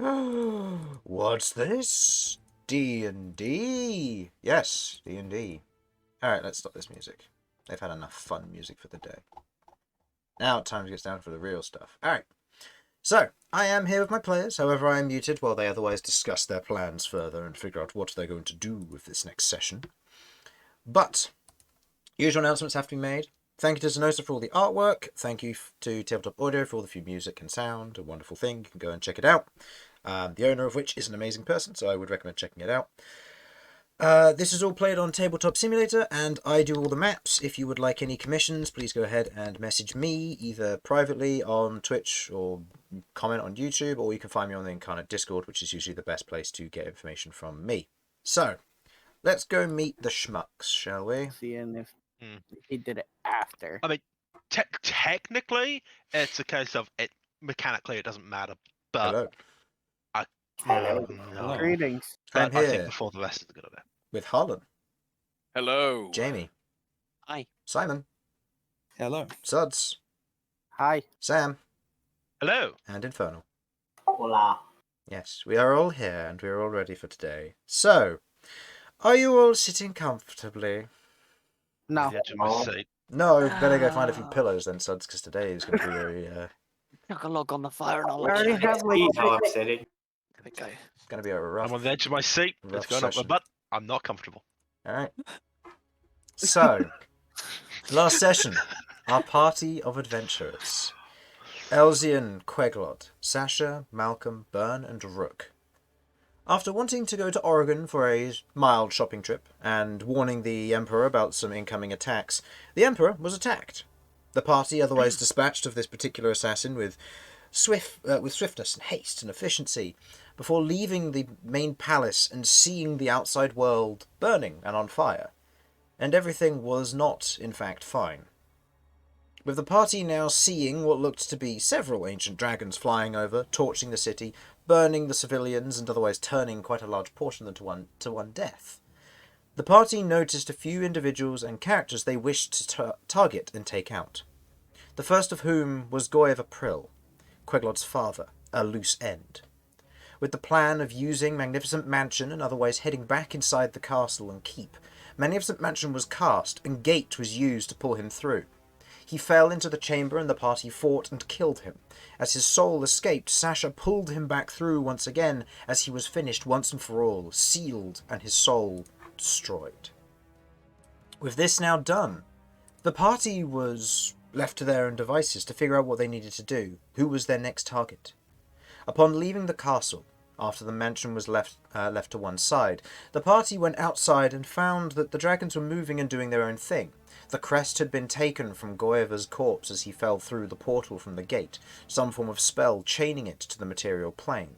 What's this? D&D? Yes, D&D. Alright, let's stop this music. They've had enough fun music for the day. Now time to get down for the real stuff. Alright. So, I am here with my players, however I am muted while they otherwise discuss their plans further and figure out what they're going to do with this next session. But, usual announcements have to be made. Thank you to Noice for all the artwork. Thank you to Tabletop Audio for all the few music and sound. A wonderful thing. You can go and check it out. The owner of which is an amazing person, so I would recommend checking it out. This is all played on Tabletop Simulator, and I do all the maps. If you would like any commissions, please go ahead and message me, either privately on Twitch or comment on YouTube, or you can find me on the Incarnate Discord, which is usually the best place to get information from me. So, let's go meet the schmucks, shall we? Seeing if he did it after. I mean, technically, it's a case of it. Mechanically, it doesn't matter. But Hello. No. Greetings. I'm But I think here before the rest is a good idea. with Harlan, Hello. Jamie, Hi. Simon, Hello. Sudz, Hi. Sam, Hello. and Infernal. Hola. Yes, we are all here and we are all ready for today. So, are you all sitting comfortably? No. The edge of my seat. No, better go find a few pillows then, Suds, because today is going to be very, Chuck a log on the fire and I'll I already have like how I'm sitting. There we go. it's going to be a rough. I'm on the edge of my seat. rough It's going up my session. butt. I'm not comfortable. All right. So, last session, our party of adventurers: Elsyan, Queglod, Sasha, Malcom, Bern, and Rook. After wanting to go to Oregon for a mild shopping trip and warning the Emperor about some incoming attacks, the Emperor was attacked. The party otherwise dispatched of this particular assassin with swiftness and haste and efficiency, before leaving the main palace and seeing the outside world burning and on fire. And everything was not, in fact, fine. With the party now seeing what looked to be several ancient dragons flying over, torching the city, burning the civilians, and otherwise turning quite a large portion of them to one death, the party noticed a few individuals and characters they wished to target and take out. The first of whom was Prill, Queglod's father, a loose end. With the plan of using Magnificent Mansion and otherwise heading back inside the castle and keep, Magnificent Mansion was cast and Gate was used to pull him through. He fell into the chamber and the party fought and killed him. As his soul escaped, Sasha pulled him back through once again as he was finished once and for all, sealed and his soul destroyed. With this now done, the party was left to their own devices to figure out what they needed to do, who was their next target. Upon leaving the castle, after the mansion was left to one side, the party went outside and found that the dragons were moving and doing their own thing. The crest had been taken from Goeva's corpse as he fell through the portal from the gate, some form of spell chaining it to the material plane,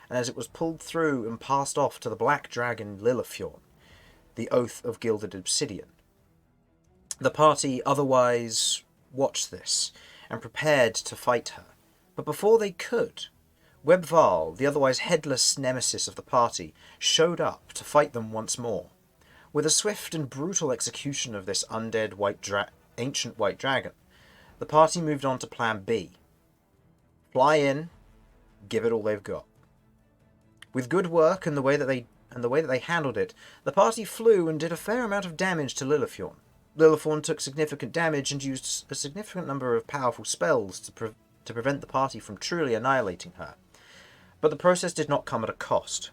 and as it was pulled through and passed off to the black dragon Lilithorn, the Oath of Gilded Obsidian. The party otherwise watched this and prepared to fight her, but before they could, Webval, the otherwise headless nemesis of the party, showed up to fight them once more. With a swift and brutal execution of this undead ancient white dragon, the party moved on to Plan B. Fly in, give it all they've got. With good work and the way that they handled it, the party flew and did a fair amount of damage to Lilithorn. Lilithorn took significant damage and used a significant number of powerful spells to prevent the party from truly annihilating her. But the process did not come at a cost.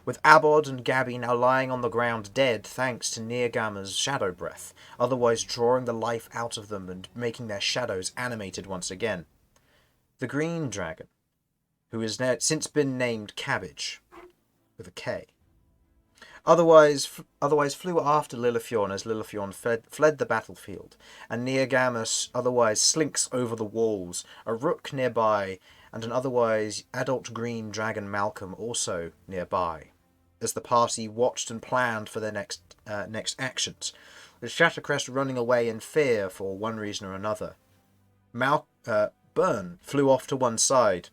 With Abod and Gabby now lying on the ground dead thanks to Neargama's shadow breath, otherwise drawing the life out of them and making their shadows animated once again. The green dragon, who has since been named Cabbage, with a K, otherwise flew after Lilithorn as Lilithorn fled the battlefield, and Neargamus otherwise slinks over the walls, a Rook nearby, and an otherwise adult green dragon Malcom also nearby, as the party watched and planned for their next actions, with Shattercrest running away in fear for one reason or another. Bern flew off to one side,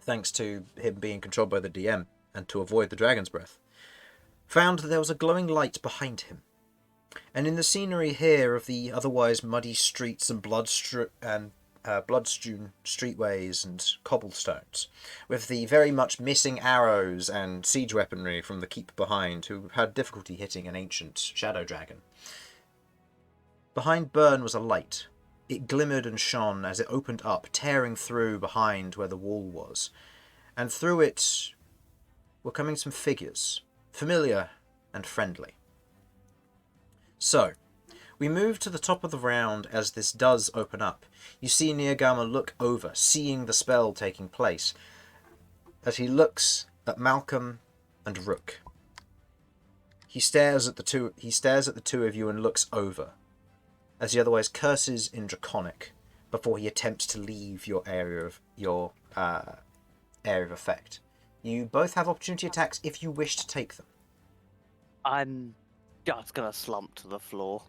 thanks to him being controlled by the DM, and to avoid the dragon's breath. Found that there was a glowing light behind him, and in the scenery here of the otherwise muddy streets and blood-strewn streetways and cobblestones, with the very much missing arrows and siege weaponry from the keep behind, who had difficulty hitting an ancient shadow dragon. Behind Bern was a light. It glimmered and shone as it opened up, tearing through behind where the wall was. And through it were coming some figures, familiar and friendly. So, we move to the top of the round as this does open up. You see Niyagama look over, seeing the spell taking place, as he looks at Malcom and Rook. He stares at the two of you and looks over, as he otherwise curses in Draconic before he attempts to leave your area of effect. You both have opportunity attacks if you wish to take them. I'm just gonna slump to the floor.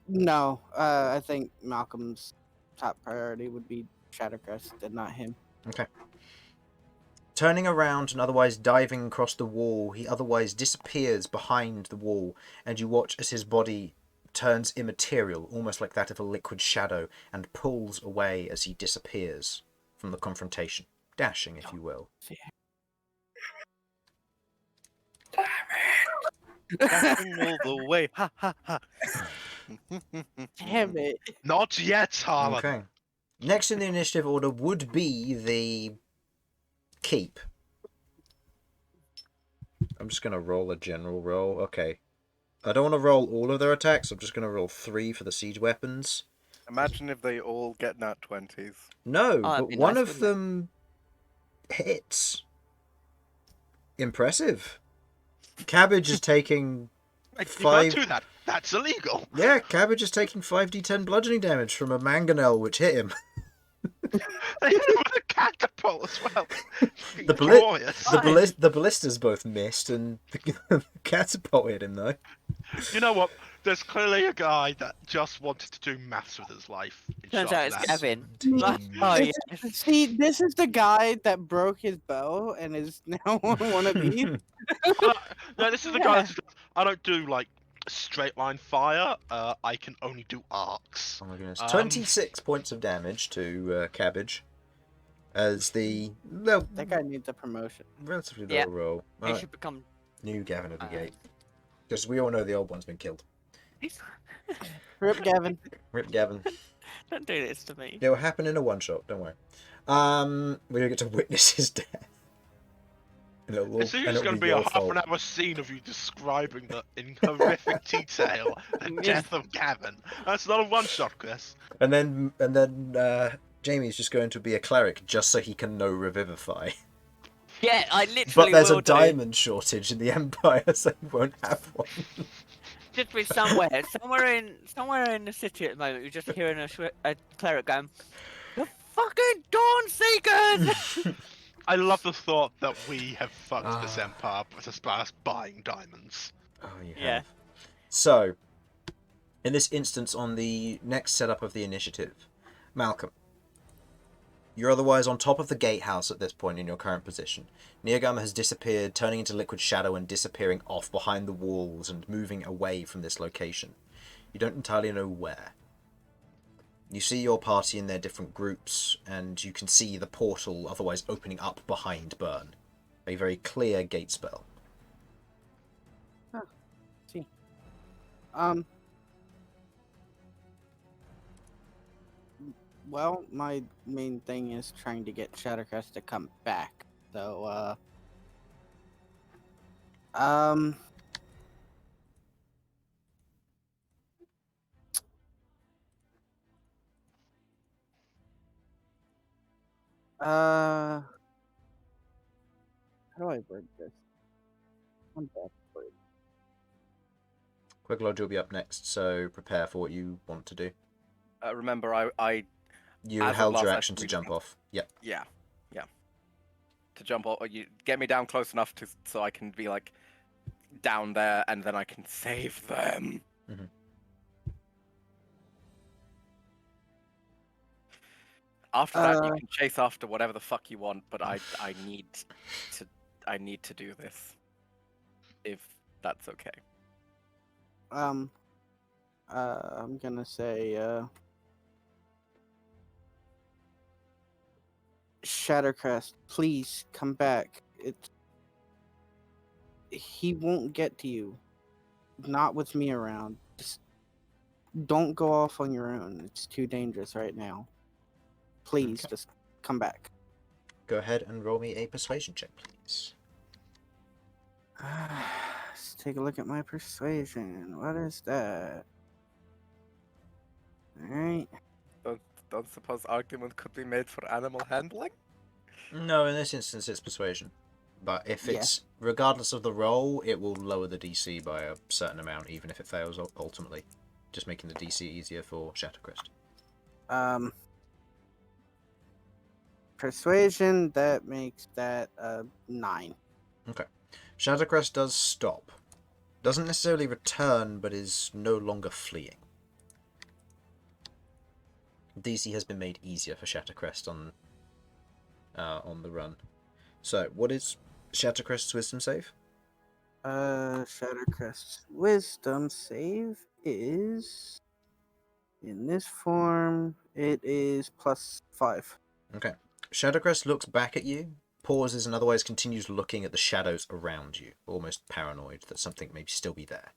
No. I think Malcolm's top priority would be Shattercrest and not him. Okay. Turning around and otherwise diving across the wall, he otherwise disappears behind the wall, and you watch as his body turns immaterial, almost like that of a liquid shadow, and pulls away as he disappears from the confrontation. Dashing, if you will. Dashing all the way. Ha ha ha. Damn it. Not yet, Harlan. Okay. Next in the initiative order would be the keep. I'm just going to roll a general roll. Okay. I don't want to roll all of their attacks. I'm just going to roll 3 for the siege weapons. Imagine if they all get nat 20s. No, that'd but be one nice, of wouldn't it? them hits. Impressive. Cabbage is taking You 5... can't do that. That's illegal. Yeah, Cabbage is taking 5d10 bludgeoning damage from a mangonel which hit him. They hit him with a catapult as well. The Glorious. the ballistas both missed, and the catapult hit him, though. You know what? There's clearly a guy that just wanted to do maths with his life. in Turns out it's Sharpness. Gavin. Indeed. Oh, It's- yeah. See, this is the guy that broke his bow and is now one of these. No, this is the guy that says, I don't do, like, straight line fire. I can only do arcs. Oh my goodness. 26 points of damage to Cabbage. As the That guy needs a promotion. relatively Yeah. low roll. He Alright, should become. new Gavin of the Gate. Because we all know the old one's been killed. Rip Gavin. Rip Gavin. Don't do this to me. It will happen in a one-shot, don't worry. We don't get to witness his death. And it'll, It's and just it'll going to be your a half fault. an hour scene of you describing in horrific detail the death of Gavin. That's not a one shot, Chris. And then Jamie's just going to be a cleric just so he can know Revivify. Yeah, I But literally there's will a do. diamond shortage in the Empire, so he won't have one. Just be somewhere in the city at the moment. You're just hearing a cleric going, "The fucking Dawn Seekers!" I love the thought that we have fucked this empire just by us buying diamonds. Oh, you have. Yeah. So, in this instance, on the next setup of the initiative, Malcom, you're otherwise on top of the gatehouse at this point in your current position. Niyagama has disappeared, turning into liquid shadow and disappearing off behind the walls and moving away from this location. You don't entirely know where. You see your party in their different groups, and you can see the portal otherwise opening up behind Bern. A very clear gate spell. Well, my main thing is trying to get Shattercrest to come back. So, how do I word this? One bad word. Queglod, you'll be up next, so prepare for what you want to do. Remember, I You As of held your last action to week, jump off. Yep. yeah. To jump off, you get me down close enough so I can be like down there, and then I can save them. Mhm. After that, you can chase after whatever the fuck you want, but I need to do this. If that's okay. I'm gonna say, Shattercrest, please come back. He won't get to you. Not with me around. Just don't go off on your own. It's too dangerous right now. Please, Okay. just come back. Go ahead and roll me a persuasion check, please. Let's take a look at my persuasion. What is that? Alright. Don't suppose argument could be made for animal handling? No, in this instance it's persuasion. But if Yeah. it's, regardless of the roll, it will lower the DC by a certain amount, even if it fails ultimately. Just making the DC easier for Shattercrest. Persuasion, that makes that 9. Okay. Shattercrest does stop. Doesn't necessarily return, but is no longer fleeing. DC has been made easier for Shattercrest on the run. So, what is Shattercrest's wisdom save? Shattercrest's wisdom save is, in this form, it is +5. Okay. Shattercrest looks back at you, pauses, and otherwise continues looking at the shadows around you, almost paranoid that something may still be there.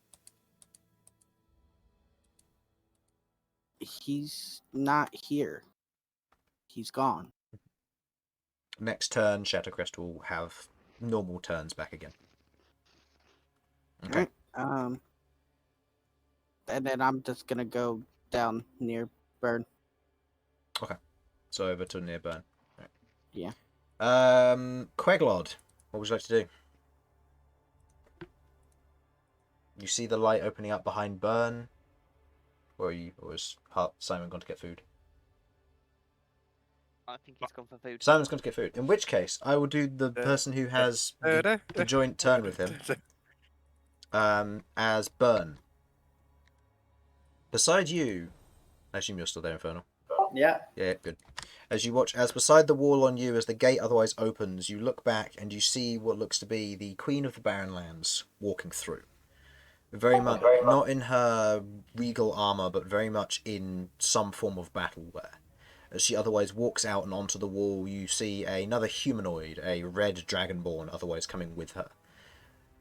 He's not here. He's gone. Next turn, Shattercrest will have normal turns back again. Okay. Alright, and then I'm just gonna go down near Bern. So over to near Bern. Right. Yeah. Queglod, what would you like to do? You see the light opening up behind Bern? Or is Simon gone to get food? I think he's gone for food. Simon's gone to get food. In which case, I will do the person who has the joint turn with him as Bern. Beside you, I assume you're still there, Infernal. Yeah. Yeah, good. As you watch, as beside the wall on you, as the gate otherwise opens, you look back and you see what looks to be the Queen of the Barrenlands walking through. Very much, not in her regal armour, but very much in some form of battle wear. As she otherwise walks out and onto the wall, you see another humanoid, a red dragonborn, otherwise coming with her.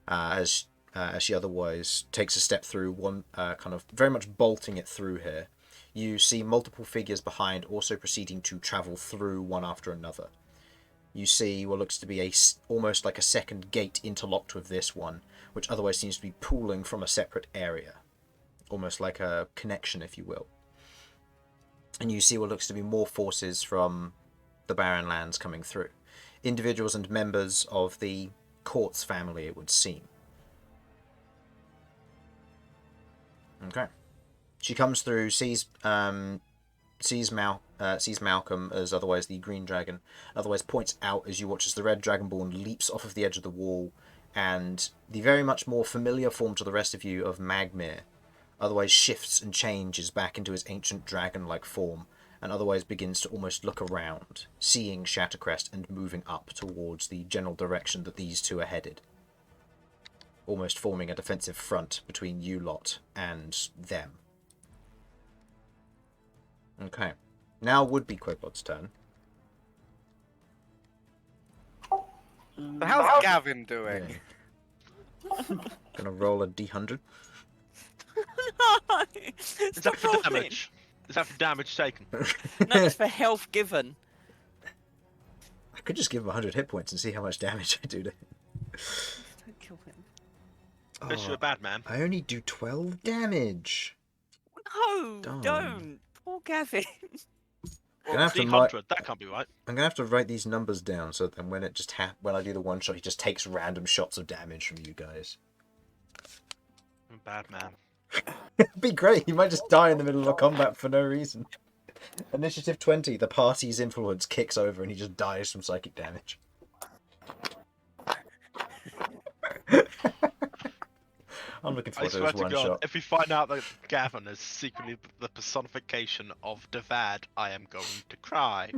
As she otherwise takes a step through, one kind of very much bolting it through here. You see multiple figures behind also proceeding to travel through one after another. You see what looks to be almost like a second gate interlocked with this one, which otherwise seems to be pooling from a separate area. Almost like a connection, if you will. And you see what looks to be more forces from the Barrenlands coming through. Individuals and members of the Court's family, it would seem. Okay. She comes through, sees Malcom as otherwise the green dragon, otherwise points out as you watch as the red dragonborn leaps off of the edge of the wall, and the very much more familiar form to the rest of you of Magmir otherwise shifts and changes back into his ancient dragon-like form, and otherwise begins to almost look around, seeing Shattercrest and moving up towards the general direction that these two are headed. Almost forming a defensive front between you lot and them. Okay. Now would be Queglod's turn. But how's Gavin doing? Yeah. Gonna roll a d100. No! Is that Stop for rolling. damage? Is that for damage taken? No, it's for health given. I could just give him 100 hit points and see how much damage I do to him. Don't kill him. Unless you're a bad man. I only do 12 damage. No, Darn. don't. Poor Gavin. Gonna have to 300, that can't be right. I'm gonna have to write these numbers down so that when it just when I do the one shot, he just takes random shots of damage from you guys. I'm a bad man. It'd be great. He might just die in the middle of a combat for no reason. Initiative 20. The party's influence kicks over and he just dies from psychic damage. I'm looking I forward to swear this to one God, shot. if we find out that Gavin is secretly the personification of Devad, I am going to cry.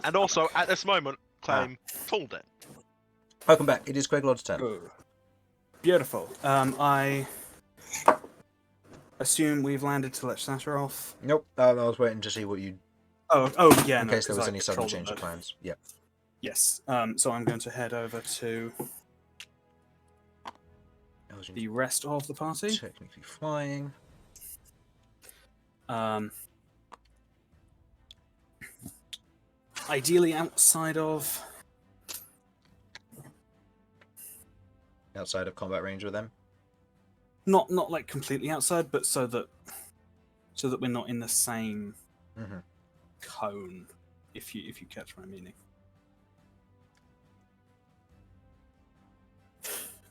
And also, at this moment, claim told it. Welcome back. It is Queglod's turn. Beautiful. I assume we've landed to let Sasha off. Nope. I was waiting to see what you, Oh, yeah. in no, case there 'cause was I any sudden control change the of bird. plans. Yep. Yes. So I'm going to head over to Elsyan the rest of the party. technically flying. Ideally outside of Outside of combat range with them. not like completely outside, but so that we're not in the same Mhm. cone. If you catch my meaning.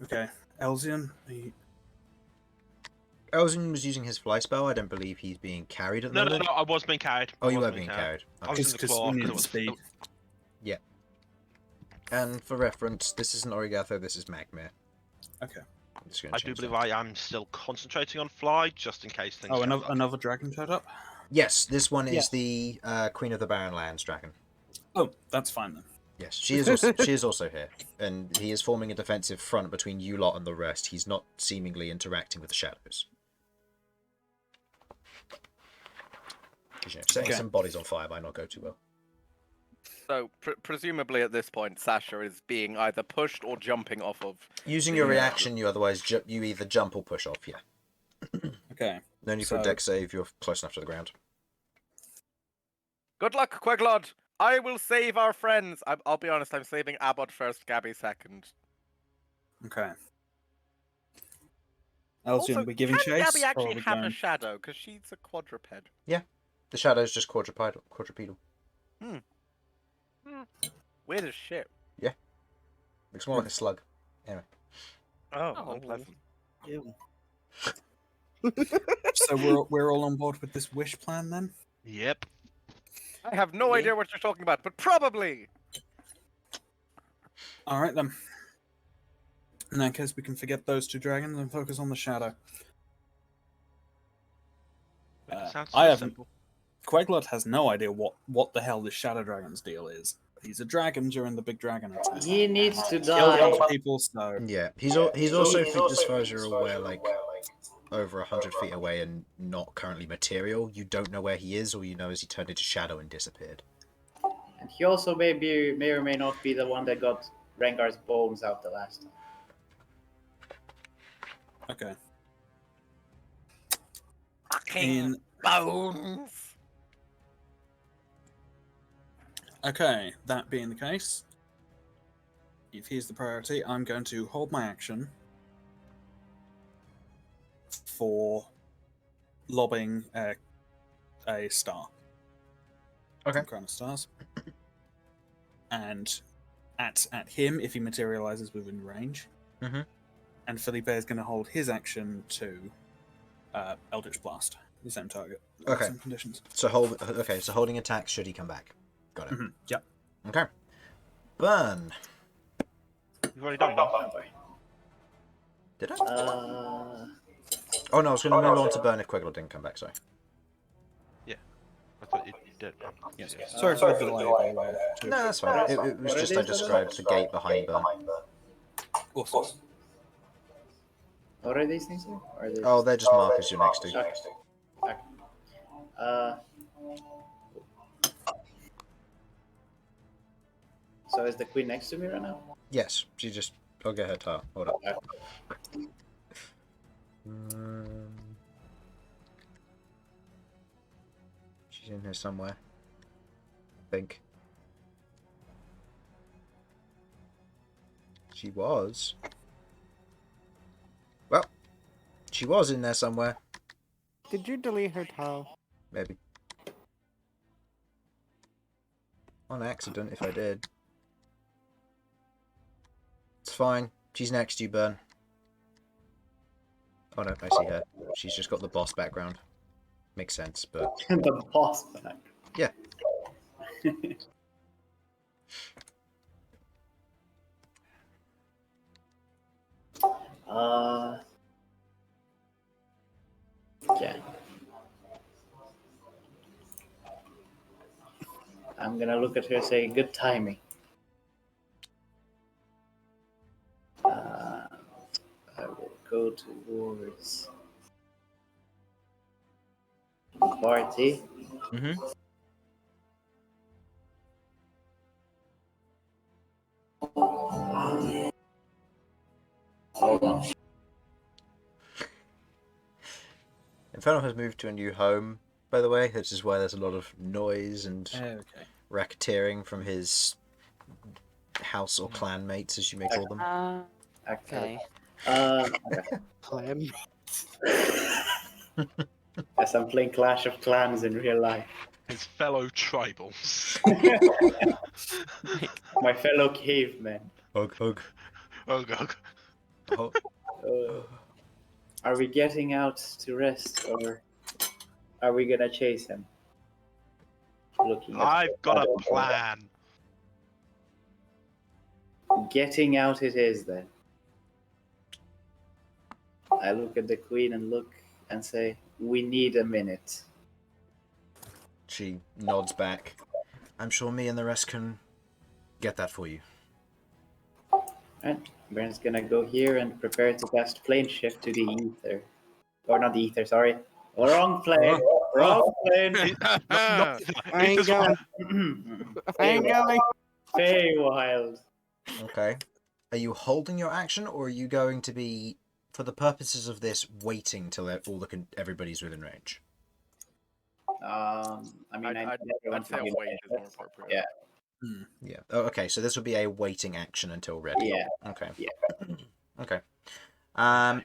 Okay, Elsyan. Elsyan was using his fly spell. I don't believe he's being carried at the No, no, moment. no. I was being carried. Oh, I you was were being carried. I was in the Because claw we need because it was speed. Yeah. And for reference, this isn't Origatho, this is Magmir. Okay. I'm just gonna I do change believe that. I am still concentrating on fly, just in case things. Oh, change. another dragon showed up. Yes, this one Yeah. is the Queen of the Barrenlands dragon. Oh, that's fine then. Yes, she is also here, and he is forming a defensive front between you lot and the rest. He's not seemingly interacting with the shadows. Because setting Okay. some bodies on fire might not go too well. So presumably at this point, Sasha is being either pushed or jumping off of. Using your reaction, you otherwise you either jump or push off. Yeah. Okay. No need for a So- deck save. You're close enough to the ground. Good luck, Queglod. I will save our friends. I'll be honest. I'm saving Abbott first, Gabby second. Okay. Also, Elsyan, we're giving can chase. Gabby or actually are we have a going- shadow? Because she's a quadruped. The shadow's just quadrupedal. Weird as shit. Looks more like a slug. Anyway. Oh, unpleasant. Ew. So we're all on board with this wish plan then? Yep. I have no idea what you're talking about, but probably. All right then. In that case, we can forget those two dragons and focus on the shadow. Sounds I so haven't. simple. Queglod has no idea what the hell this shadow dragon's deal is. He's a dragon during the big dragon attack. He needs to Killed a bunch die. of people, so Yeah, he's also, as far as you're aware, like over 100 feet away and not currently material. You don't know where he is. All you know is he turned into shadow and disappeared. And he also may or may not be the one that got Rengar's bones out the last time. okay. Fucking bones. Okay, that being the case, if he's the priority, I'm going to hold my action for lobbing a star. Okay. Some crown of stars. And at him, if he materializes within range. Mhm. And Felipe is going to hold his action to Eldritch Blast, the same target. Okay. Same conditions. So holding attacks should he come back. Got it. Yep. Okay. Bern. You've already done that. Did I? Uh, Oh no, I was going to move on to Bern if Queglod didn't come back. Sorry. I thought you did. Yes. Yeah. Sorry for the delay, by the way. No, that's fine. It was just I described the gate behind Bern. Awesome. what are these things here? Or are they Oh, they're just markers you're next to. Okay. Okay. So is the queen next to me right now? Yes, she just. I'll get her tile. Hold up. Okay. She's in here somewhere. I think. She was. Well, she was in there somewhere. Did you delete her tile? Maybe. On accident, if I did. It's fine. She's next to you, Bern. Oh no, I see her. She's just got the boss background. Makes sense, but... The boss back. Yeah. Yeah. I'm gonna look at her and say, good timing. go towards the party. Mm-hmm. Hold on. Infernal has moved to a new home, by the way, which is why there's a lot of noise and Okay. racketeering from his house or clan mates, as you may call them. Okay. Okay. Clan. Yes, I'm playing Clash of Clans in real life. His fellow tribals. My fellow cavemen. Hug, hug. Oh god. Oh, Are we getting out to rest, or are we gonna chase him? Looking at I've got a plan. Getting out it is then. I look at the queen and look and say, we need a minute. she nods back. I'm sure me and the rest can get that for you. Right. Bern's gonna go here and prepare to cast plane shift to the ether. Or not the ether, sorry. Wrong plane. Wrong plane. Not I ain't going. I ain't going. Feywild. Okay. Are you holding your action, or are you going to be, for the purposes of this, waiting till everybody's within range? I mean, I'd everyone's say a having wait is more appropriate. Yeah. Yeah. Oh, okay. So this would be a waiting action until ready. Yeah. Okay. Yeah. Okay.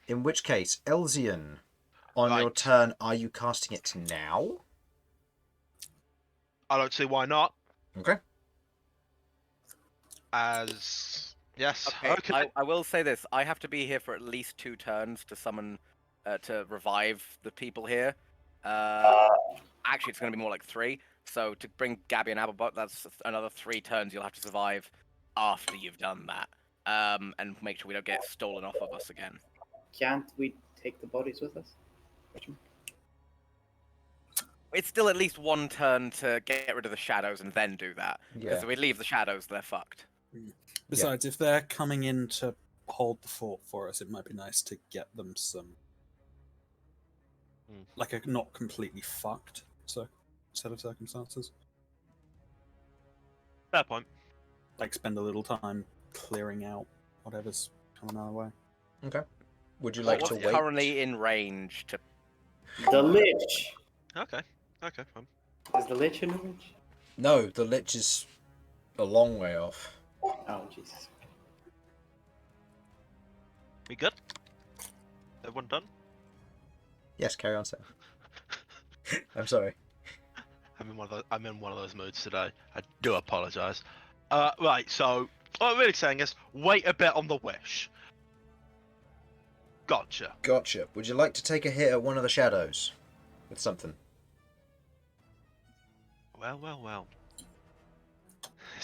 In which case, Elsyan, on your Right. turn, are you casting it now? I don't see why not. Okay. As yes. Okay, I will say this. I have to be here for at least 2 turns to summon, to revive the people here. Actually, it's going to be more like 3. So to bring Gabby and Applebot, that's another 3 turns you'll have to survive after you've done that. And make sure we don't get stolen off of us again. Can't we take the bodies with us? It's still at least 1 turn to get rid of the shadows and then do that. Because Yeah. if we leave the shadows, they're fucked. Besides, if they're coming in to hold the fort for us, it might be nice to get them some, like, a not completely fucked set of circumstances. Fair point. Like, spend a little time clearing out whatever's coming our way. Okay. Would you Like, like to what's wait? currently in range to... The Lich! Okay. Okay. Fine. Is the Lich in the Lich? No, the Lich is a long way off. Oh, Jesus. We good? Everyone done? Yes, carry on, Sam. I'm sorry. I'm in one of those moods today. I do apologise. Right. So what I'm really saying is, wait a bit on the wish. Gotcha. Gotcha. Would you like to take a hit at one of the shadows with something? Well.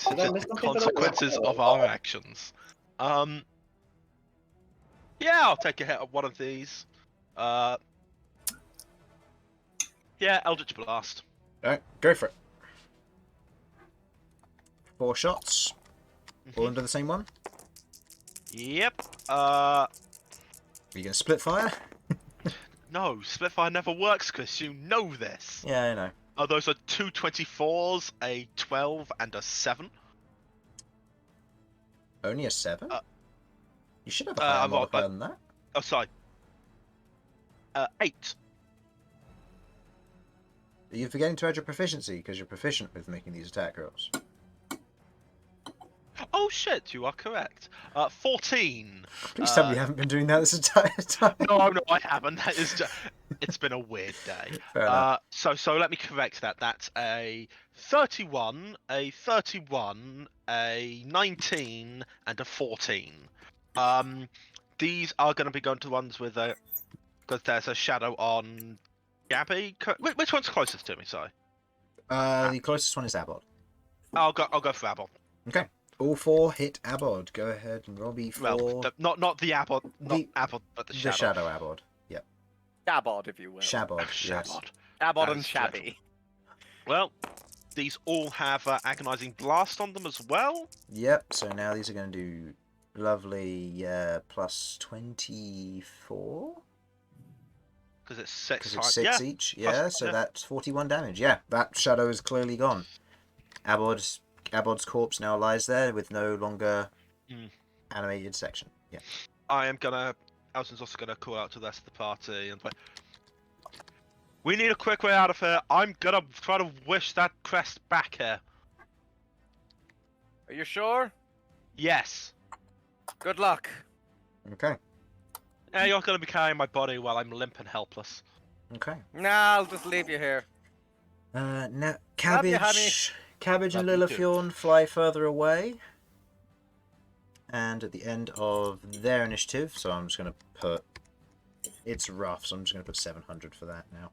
But then This is there's the something to consequences look at. of our actions. Yeah, I'll take a hit at one of these. Yeah, Eldritch Blast. Alright, go for it. 4 shots. All under the same one? Yep. Are you going to split fire? No, Splitfire never works, Chris. You know this. Yeah, I know. Oh, those are 2 24s, a 12, and a 7. Only a 7? You should have a I've higher got- modifier than that. Oh, sorry. 8. Are you forgetting to add your proficiency because you're proficient with making these attack rolls? Oh shit, you are correct. 14. Please tell me you haven't been doing that this entire time. No, I haven't. That is just... It's been a weird day. Fair enough. So let me correct that. That's a 31, a 31, a 19, and a 14. These are going to be going to ones with a... Because there's a shadow on Gabby. Which one's closest to me, sorry? The closest one is Abod. I'll go for Abel. Okay. All 4 hit Abod. Go ahead and roll me 4. Well, not the Abel, not The- Abel, but the the shadow. Shadow Abod. Yep. Shabod, if you will. Shabod, yes. Shabod. Shabod That and is Shabby. Well, these all have agonizing blast on them as well. Yep, so now these are going to do... lovely plus 24. Because it's 6. Because it's 6 Yeah. each. Plus- Yeah, so yeah. that's 41 damage. Yeah, that shadow is clearly gone. Abod's corpse now lies there with no longer animated section. Yeah. I am gonna. Elsyan's also gonna call out to the rest of the party and like, we need a quick way out of here. I'm gonna try to wish that crest back here. Are you sure? Yes. Good luck. Okay. Yeah, you're gonna be carrying my body while I'm limp and helpless. Okay. Nah, I'll just leave you here. Now Love Cabbage, you, honey. Cabbage and Love you too. Lilithorn fly further away. And at the end of their initiative, so I'm just going to put... It's rough, so I'm just going to put 700 for that now.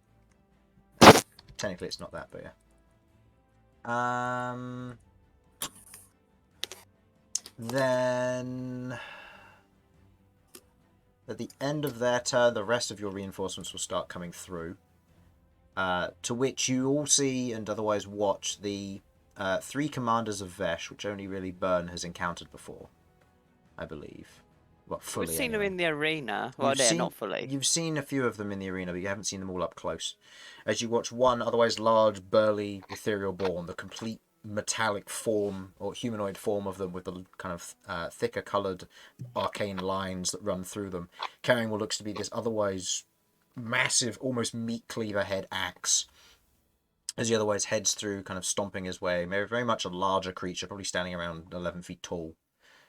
Technically it's not that, but yeah. Then... At the end of their turn, the rest of your reinforcements will start coming through. To which you all see and otherwise watch the 3 commanders of Vesh, which only really Bern has encountered before, I believe. Well, fully. We've seen anyway. them in the arena. Well, You've they're seen- not fully. You've seen a few of them in the arena, but you haven't seen them all up close. As you watch one otherwise large, burly, ethereal born, the complete metallic form or humanoid form of them with the kind of thicker coloured arcane lines that run through them, carrying what looks to be this otherwise massive, almost meat cleaver head axe, as he otherwise heads through, kind of stomping his way. Very much a larger creature, probably standing around 11 feet tall,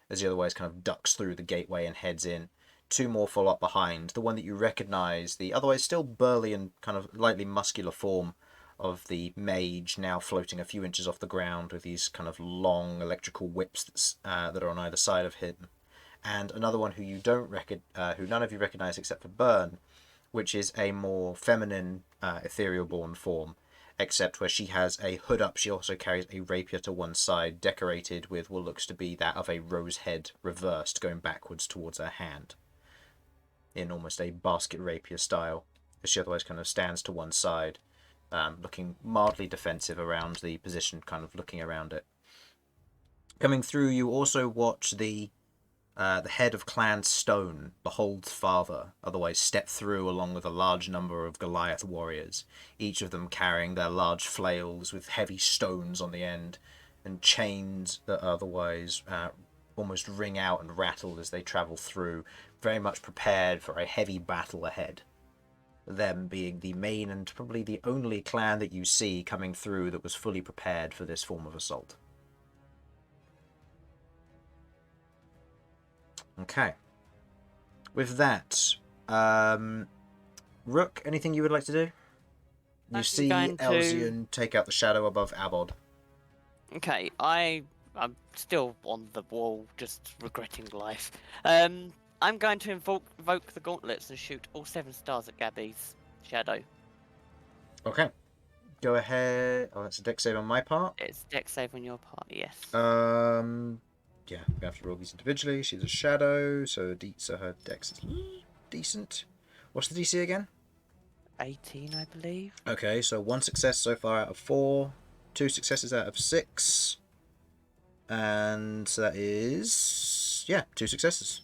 as he otherwise kind of ducks through the gateway and heads in. 2 more follow up behind. The one that you recognise, the otherwise still burly and kind of lightly muscular form of the mage, now floating a few inches off the ground with these kind of long electrical whips that are on either side of him. And another one who you don't who none of you recognise except for Bern, which is a more feminine ethereal-born form, except where she has a hood up, she also carries a rapier to one side, decorated with what looks to be that of a rose head reversed, going backwards towards her hand, in almost a basket rapier style, as she otherwise kind of stands to one side, looking mildly defensive around the position, kind of looking around it. Coming through, you also watch the head of Clan Stone, Behold's father, otherwise step through along with a large number of Goliath warriors, each of them carrying their large flails with heavy stones on the end, and chains that otherwise almost ring out and rattle as they travel through, very much prepared for a heavy battle ahead. Them being the main and probably the only clan that you see coming through that was fully prepared for this form of assault. Okay. With that, Rook, anything you would like to do? You I'm see going to- Elsyan take out the shadow above Abod. Okay, I'm still on the wall, just regretting life. I'm going to invoke the gauntlets and shoot all 7 stars at Gabby's shadow. Okay. Go ahead. Oh, that's a dex save on my part. It's dex save on your part, yes. Yeah, we have to roll these individually. She's a shadow, so her dex is decent. What's the DC again? 18, I believe. Okay, so 1 success so far out of 4, 2 successes out of 6, and so that is 2 successes.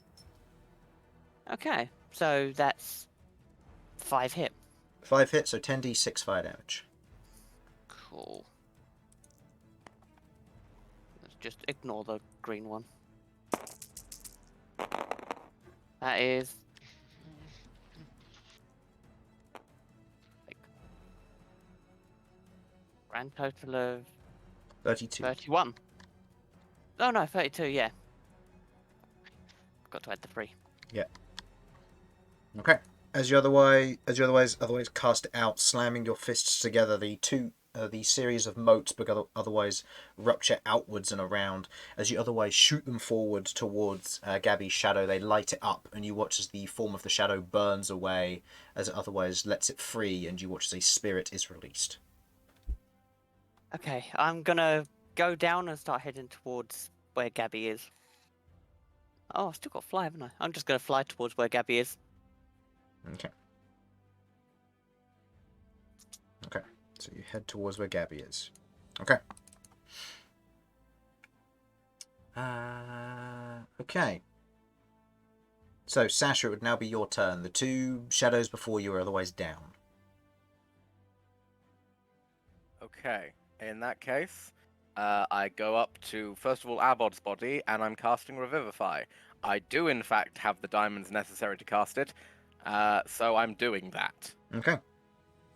Okay, so that's 5 hit. 5 hits, so 10d6 fire damage. Cool. Let's just ignore the green one. That is grand total of 32. 31. Oh no, 32, yeah. Got to add the 3. Okay. As you otherwise cast it out, slamming your fists together, the series of motes otherwise rupture outwards and around. As you otherwise shoot them forward towards Gabby's shadow, they light it up, and you watch as the form of the shadow burns away, as it otherwise lets it free, and you watch as a spirit is released. Okay, I'm gonna go down and start heading towards where Gabby is. Oh, I've still got fly, haven't I? I'm just gonna fly towards where Gabby is. Okay. Okay. So you head towards where Gabby is. Okay. Okay. So, Sasha, it would now be your turn. The two shadows before you are otherwise down. Okay, in that case, I go up to, first of all, Abod's body, and I'm casting Revivify. I do, in fact, have the diamonds necessary to cast it, so I'm doing that. Okay.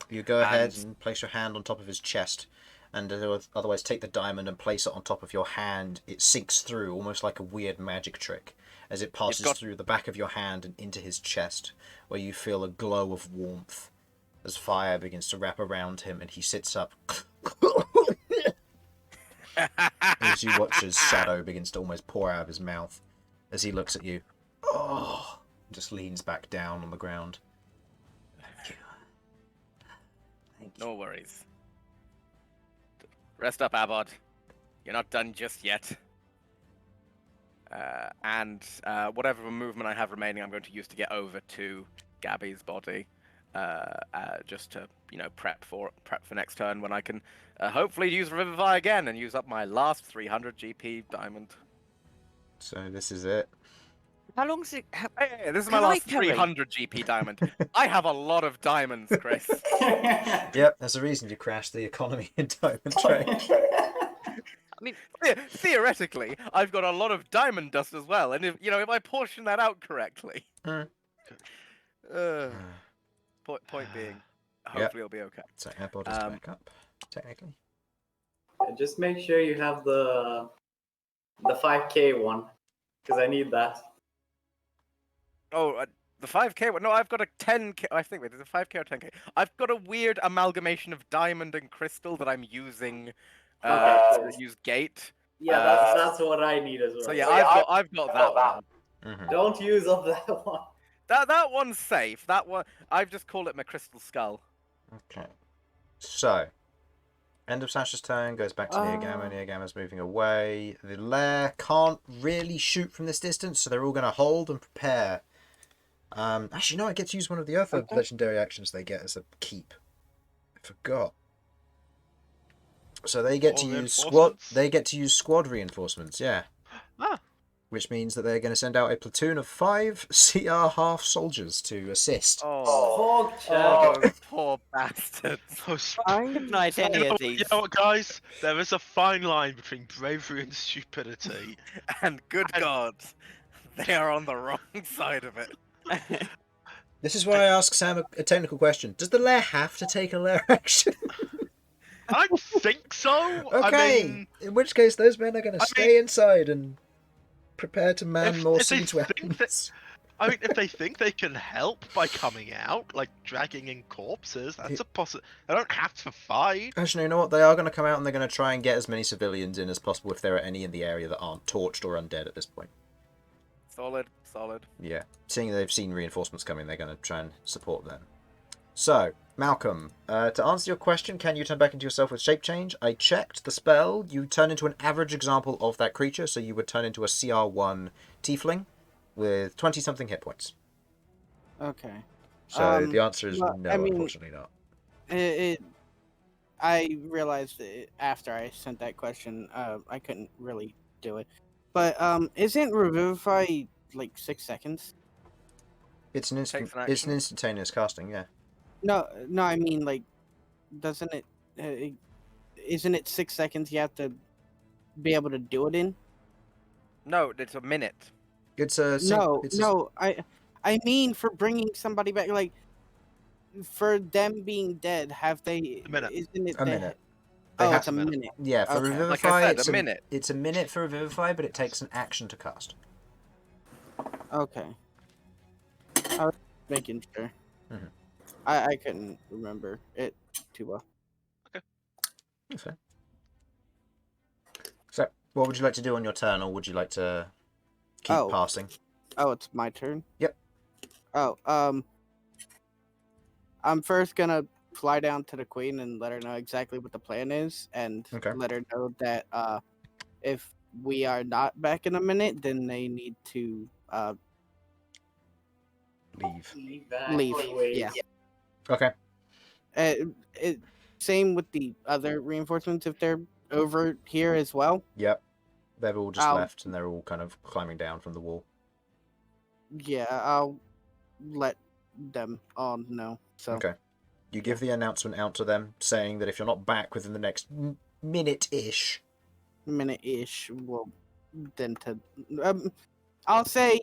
You go ahead And- and place your hand on top of his chest, and otherwise take the diamond and place it on top of your hand. It sinks through, almost like a weird magic trick, as it passes through the back of your hand and into his chest, where you feel a glow of warmth as fire begins to wrap around him, and he sits up. As you watch his shadow begins to almost pour out of his mouth as he looks at you. Oh, just leans back down on the ground. Thank you. Thank you. No worries. Rest up, Abod. You're not done just yet. And whatever movement I have remaining, I'm going to use to get over to Gabby's body, just to prep for next turn when I can hopefully use Revivify again and use up my last 300 GP diamond. So this is it. How long's it? Hey, this is my Can I last carry? 300 GP diamond. I have a lot of diamonds, Chris. Yep, there's a reason you crashed the economy in diamond trade. I mean, Theoretically, I've got a lot of diamond dust as well, and if I portion that out correctly, point being, hopefully it'll be okay. So Airpod is back up, technically. Just make sure you have the 5K one, because I need that. Oh, the 5K one? No, I've got a 10K. I think wait, is it 5K or 10K? I've got a weird amalgamation of diamond and crystal that I'm using to use gate. Yeah, that's what I need as well. So yeah, I've got that one. Mm-hmm. Don't use up that one. That one's safe. That one I've just called it my crystal skull. Okay. So, end of Sasha's turn, goes back to Neogama. Neogama's moving away. The lair can't really shoot from this distance, so they're all going to hold and prepare. Actually, no, I get to use one of the other legendary actions they get as a keep. I forgot. So they get to use squad. They get to use squad reinforcements. Yeah. Ah. Which means that they're going to send out a platoon of 5 CR half soldiers to assist. Oh, those poor bastards. recognize any of these. You know what, guys? There is a fine line between bravery and stupidity. And good God, they are on the wrong side of it. This is why I ask Sam a technical question. Does the lair have to take a lair action? I think so. Okay. I mean, In which case, those men are going to stay inside and prepare to man If- more if they siege think weapons. if they think they can help by coming out, like dragging in corpses, that's a possibility. They don't have to fight. Actually, you know what? They are going to come out and they're going to try and get as many civilians in as possible if there are any in the area that aren't torched or undead at this point. Solid. Yeah. Seeing they've seen reinforcements coming, they're going to try and support them. So, Malcom, to answer your question, can you turn back into yourself with shape change? I checked the spell. You turn into an average example of that creature, so you would turn into a CR1 Tiefling with 20-something hit points. Okay. So the answer is well, no, I mean, unfortunately not. I realized after I sent that question, I couldn't really do it. But isn't Revivify like 6 seconds? It's an Takes an it's an action. instantaneous casting, yeah. No, I mean like, doesn't it? Isn't it 6 seconds you have to be able to do it in? No, it's a minute. It's a I mean for bringing somebody back, like for them being dead. Have they? A minute. Isn't it A they- minute. Oh, have it's a a minute. minute. Yeah, for Okay. Revivify, Like I said, it's a minute. It's a minute for Revivify, but it takes an action to cast. Okay. I was making sure. Mhm. I couldn't remember it too well. That's fair. So, what would you like to do on your turn, or would you like to keep Oh. passing? Oh, it's my turn? Yep. Oh, I'm first gonna fly down to the queen and let her know exactly what the plan is, and Okay. let her know that if we are not back in a minute, then they need to Leave. leave. Yeah. Okay. Same with the other reinforcements if they're over here as well. Yep. They've all just Ow. left, and they're all kind of climbing down from the wall. Yeah, I'll let them all know. So Okay. You give the announcement out to them, saying that if you're not back within the next minute-ish, minute-ish, well, then to I'll say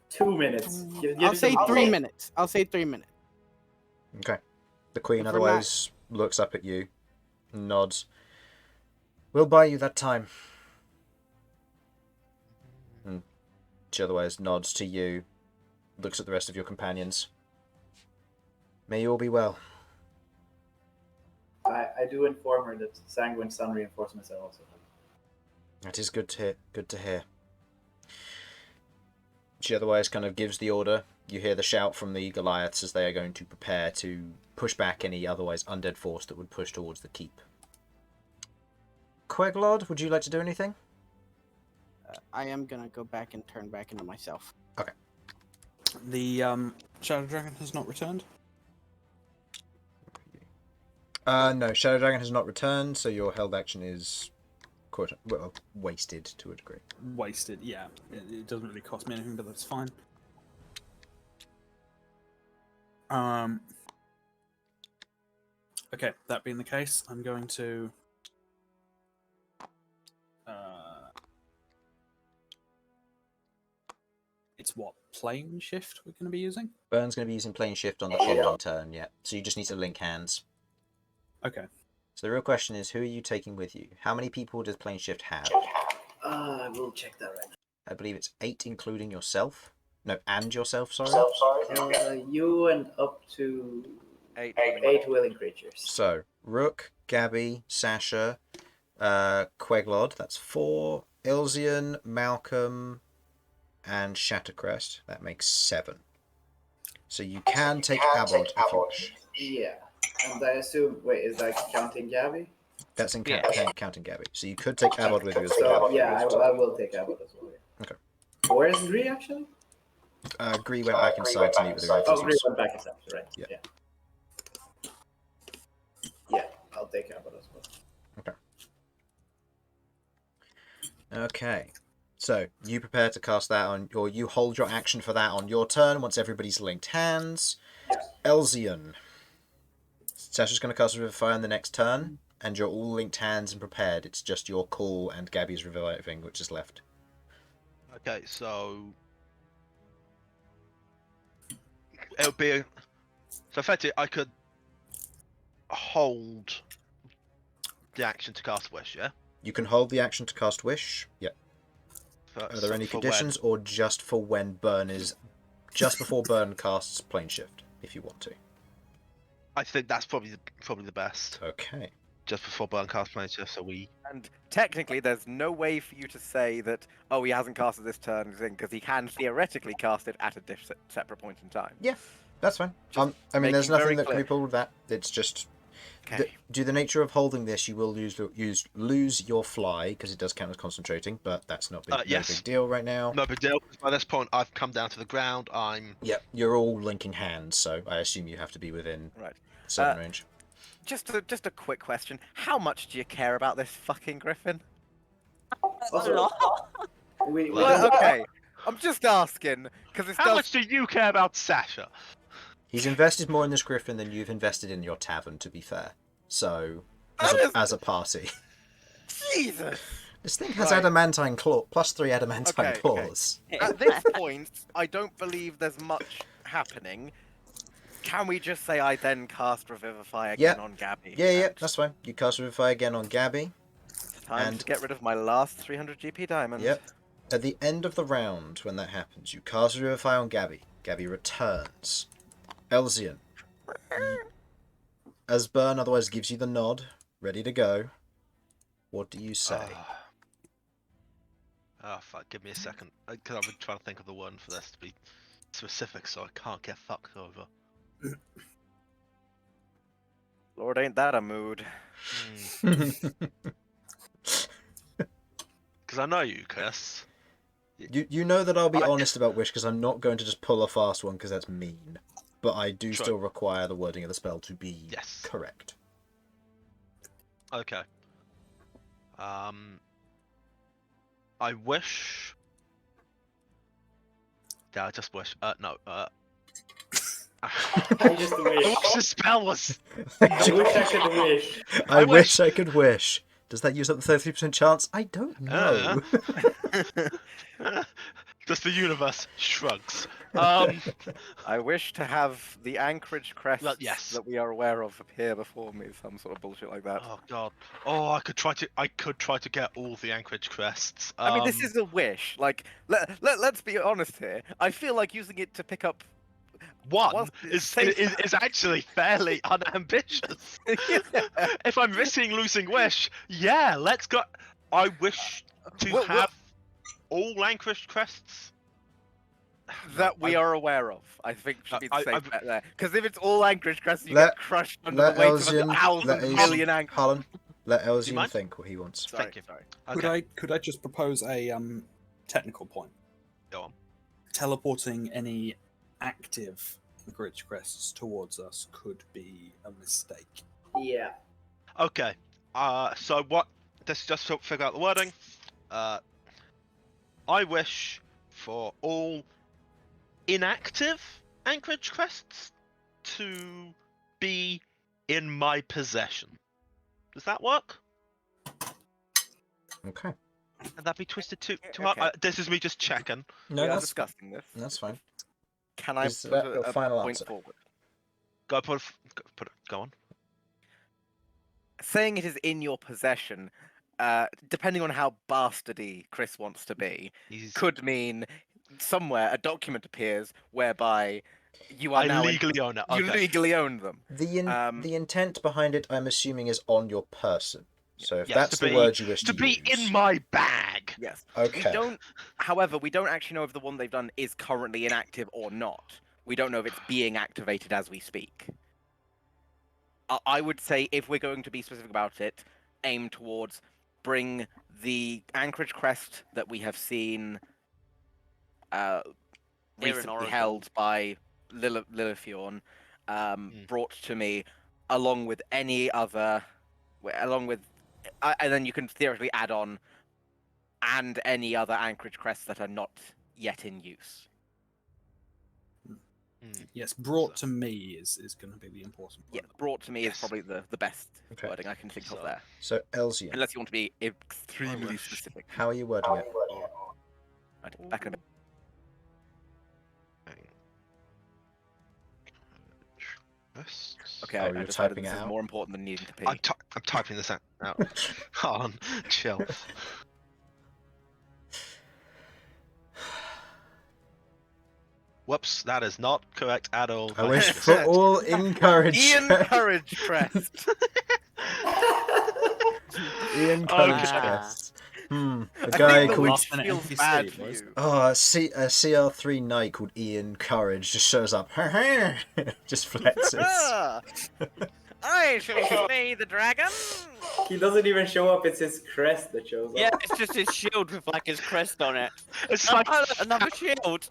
2 minutes. I'll say 3 minutes. I'll say 3 minutes. okay. The Queen If we're not- otherwise looks up at you, nods. We'll buy you that time. And she otherwise nods to you, looks at the rest of your companions. May you all be well. I do inform her that Sanguine Sun reinforcements are also coming. That is good to hear. Good to hear. She otherwise kind of gives the order. You hear the shout from the Goliaths as they are going to prepare to push back any otherwise undead force that would push towards the keep. Queglod, would you like to do anything? I am gonna go back and turn back into myself. Okay. The Shadow Dragon has not returned. No, Shadow Dragon has not returned, so your held action is wasted to a degree. Wasted, yeah. It doesn't really cost me anything, but that's fine. Okay, that being the case, I'm going to it's what, plane shift we're going to be using? Bern's going to be using plane shift on the following turn, yeah. So you just need to link hands. Okay. So the real question is, who are you taking with you? How many people does plane shift have? I will check that right I believe it's 8, including yourself. No, and yourself, sorry. now. You and up to 8. 8 willing creatures. So, Rook, Gabby, Sasha, Queglod, that's 4. Elsyan, Malcom, and Shattercrest, that makes 7. So you can take Abod if you wish. Yeah. And I assume, wait, is that counting Gabby? That's in Yeah. counting Gabby. So you could take Abod with you as So, well. yeah, I will take Abbott as well. Yeah. Okay. Where's Gree actually? Gree went back inside to meet with the Oh, Gree reinforcements. went back inside, right. Yeah. Yeah, I'll take Abbott as well. Okay. So, you prepare to cast that on, or you hold your action for that on your turn once everybody's linked hands. Elsyan. Sasha's going to cast Revivify on the next turn, and you're all linked hands and prepared. It's just your call and Gabby's Reviving, which is left. Okay, so it'll be so effectively I could hold the action to cast Wish, yeah? You can hold the action to cast Wish. Yep. Are there any For conditions, or just for when Bern is... just before Bern casts Plane Shift, if you want to? I think that's probably the best. Okay. Just before Burn cast Plane Shift, so we... And technically, there's no way for you to say that, oh, he hasn't casted this turn, because he can theoretically cast it at a separate point in time. Yeah, that's fine. Just I mean, there's making very nothing that can be clear. pulled with that. It's just... Okay. due to the nature of holding this, you will lose your fly, because it does count as concentrating, but that's not no yes. big deal right now. No big deal. By this point, I've come down to the ground. I'm... Yep, you're all linking hands, so I assume you have to be within Right. certain range. Just a quick question. How much do you care about this fucking griffin? Also, we Well, okay. I'm just asking, because it's How much do you care about Sasha? He's invested more in this griffin than you've invested in your tavern, to be fair. So, as a party. Jesus! This thing has Right. adamantine claw, +3 adamantine Okay, claws. At this point, I don't believe there's much happening. Can we just say I then cast Revivify again on Gabby? Yeah, and that's fine. You cast Revivify again on Gabby. it's time and- to get rid of my last 300 GP diamond. Yep. At the end of the round, when that happens, you cast Revivify on Gabby. Gabby returns. Elsyan. As Bern otherwise gives you the nod, ready to go, what do you say? Oh, fuck. Give me a second. Because I've been trying to think of the one for this to be specific, so I can't get fucked over. Lord, ain't that a mood? Because I know you, Chris. You know that I'll be honest about Wish, because I'm not going to just pull a fast one, because that's mean. But I do Sure. still require the wording of the spell to be Yes. correct. Okay. I wish Yeah, I just wish. No. I just I wish. wish the spell was. I wish I could wish. I I wish wish. I could wish. Does that use up the 33% chance? I don't know. Just the universe shrugs. I wish to have the anchorage crests yes. that we are aware of appear before me, some sort of bullshit like that. Oh god. Oh, I could try to get all the Anchorage crests. I mean, this is a wish. Like, let's be honest here. I feel like using it to pick up one whilst it's is safe. actually fairly unambitious. Yeah. If I'm risking losing wish, yeah, let's go. I wish to Well, have all Anchorage crests that we are aware of. I think should be the safe bet there. Because if it's all anchorage crests, you Let- get crushed under Let the weight of Elsyan, let 1,000 million Elsyan, anchors. Harlan, let Elsyan mind? think what he wants. Sorry, Thank you. sorry. Okay, Could I just propose a technical point? go on. Teleporting any active anchorage crests towards us could be a mistake. Yeah. Okay. So what? Let's just figure out the wording. I wish for all inactive Anchorage crests to be in my possession. Does that work? Okay. Can that be twisted too Okay. hard? This is me just checking. No, we are that's discussing this. that's fine. Can I Is put that your a final point answer? forward? Go on. Saying it is in your possession, depending on how bastardy Chris wants to be, could mean somewhere a document appears whereby you are I now legally own it. you Okay. legally own them. The intent behind it, I'm assuming, is on your person. So if Yes, that's to the be- word you wish to be use. in my bag. Yes. Okay. We don't. However, we don't actually know if the one they've done is currently inactive or not. We don't know if it's being activated as we speak. I would say if we're going to be specific about it, aim towards bring the Anchorage crest that we have seen Here in recently Oregon. held by Lilithorn, brought to me, along with any other, and then you can theoretically add on, and any other Anchorage crests that are not yet in use. Yes, brought to me is going to be the important Yeah, point. brought to me Yes. is probably the best Okay. wording I can think So- of there. So Elsyan, Unless you want to be extremely wish. specific. how are you wording it? Right, back in a bit. Okay, Oh, I you're decided typing this it is out? more important than needing to pee. I'm typing this out. Hold on, chill. Whoops, that is not correct at all. I wish for all encourage. Ian Courage crest. Ian Courage Okay. Crest. A I guy think the called witch Last-minute feels NPC, bad for boys. you. a CR3 knight called Ian Courage just shows up. Just flexes. I shall slay the dragon. He doesn't even show up, it's his crest that shows up. Yeah, it's just his shield with like his crest on it. It's like Another shield.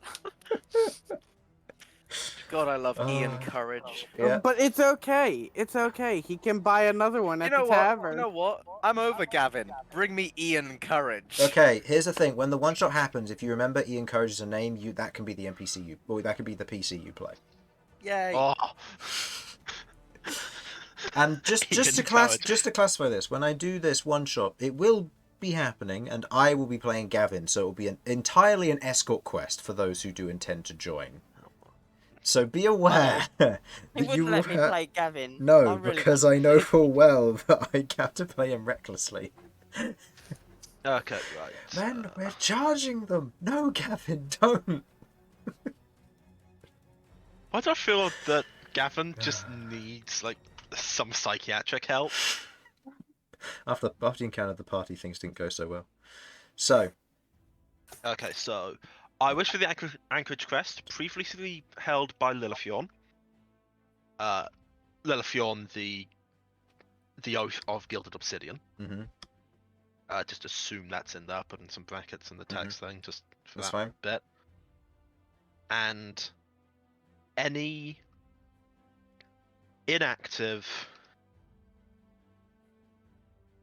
God, I love Ian Ah. Courage. Yeah. But it's okay. It's okay. He can buy another one at You know the what? tavern. You know what? I'm over Gavin. Bring me Ian Courage. Okay, here's the thing. When the one shot happens, if you remember Ian Courage as a name, that can be the NPC or that could be the PC you play. Yay. oh, And just Ian to Courage. classify this, when I do this one shot, it will be happening, and I will be playing Gavin, so it will be entirely an escort quest for those who do intend to join. So be aware He that you wouldn't let me will. play Gavin. No, I really because want I know full well that I have to play him recklessly. okay, right. Man, we're charging them. No, Gavin, don't. Why do I feel that Gavin just needs like some psychiatric help? After you encountered the party, things didn't go so well. So, Okay, so I wish for the Anchorage crest, previously held by Lilithorn. Lilithorn, the Oath of Gilded Obsidian. mhm, Just assume that's in there, put in some brackets in the text thing, just for that's that fine. bit. And any inactive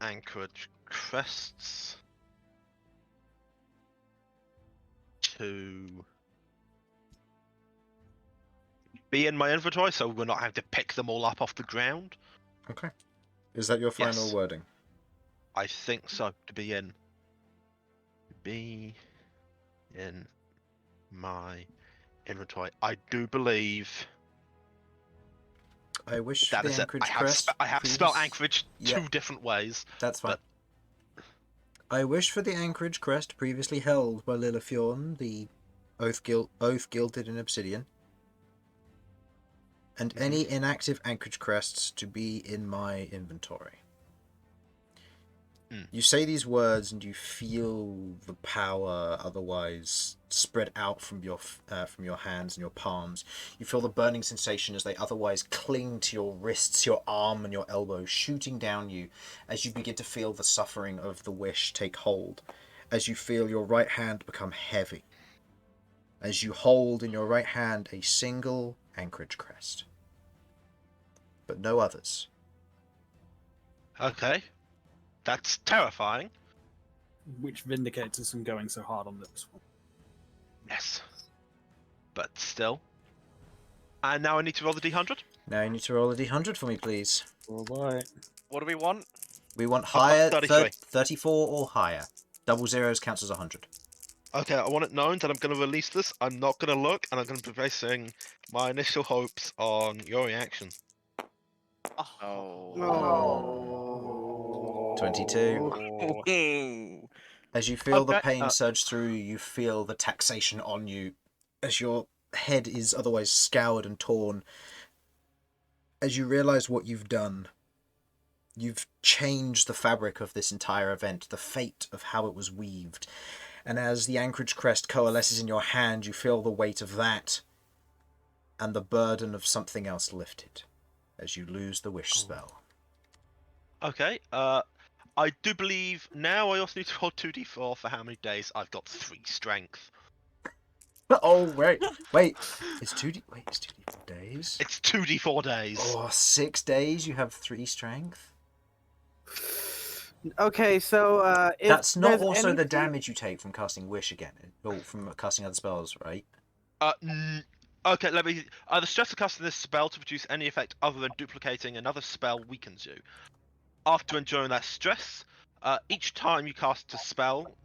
Anchorage crests to be in my inventory, so we're not having to pick them all up off the ground. Okay. Is that your final Yes. wording? I think so. To be in my inventory. I do believe I wish for that the is it. Anchorage I have Crest. I have spelled previous- anchorage Yeah. 2 different ways. That's fine. But I wish for the Anchorage Crest previously held by Lilithorn, the oath gilded in obsidian, and any inactive Anchorage Crests to be in my inventory. You say these words and you feel the power otherwise spread out from your hands and your palms. You feel the burning sensation as they otherwise cling to your wrists, your arm and your elbow, shooting down you as you begin to feel the suffering of the wish take hold, as you feel your right hand become heavy, as you hold in your right hand a single Anchorage Crest, but no others. okay, that's terrifying. Which vindicates us from going so hard on this one. Yes, but still. And now I need to roll the d100. Now you need to roll a d100 for me, please. All right. What do we want? We want got higher, 33. 34 or higher. Double zeros counts as 100. Okay, I want it known that I'm going to release this. I'm not going to look, and I'm going to be basing my initial hopes on your reaction. Oh. No. 22. As you feel the Okay, pain surge through you, you feel the taxation on you as your head is otherwise scoured and torn. As you realise what you've done, you've changed the fabric of this entire event, the fate of how it was weaved. And as the Anchorage Crest coalesces in your hand, you feel the weight of that and the burden of something else lifted as you lose the wish spell. Okay, I do believe now I also need to roll 2d4 for how many days. I've got 3 strength. Oh, wait. It's 2D days? It's 2d4 days. Oh, 6 days you have 3 strength? Okay, so if That's not there's also the anything- damage you take from casting Wish again, or from casting other spells, right? Okay, let me. The stress of casting this spell to produce any effect other than duplicating another spell weakens you. After enduring that stress, each time you cast a spell,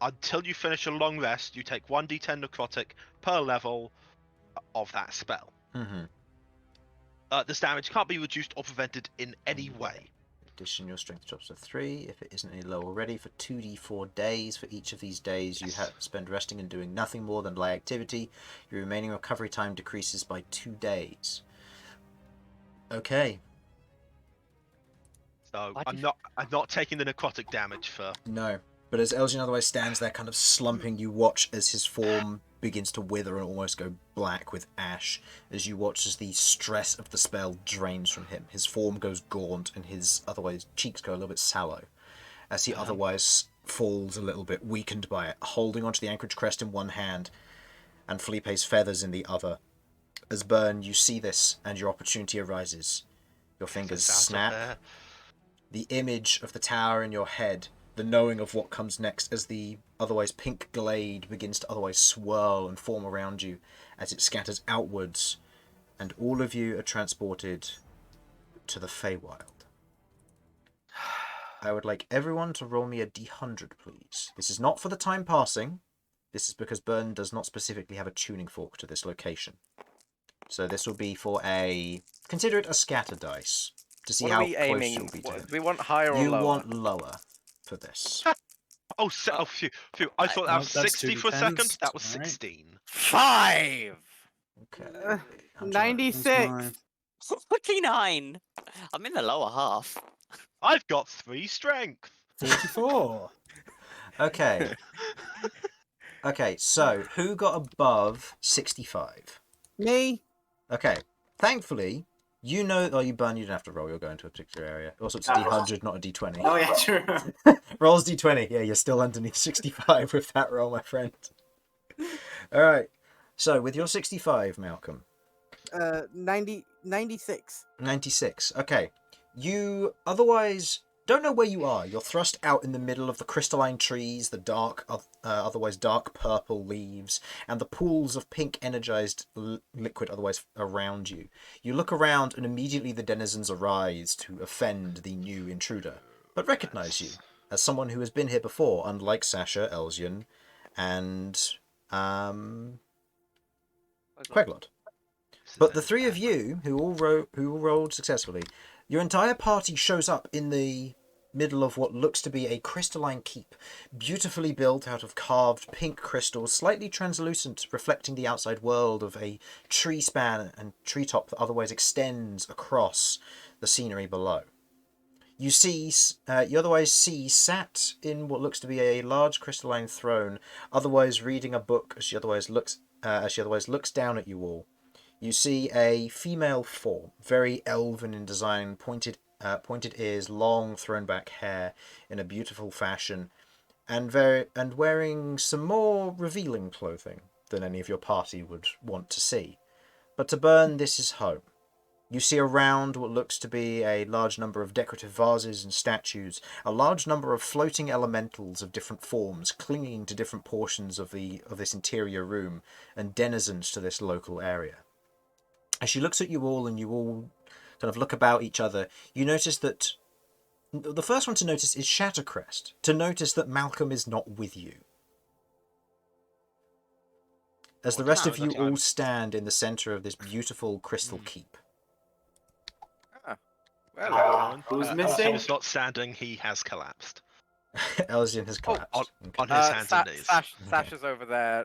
until you finish a long rest, you take 1d10 necrotic per level of that spell. Mm-hmm. This damage can't be reduced or prevented in any way. Addition, your strength drops to 3. If it isn't any lower already, for 2d4 days. For each of these days, you spend resting and doing nothing more than light activity. Your remaining recovery time decreases by 2 days. Okay. So Why I'm did- not taking the necrotic damage for. No. But as Elsyan otherwise stands there kind of slumping, you watch as his form begins to wither and almost go black with ash, as you watch as the stress of the spell drains from him. His form goes gaunt and his otherwise cheeks go a little bit sallow, as he otherwise falls a little bit, weakened by it, holding onto the Anchorage Crest in one hand and Felipe's feathers in the other. As Bern, you see this and your opportunity arises. Your fingers snap. The image of the tower in your head, the knowing of what comes next as the otherwise pink glade begins to otherwise swirl and form around you as it scatters outwards, and all of you are transported to the Feywild. I would like everyone to roll me a d100, please. This is not for the time passing. This is because Bern does not specifically have a tuning fork to this location. So this will be for consider it a scatter dice, to see What how are we close aiming? you'll be to Do him. we want higher or You lower? want lower for this. Oh, phew. I thought that was that's 60 for a 2d10s, second. That was alright. 16. 5! Okay. Uh, I'm trying- 96. 49! I'm in the lower half. I've got 3 strength. 44. Okay. Okay, so who got above 65? Me? Okay. Thankfully, you know... Oh, you Bern, you don't have to roll. You're going to a particular area. Also, it's a d100, not a d20. Oh yeah, true. Rolls d20. Yeah, you're still underneath 65 with that roll, my friend. Alright. So, with your 65, Malcolm. 96. 96. Okay. You otherwise don't know where you are. You're thrust out in the middle of the crystalline trees, the dark, otherwise dark purple leaves, and the pools of pink energized liquid otherwise around you. You look around, and immediately the denizens arise to offend the new intruder, but recognize you as someone who has been here before, unlike Sasha, Elsyan, and Queglod. But the three of you, who all rolled successfully, your entire party shows up in the middle of what looks to be a crystalline keep, beautifully built out of carved pink crystals, slightly translucent, reflecting the outside world of a tree span and treetop that otherwise extends across the scenery below. You otherwise see sat in what looks to be a large crystalline throne, otherwise reading a book as she otherwise looks down at you all. You see a female form, very elven in design, pointed ears, long thrown back hair in a beautiful fashion, and wearing some more revealing clothing than any of your party would want to see. But to Bern, this is home. You see around what looks to be a large number of decorative vases and statues, a large number of floating elementals of different forms clinging to different portions of this interior room, and denizens to this local area. As she looks at you all and you all kind of look about each other, you notice that the first one to notice is Shattercrest, to notice that Malcom is not with you. As the rest of you all stand in the centre of this beautiful crystal keep. Well, Who's Elsyan missing? is not standing, he has collapsed. Elsyan has collapsed. On his hands and knees. Sasha's over there,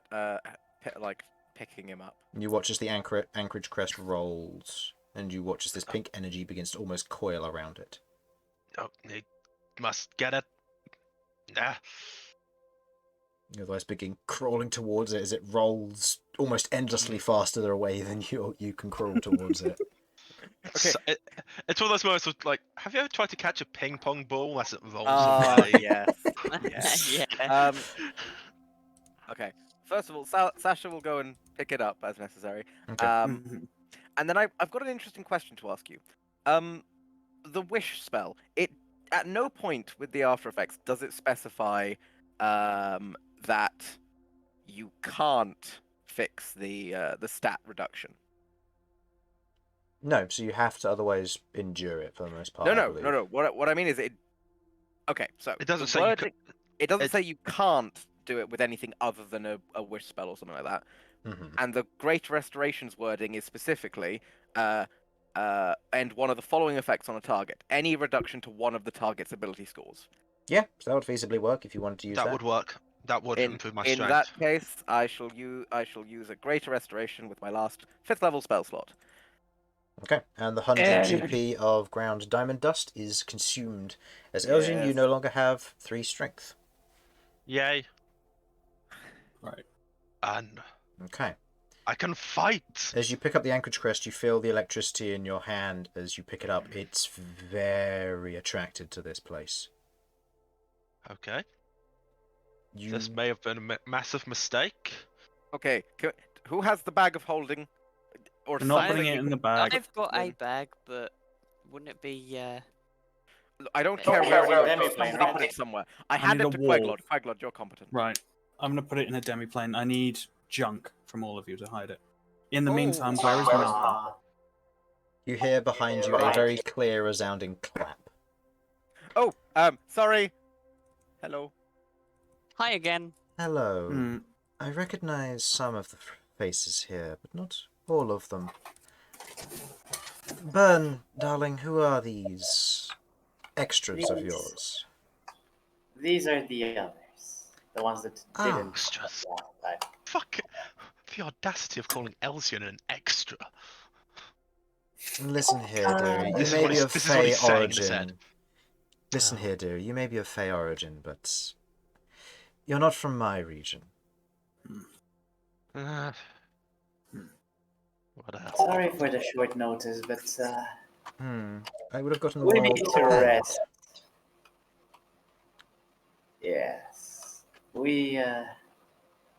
picking him up. You watch as the anchorage crest rolls, and you watch as this pink energy begins to almost coil around it. Oh, he must get it. Ah. You otherwise begin crawling towards it as it rolls almost endlessly faster away than you can crawl towards it. Okay. So it's one of those moments of like, have you ever tried to catch a ping pong ball as it rolls Oh, away? yes. Yes. Yeah. Okay. First of all, Sasha will go and pick it up as necessary. Okay. And then I've got an interesting question to ask you. The wish spell. It at no point with the after effects does it specify that you can't fix the stat reduction. No, so you have to otherwise endure it for the most part. No. What I mean is it. Okay, so It doesn't the say you wording- It doesn't it- say you can't do it with anything other than a wish spell or something like that. Mm-hmm. And the Great Restoration's wording is specifically, and one of the following effects on a target. Any reduction to one of the target's ability scores. Yeah, so that would feasibly work if you wanted to use that. That would work. That would improve my In strength. that case, I shall use a Greater Restoration with my last 5th level spell slot. Okay, and the 100 GP of ground diamond dust is consumed. As Elsyan, you Yes. no longer have 3 strength. Yay. Right. And Okay. I can fight. As you pick up the anchorage crest, you feel the electricity in your hand as you pick it up. It's very attracted to this place. Okay. You... This may have been a massive mistake. Okay, who has the bag of holding? Or I'm not something putting it you in can- the bag. I've got a then- bag, but wouldn't it be? I don't care Okay, where well, we then put we play somebody put it. it somewhere. I I hand need it a to wall. Queglod. Queglod, you're competent. Right. I'm going to put it in a demi-plane. I need junk from all of you to hide it. In the Oh. meantime, where is Mel? You hear behind you a very clear, resounding clap. Oh, sorry. Hello. Hi again. Hello. Hmm. I recognize some of the faces here, but not all of them. Bern, darling, who are these extras of yours? These are the others. The ones that didn't. Extras. last time. Fuck. The audacity of calling Elsyan an extra. Listen here, dearie. You This is may what be he's- of this is what Fey he's saying in his head. origin. Listen here, dearie. You may be of Fey origin, but you're not from my region. Uh, what else? Sorry for the short notice, but I would have gotten we well need to prepared. rest. Yes, we're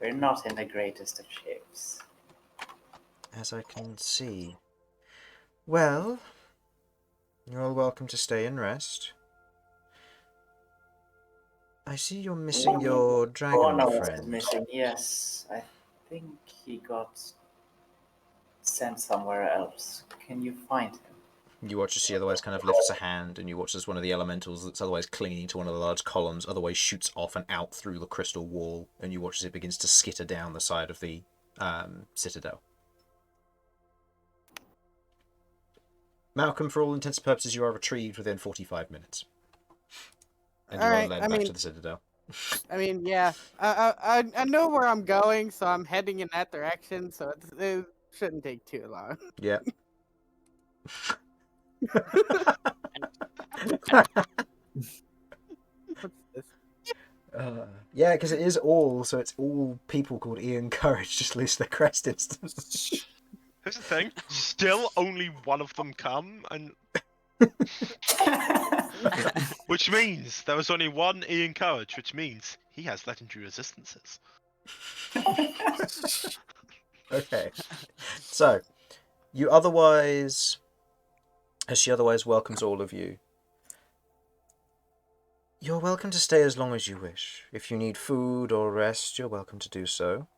not in the greatest of shapes. As I can see. Well, you're all welcome to stay and rest. I see you're missing your dragon Warlock is friend. missing. Yes, I think he got sent somewhere else. Can you find him? You watch as she otherwise kind of lifts a hand, and you watch as one of the elementals that's otherwise clinging to one of the large columns otherwise shoots off and out through the crystal wall, and you watch as it begins to skitter down the side of the citadel. Malcolm, for all intents and purposes, you are retrieved within 45 minutes. And you are Alright, led I back mean- to the citadel. I mean, yeah, I know where I'm going, so I'm heading in that direction. So it shouldn't take too long. Yeah. What's this? Yeah, because it is all, so it's all people called Ian Courage just lose their crest instantly. Here's the thing. Still, only one of them come, and which means there was only one Ian Courage, which means he has legendary resistances. Okay. So, you otherwise, as she otherwise welcomes all of you, you're welcome to stay as long as you wish. If you need food or rest, you're welcome to do so.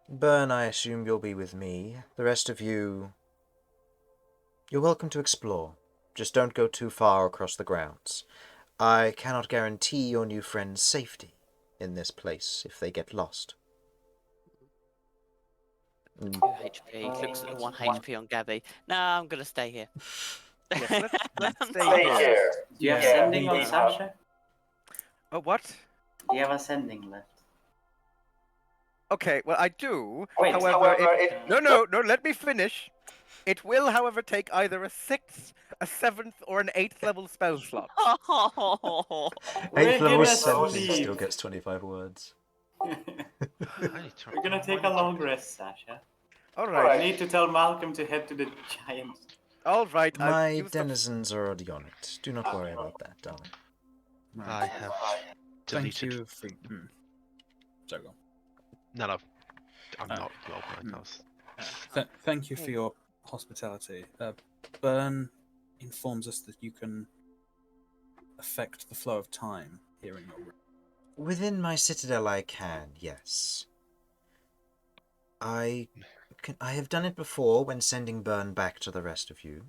Bern, I assume you'll be with me. The rest of you, you're welcome to explore. Just don't go too far across the grounds. I cannot guarantee your new friend's safety in this place if they get lost. 2 HP. Looks at the 1 HP on Gabby. Nah, I'm gonna stay here. Yes, let's stay Stay here. here. Do you have Yeah. sending on Sasha? Oh, what? Do you have a sending left? Okay, well, I do. Wait, however, no, let me finish. It will, however, take either a 6th, a 7th, or an 8th level spell slot. Eighth level gonna sentence sleep. still gets 25 words. We're gonna take a long rest, Sasha. All I right. need to tell Malcolm to head to the giant. All right. I've My used up- denizens are already on it. Do not worry about that, darling. I have Thank deleted. you for. So go on. No, I'm Oh. not logging those. Thank you for your hospitality. Bern informs us that you can affect the flow of time here in your room. Within my citadel I can, yes. I have done it before when sending Bern back to the rest of you,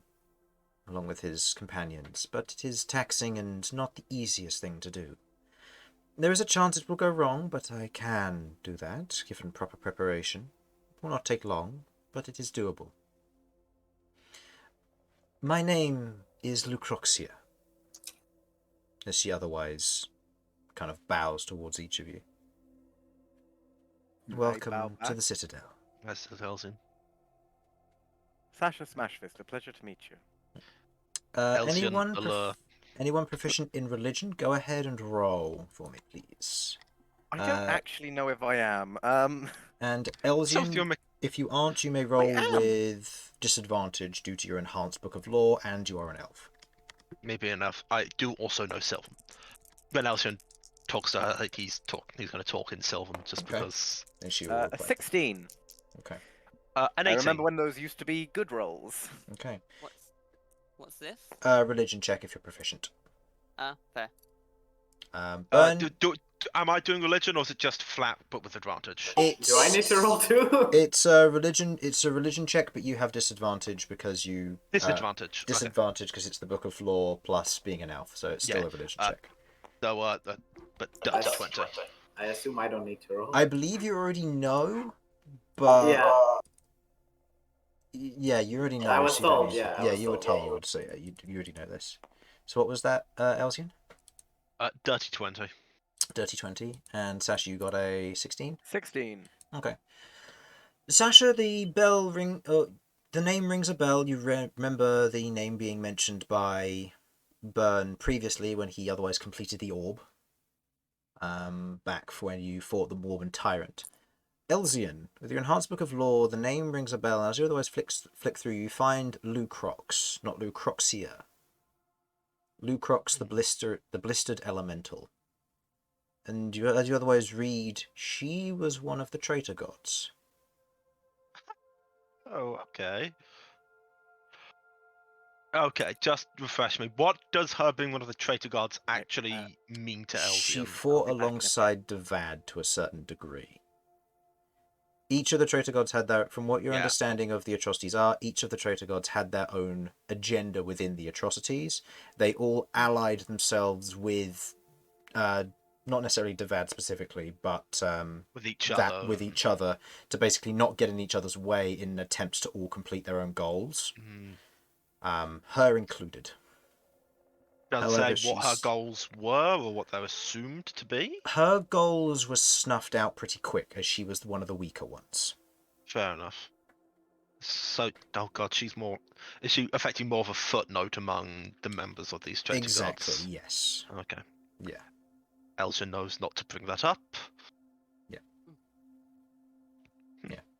along with his companions, but it is taxing and not the easiest thing to do. There is a chance it will go wrong, but I can do that, given proper preparation. It will not take long, but it is doable. My name is Lucroxia, as she otherwise kind of bows towards each of you. Welcome bow to back. the Citadel. That's the Elsyan. Sasha Smashfist, a pleasure to meet you. Elsyan, Aleuir. Anyone proficient in religion, go ahead and roll for me, please. I don't Uh, actually know if I am. And So Elsyan, if you aren't, you may roll am. with disadvantage due to your enhanced book of lore, and you are an elf. maybe enough. I do also know Sylvan. When Elsyan talks to her, like he's going to talk in Sylvan just Okay. because. And she will A reply. 16. Okay. An I 18. remember when those used to be good rolls. Okay. What's this? Religion check if you're proficient. Ah, fair. Bern, Am I doing religion or is it just flat but with advantage? it's, Do I need to roll too? It's a religion check, but you have disadvantage because you Disadvantage. Okay. disadvantage because it's the book of lore plus being an elf, so it's still Yeah, a religion uh, check. So, but dirty 20. I assume I don't need to roll. I believe you already know, but yeah, you already know. I was so you don't told, need to- yeah, I yeah, was you were told, yeah. told, so yeah, you already know this. So what was that, Elsyan? Dirty 20. Dirty 20, and Sasha, you got a 16. 16. Okay. Sasha, the bell ring. The name rings a bell. You remember the name being mentioned by Bern previously when he otherwise completed the orb. Back when you fought the Morbin Tyrant. Elsyan, with your enhanced book of lore, the name rings a bell, and as you otherwise flick through, you find Lucrox, not Lucroxia. Lucrox, the blistered elemental. And as you otherwise read, she was one of the traitor gods. Oh, okay. Okay, just refresh me. What does her being one of the traitor gods actually mean to She Elsyan? fought I'll be back in a bit. alongside Devad to a certain degree. Each of the traitor gods had their, from what your Yeah. understanding of the atrocities are, each of the traitor gods had their own agenda within the atrocities. They all allied themselves with, not necessarily Devad specifically, but With each other. with each other to basically not get in each other's way in attempts to all complete their own goals. Her included. Does However, it say what her goals were or what they're assumed to be? Her goals were snuffed out pretty quick as she was one of the weaker ones. Fair enough. So, oh god, is she effectively more of a footnote among the members of these traitor Exactly, gods? yes. Okay. Yeah. Elsyan knows not to bring that up. Yeah.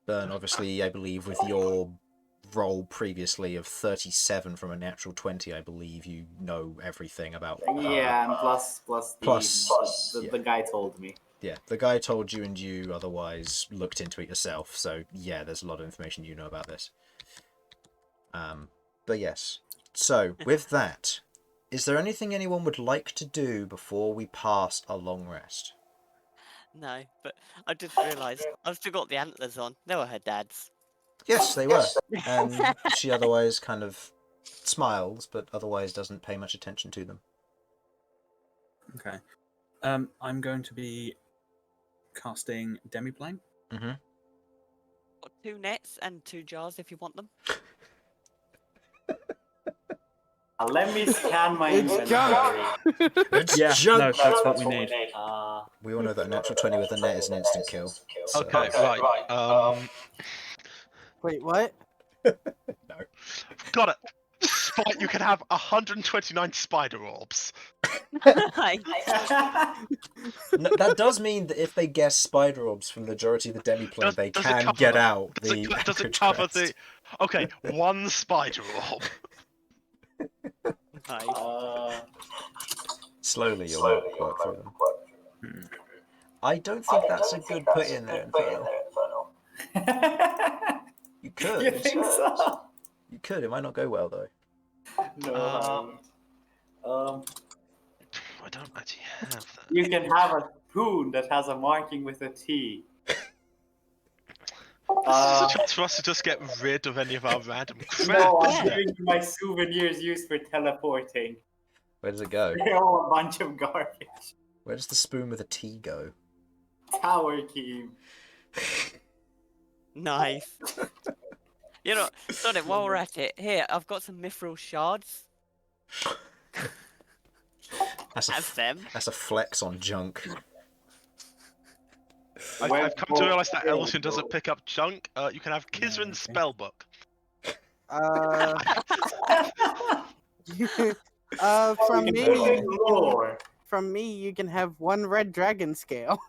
Bern, obviously, I believe with your roll previously of 37 from a natural 20, I believe you know everything about her. Yeah, and plus the guy told me. Yeah, the guy told you and you otherwise looked into it yourself, so yeah, there's a lot of information you know about this. But yes. So, with that, is there anything anyone would like to do before we pass a long rest? No, but I just realised I've still got the antlers on. They were her dad's. Yes, they were. And she otherwise kind of smiles, but otherwise doesn't pay much attention to them. Okay. I'm going to be casting Demiplane. Mm-hmm. Got 2 nets and 2 jars if you want them. Let me scan my It's inventory. It's Yeah, junk. no, that's what we need. We all know that a natural 20 with a net is an instant kill. So. Okay, right. Wait, what? No. Got it. You can have 129 spider orbs. Hi. No, that does mean that if they guess spider orbs from the majority of the demiplane, they Does it can cover get them? out Does the it, does it anchorage cover crest. the? Okay, 1 spider orb. Hi. Slowly you'll work through them. I don't think that's a good put in there, Infernal. You could. You think so? You could. It might not go well, though. No. I don't actually have that. You can have a spoon that has a marking with a T. This is a chance for us to just get rid of any of our random crap. No, I'm isn't it? giving you my souvenirs used for teleporting. Where does it go? They're all a bunch of garbage. Where does the spoon with a T go? Tower key. Nice. You know, Sonic, while we're at it, here, I've got some mithril shards. Have them. That's a flex on junk. I've come to realise that Elsyan doesn't pick up junk. You can have Kizrin's spellbook. From me, you can have 1 red dragon scale.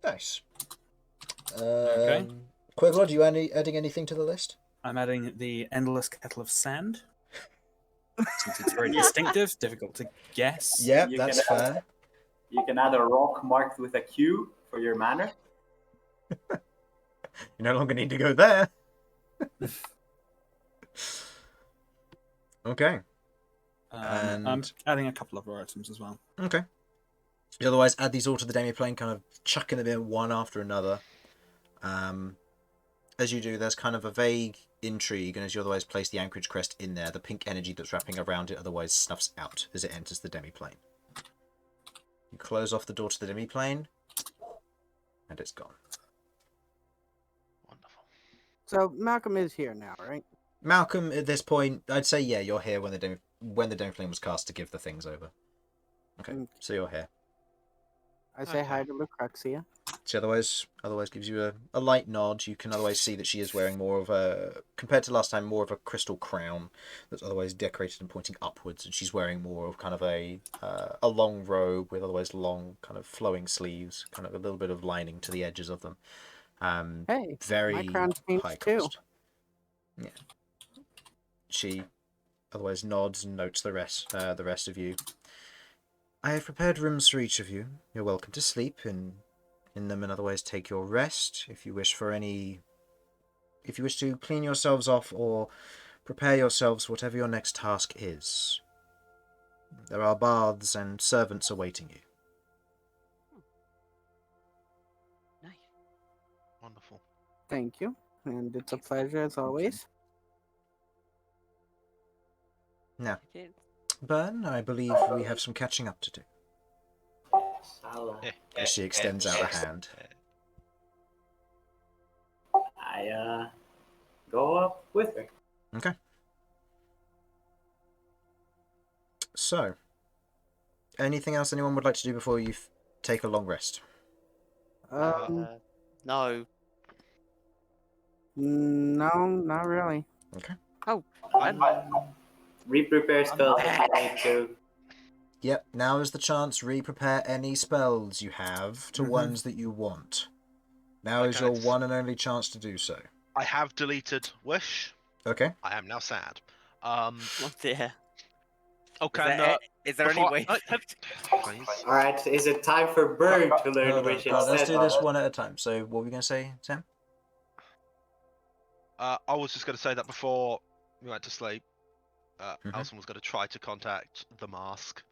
Nice. Okay. Queglod, you adding anything to the list? I'm adding the Endless Kettle of Sand. Since it's very distinctive, difficult to guess. Yeah, You that's can fair. You can add a rock marked with a Q for your manner. You no longer need to go there. Okay. I'm And- adding a couple of other items as well. Okay. You otherwise add these all to the demiplane, kind of chucking them in one after another. As you do, there's kind of a vague intrigue, and as you otherwise place the anchorage crest in there, the pink energy that's wrapping around it otherwise snuffs out as it enters the demiplane. You close off the door to the demiplane, and it's gone. Wonderful. So Malcolm is here now, right? Malcom, at this point, I'd say yeah, you're here when the demiplane was cast to give the things over. Okay, so you're here. I say hi to Lucrexia. She otherwise gives you a light nod. You can otherwise see that she is wearing more of a, compared to last time, more of a crystal crown that's otherwise decorated and pointing upwards, and she's wearing more of kind of a long robe with otherwise long kind of flowing sleeves, kind of a little bit of lining to the edges of them. Hey, Very my crown's changed high too. cost. Yeah. She otherwise nods and notes the rest of you. I have prepared rooms for each of you. You're welcome to sleep in them and otherwise take your rest. If you wish to clean yourselves off or prepare yourselves for whatever your next task is. There are baths and servants awaiting you. Nice. Wonderful. Thank you, and it's a pleasure as always. Now, It is. Bern, I believe we have some catching up to do. As she extends out a hand. I go up with her. Okay. So, anything else anyone would like to do before you take a long rest? No. No, not really. Okay. Re-prepare spells if you need to. Yep, now is the chance. Re-prepare any spells you have to ones that you want. Now is your one and only chance to do so. I have deleted Wish. Okay. I am now sad. Oh dear. Okay, Is there any way? Please. Alright, is it time for Bern to learn Hold on. which Let's instead? do this one at a time. So, what were we going to say, Sam? I was just going to say that before we went to sleep, Mhm. Elsyan was going to try to contact the mask.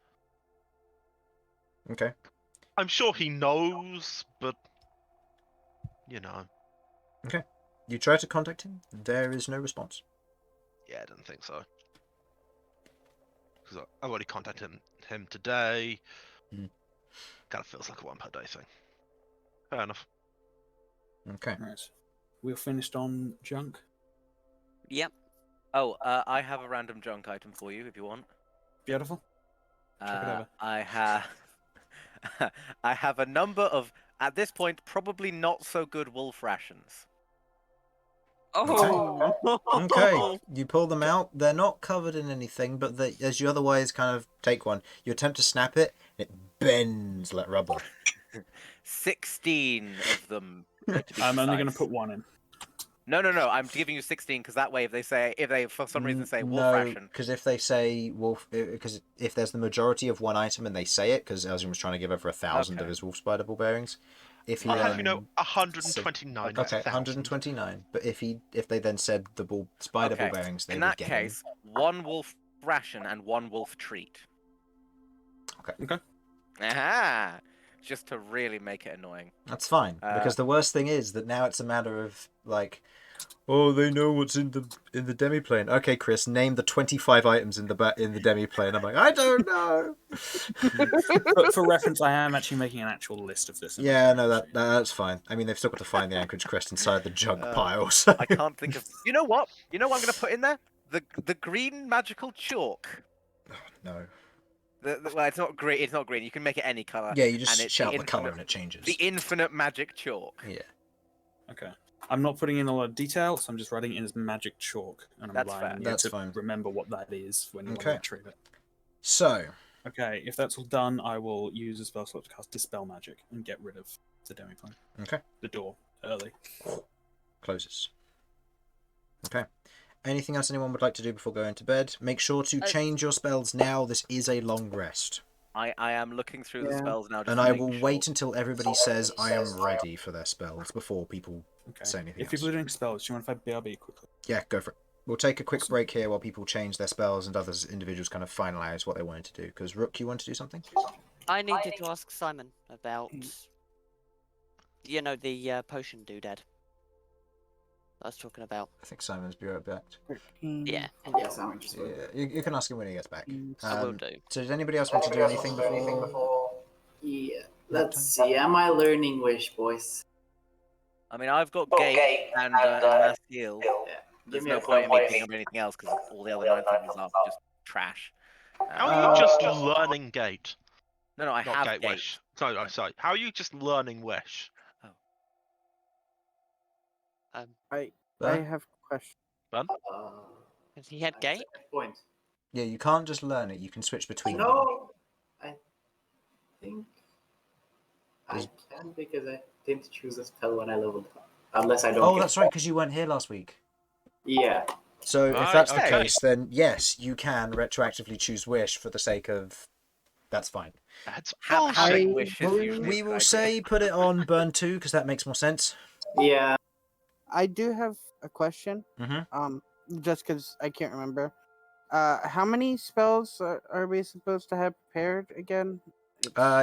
Okay. I'm sure he knows, but you know. You try to contact him. There is no response. Yeah, I didn't think so. Because I've already contacted him today. Hmm. Kind of feels like a one per day thing. Fair enough. Okay. Right. We're finished on junk. Yep. Oh, I have a random junk item for you if you want. Beautiful. Chuck it over. I have I have a number of, at this point, probably not so good wolf rations. Oh. Okay. You pull them out. They're not covered in anything, but as you otherwise kind of take one, you attempt to snap it, and it bends like rubber. 16 of them. To be I'm only going to precise. put one in. No. I'm giving you 16 because that way, if they for some reason say wolf no, ration. because if they say wolf, because if there's the majority of one item and they say it, because Elsyan was trying to give over 1,000 of Okay. his wolf spider ball bearings. If he I have, 129. okay, 129. But if they then said the spider ball bearings, they In would that get case, one wolf ration and one wolf treat. Okay. Aha! Just to really make it annoying. That's fine, because the worst thing is that now it's a matter of like, oh, they know what's in the demiplane. Okay, Chris, name the 25 items in the demiplane. I'm like, I don't know. But for reference, I am actually making an actual list of this. Yeah, no, that's fine. I mean, they've still got to find the anchorage crest inside the junk pile. So. I can't think of. You know what? I'm going to put in there? The green magical chalk. No. Well, it's not green. It's not green. You can make it any color. Yeah, you just and it's shout the color and it changes. The infinite magic chalk. Yeah. Okay. I'm not putting in a lot of detail, so I'm just writing it in as magic chalk, and I'm That's relying fair. on you That's to fine. remember what that is when you want Okay. to retrieve it. So. Okay, if that's all done, I will use a spell slot to cast Dispel Magic and get rid of the demiplane. Okay. The door early. Closes. Okay. Anything else anyone would like to do before going to bed? Make sure to change your spells now. This is a long rest. I am looking through the spells now. Just And to I make will sure. wait until everybody says I am ready for their spells before people say anything If else. people are doing spells, do you want to fight BRB quickly? Yeah, go for it. We'll take a quick break here while people change their spells and other individuals kind of finalise what they wanted to do. Because Rook, you want to do something? I needed to ask Simon about, the potion doodad I was talking about. I think Simon's be right back. 13, Yeah. Yes, I'm just Yeah, you can ask him when he gets back. I will do. So did anybody else want to do anything before? Yeah. Let's see. Am I learning Wish, boys? I mean, I've got gate and mass heal. Yeah. There's Give me no a point in me point. picking up anything else because all the other 9 things are just trash. How are you just learning Gate? No, I Not have Gate gate. Wish. Sorry. How are you just learning Wish? I Huh? have a question. Has he had gate? Point. Yeah, you can't just learn it. You can switch between them. No, I think I can because I didn't choose a spell when I leveled up. Unless I don't. Oh, get that's right, because you weren't here last week. Yeah. So if Right, that's the okay. case, then yes, you can retroactively choose Wish for the sake of... That's fine. That's Having bullshit. wish is usually We a good will idea. say put it on Burn 2, because that makes more sense. Yeah. I do have a question. Mhm. just because I can't remember. How many spells are we supposed to have prepared again?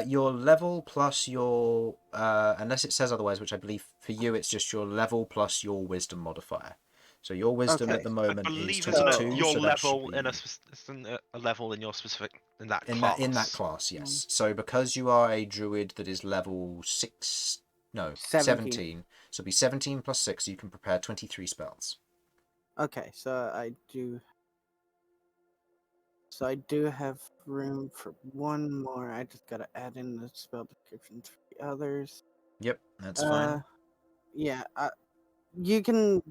Your level plus your unless it says otherwise, which I believe for you it's just your level plus your wisdom modifier. So your wisdom Okay. at the I moment is believe, 22. isn't it your so that should level be in a level in your specific in that in class? that class, yes. So because you are a druid that is level 17, so it'll be 17 plus 6, so you can prepare 23 spells. Okay, so I do. So I do have room for one more. I just gotta add in the spell descriptions for the others. Yep, that's fine. Yeah. You can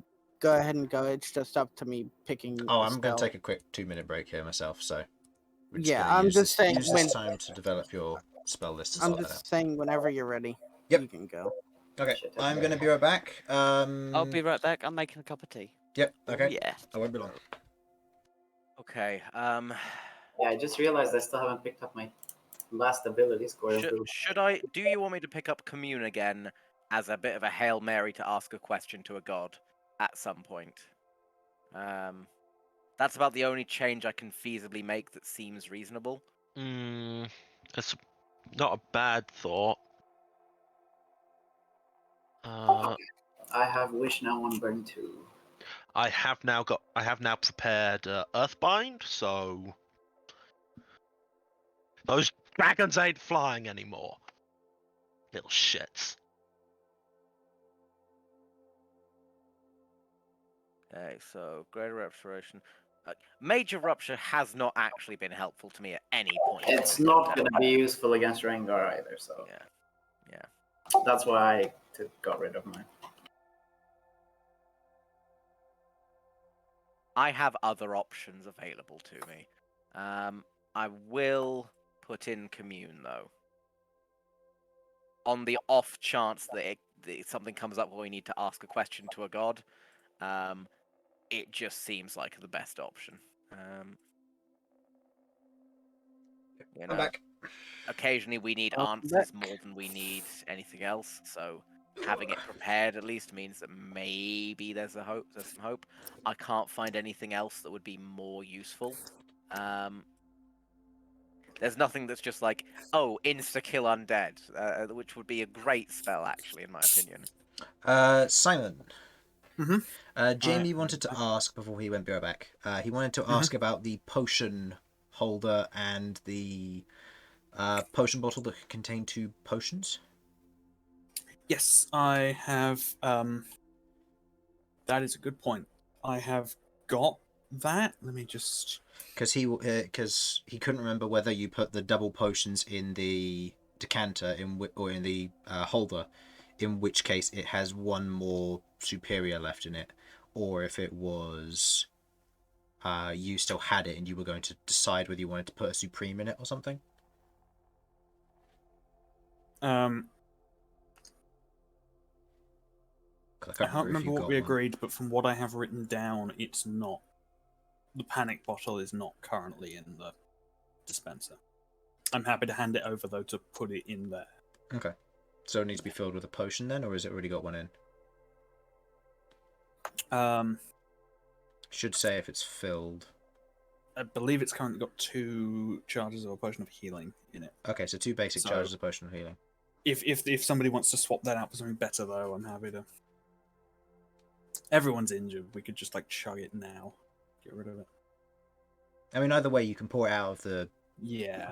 go ahead and go. It's just up to me picking. Oh, a I'm going spell. to take a quick 2-minute break here myself, so we're just Yeah, going to I'm use just saying use when. this time to develop your spell list and I'm sort that out. just saying whenever you're ready, Yep. you can go. Okay, Shit, I'm going to be right back. I'll be right back. I'm making a cup of tea. Yep, okay. Yeah. I won't be long. Okay. Yeah, I just realized I still haven't picked up my last ability score. Should I? Do you want me to pick up Commune again as a bit of a Hail Mary to ask a question to a god at some point? That's about the only change I can feasibly make that seems reasonable. It's not a bad thought. I have Wish Now on Burn 2. I have now prepared Earthbind, so those dragons ain't flying anymore. Little shits. Okay, so Greater Restoration. Major Rupture has not actually been helpful to me at any point. It's not going to be useful against Rengar either, so Yeah. that's why I got rid of mine. I have other options available to me. I will put in Commune though. On the off chance that something comes up where we need to ask a question to a god, it just seems like the best option. I'm back. Occasionally we need Welcome answers back. more than we need anything else, so having it prepared at least means that maybe there's some hope. I can't find anything else that would be more useful. There's nothing that's just like, oh, insta-kill undead, which would be a great spell, actually, in my opinion. Simon. Mhm. Jamie wanted to ask before he went back. He wanted to ask about the potion holder and the potion bottle that could contain 2 potions. Yes, I have. That is a good point. I have got that. Let me just. Because he couldn't remember whether you put the double potions in the decanter or in the holder, in which case it has one more superior left in it, or if it was you still had it and you were going to decide whether you wanted to put a supreme in it or something. I can't remember what we agreed, but from what I have written down, it's not. The panic bottle is not currently in the dispenser. I'm happy to hand it over, though, to put it in there. Okay. So it needs to be filled with a potion then, or has it already got one in? Should say if it's filled. I believe it's currently got 2 charges of a potion of healing in it. Okay, so 2 basic charges of potion of healing. If somebody wants to swap that out for something better, though, I'm happy to. Everyone's injured. We could just chug it now. Get rid of it. I mean, either way, you can pour it out of the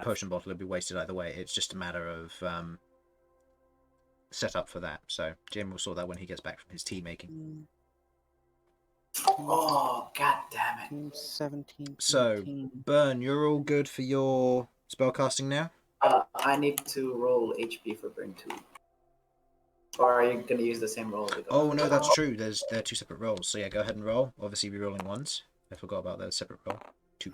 potion bottle. It'll be wasted either way. It's just a matter of set up for that. So Jim will sort that when he gets back from his tea making. Oh, god damn it. 17. So, 18. Bern, you're all good for your spellcasting now? I need to roll HP for Burn 2. Or are you going to use the same roll? Oh, no, that's true. They're 2 separate rolls. So yeah, go ahead and roll. Obviously, we're rolling once. I forgot about that separate roll. 2.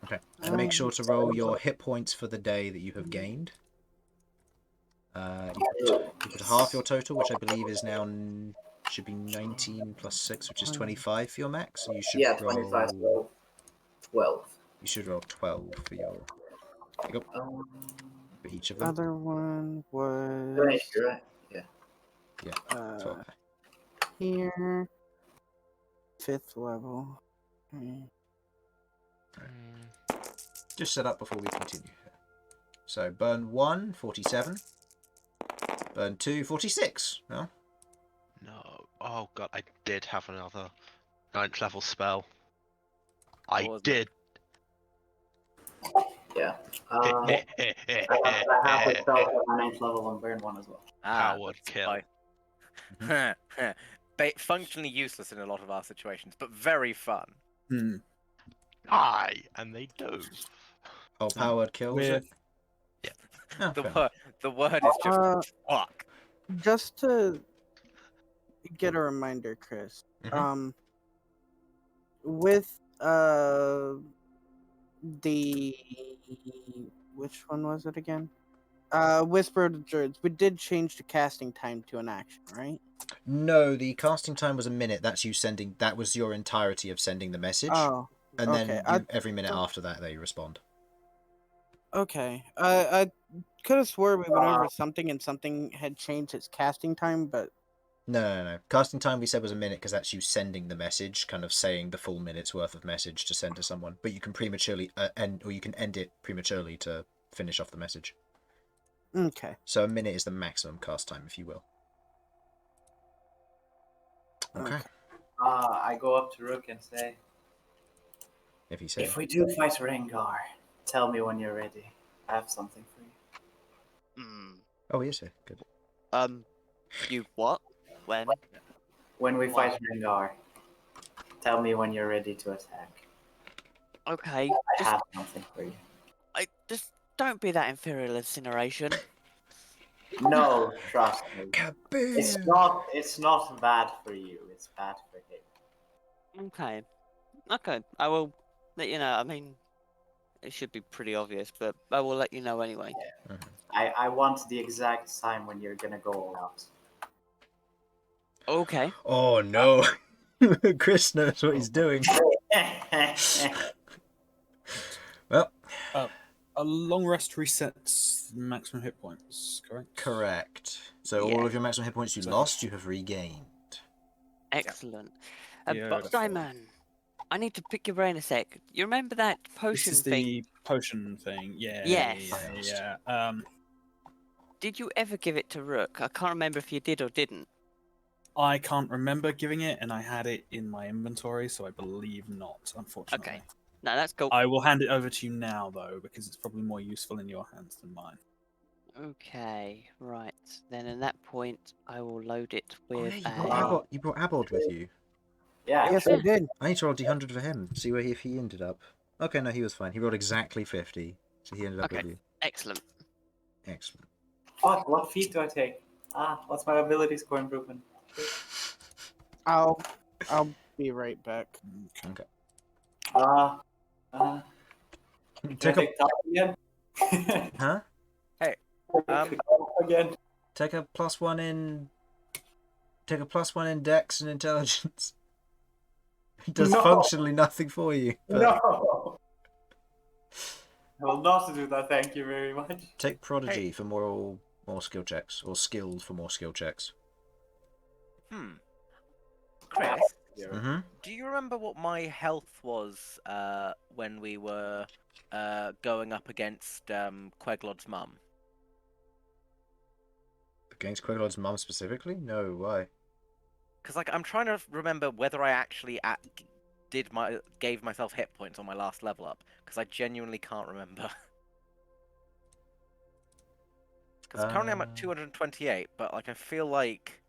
Okay. And make sure to roll your hit points for the day that you have gained. You put half your total, which I believe is now should be 19 plus 6, which is 25 for your max. So you should roll 25, so 12. You should roll 12 for your. There you go. For each of them. Other one was. Right, you're right. Yeah. Yeah. 12. Here. 5th level. Hmm. Just set up before we continue here. So, burn 1, 47. Burn 2, 46. No? No. Oh god, I did have another 9th level spell. What I was it? did. Yeah. I have a spell for my 9th level on Bern 1 as well. Coward that's kill. why- Functionally useless in a lot of our situations, but very fun. Hmm. Die, and they do. Oh, powered kill, was We're- it? Oh, The fair word, the word is just fuck. Just to get a reminder, Chris. Mhm. With the which one was it again? Whisper of the Druids. We did change the casting time to an action, right? No, the casting time was a minute. That's you sending. That was your entirety of sending the message. Oh, and okay. then every minute after that, they respond. Okay. I could have swore we went over something and something had changed its casting time, but No. Casting time we said was a minute because that's you sending the message, kind of saying the full minute's worth of message to send to someone. But you can prematurely or you can end it prematurely to finish off the message. okay. So a minute is the maximum cast time, if you will. Okay. I go up to Rook and say, If he says. if we do fight Rengar, tell me when you're ready. I have something for you. Oh, he is here. Good. You what? When? When we fight Rengar, tell me when you're ready to attack. Okay. I Just, have something for you. just don't be that Infernal incineration. No, trust me. Kaboom! It's not bad for you. It's bad for him. Okay. I will let you know. I mean, it should be pretty obvious, but I will let you know anyway. Yeah. I want the exact time when you're gonna go all out. Okay. Oh no. Chris knows what he's doing. Well, A long rest resets maximum hit points, correct? correct. So Yeah. all of your maximum hit points you So- lost, you have regained. Excellent. Beautiful. But Diamond, I need to pick your brain a sec. You remember that potion This is thing? the potion thing. Yeah. Yes. Yeah. Did you ever give it to Rook? I can't remember if you did or didn't. I can't remember giving it, and I had it in my inventory, so I believe not, unfortunately. Okay. No, that's cool. I will hand it over to you now, though, because it's probably more useful in your hands than mine. Okay, right. Then at that point, I will load it Oh, with yeah, you brought Abold with you. Yeah. Yes, I did. I need to roll D100 for him. See where if he ended up. Okay, no, he was fine. He rolled exactly 50, so he ended up Okay. with you. Excellent. Excellent. Fuck, what feat do I take? What's my ability score improvement? I'll be right back. Okay. Take Take a top again. huh? Again. Take a +1 in. Take a +1 in Dex and Intelligence. It does No. functionally nothing for you. But No. I will not do that. Thank you very much. take Prodigy for more skill checks, or skilled for more skill checks. Chris, Mm-hmm. do you remember what my health was when we were going up against Queglod's mum? Against Queglod's mum specifically? No, why? Because I'm trying to remember whether I actually gave myself hit points on my last level up. Because I genuinely can't remember. Because currently I'm at 228, but I feel like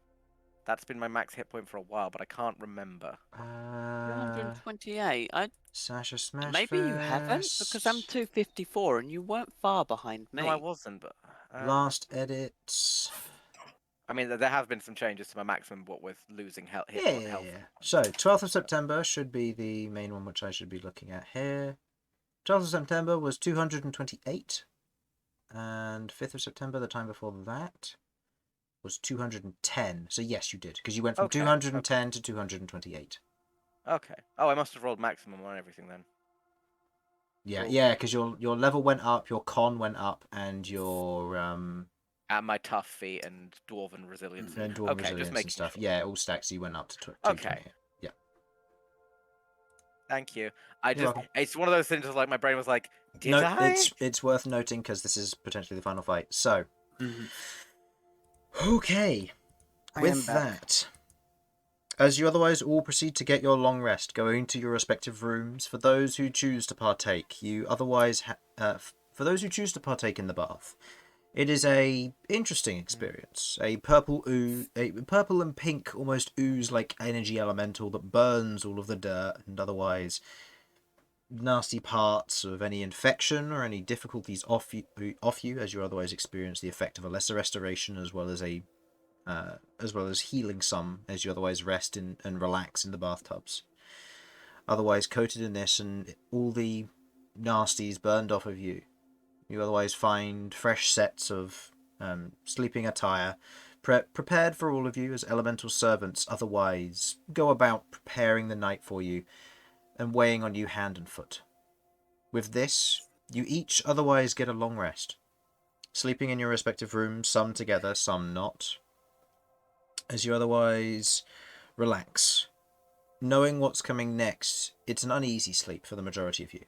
that's been my max hit point for a while, but I can't remember. 228. Sasha Smashfist. Maybe you haven't, because I'm 254 and you weren't far behind me. No, I wasn't, but Last edits. I mean, there have been some changes to my maximum, what with losing health. Yeah. So, 12th of September should be the main one which I should be looking at here. 12th of September was 228. And 5th of September, the time before that, was 210. So yes, you did, because you went from 210 to 228. Okay. Oh, I must have rolled maximum on everything then. Yeah, because your level went up, your con went up, and your And my tough feat and dwarven resilience. and dwarven resilience just making and stuff. sure. Yeah, it all stacks. So you went up to 220. Okay. Yeah. Thank you. I You're just, welcome. it's one of those things. Like my brain was like, did No, I? it's worth noting because this is potentially the final fight. So, Mhm. okay. I am With back. that, as you otherwise all proceed to get your long rest, going to your respective rooms, for those who choose to partake, for those who choose to partake in the bath, it is a interesting experience. A purple and pink, almost ooze-like energy elemental that burns all of the dirt and otherwise nasty parts of any infection or any difficulties off you, as you otherwise experience the effect of a lesser restoration as well as healing some as you otherwise rest and relax in the bathtubs. Otherwise coated in this and all the nasties burned off of you. You otherwise find fresh sets of sleeping attire prepared for all of you as elemental servants otherwise go about preparing the night for you and weighing on you hand and foot. With this, you each otherwise get a long rest, sleeping in your respective rooms, some together, some not, as you otherwise relax. Knowing what's coming next, it's an uneasy sleep for the majority of you,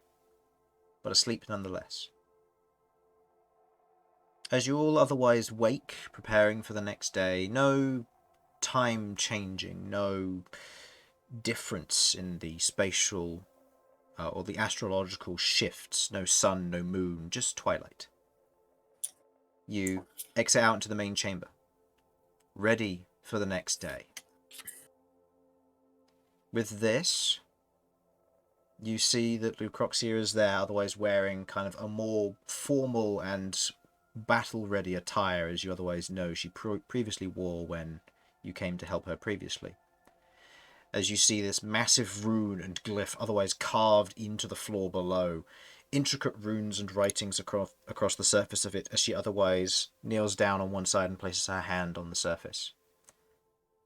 but a sleep nonetheless. As you all otherwise wake, preparing for the next day, no time changing, no difference in the spatial or the astrological shifts, no sun, no moon, just twilight. You exit out into the main chamber, ready for the next day. With this, you see that Lucroxia is there, otherwise wearing kind of a more formal and battle-ready attire, as you otherwise know she previously wore when you came to help her previously. As you see this massive rune and glyph otherwise carved into the floor below, intricate runes and writings across the surface of it as she otherwise kneels down on one side and places her hand on the surface.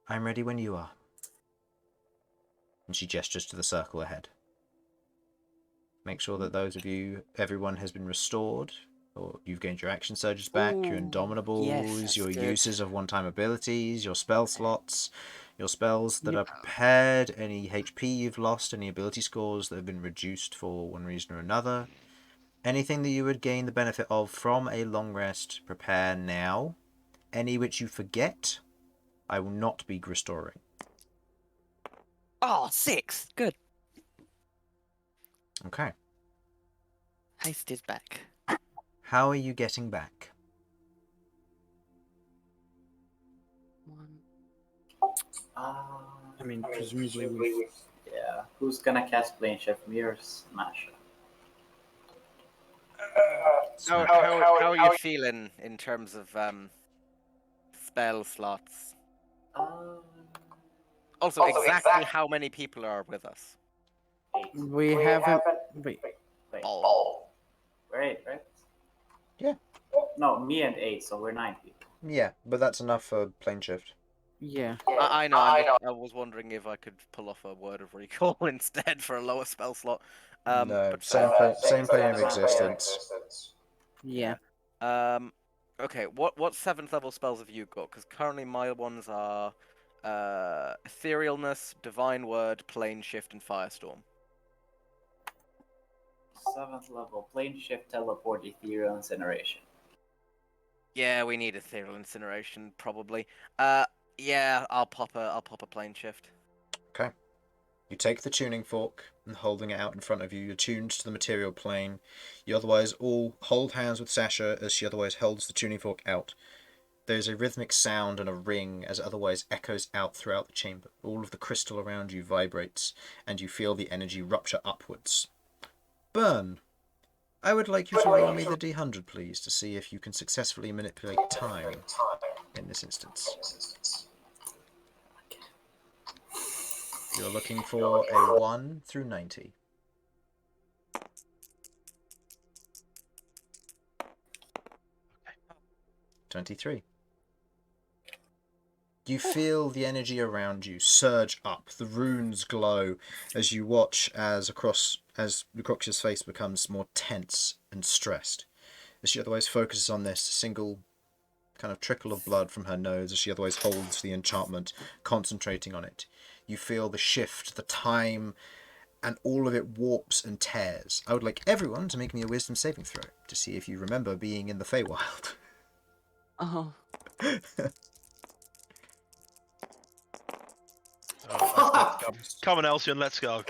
I'm ready when you are. And she gestures to the circle ahead. Make sure that everyone has been restored, or you've gained your action surges back, your Ooh, indomitables, yes, your good. uses of one-time abilities, your spell slots, your spells that Yep. are prepared, any HP you've lost, any ability scores that have been reduced for one reason or another. Anything that you would gain the benefit of from a long rest, prepare now. Any which you forget, I will not be restoring. Oh, 6. Good. Okay. Haste is back. How are you getting back? 1. I mean, presumably we. Yeah. Who's gonna cast Plane Shift? Me or Smasha? How are you feeling in terms of spell slots? Also, exactly how many people are with us? 8. We haven't. Wait. Oh. We're 8, right? Yeah. No, me and 8, so we're 9 people. Yeah, but that's enough for plane shift. Yeah. I know. I was wondering if I could pull off a word of recall instead for a lower spell slot. No, But same plane of existence. Yeah. Okay. What 7th level spells have you got? Because currently my ones are Etherealness, Divine Word, Plane Shift, and Firestorm. 7th level, Plane Shift, Teleport, Ethereal Incineration. Yeah, we need Ethereal Incineration probably. Yeah, I'll pop a Plane Shift. Okay. You take the tuning fork and holding it out in front of you, you're tuned to the material plane. You otherwise all hold hands with Sasha as she otherwise holds the tuning fork out. There's a rhythmic sound and a ring as it otherwise echoes out throughout the chamber. All of the crystal around you vibrates, and you feel the energy rupture upwards. Bern, I would like you to roll me the D100, please, to see if you can successfully manipulate time in this instance. You're looking for a 1 through 90. 23. You feel the energy around you surge up, the runes glow as you watch as Lucroxia's face becomes more tense and stressed. As she otherwise focuses on this single kind of trickle of blood from her nose as she otherwise holds the enchantment, concentrating on it. You feel the shift, the time and all of it warps and tears. I would like everyone to make me a wisdom saving throw to see if you remember being in the Feywild. Oh. Come on, Elsyan, let's go.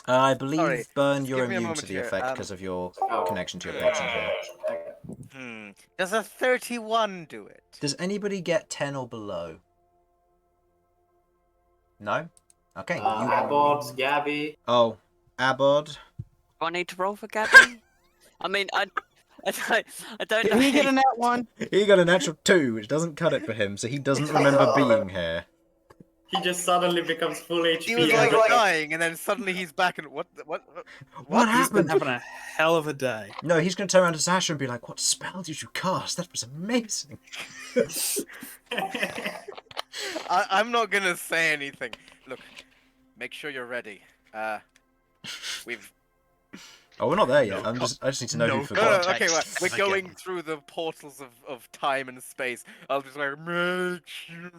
I believe, Sorry, Bern, just you're give me a immune to moment the here, effect because of your Oh. connection to your patron here. Does a 31 do it? Does anybody get 10 or below? No? Okay. Abod, Gabby. Oh, Abod. Do I need to roll for Gabby? I mean, I don't Did know. he get a nat one? He got a natural 2, which doesn't cut it for him, so he doesn't remember being here. He just suddenly becomes full HP. He was like dying, and then suddenly he's back and what? What He's been happened? having a hell of a day. No, he's going to turn around to Sasha and be like, what spell did you cast? That was amazing. I'm not gonna say anything. Look, make sure you're ready. We've Oh, we're not there yet. No I just need to know who no forgot. okay, well, Context we're again. going through the portals of time and space. I'll just like make sure.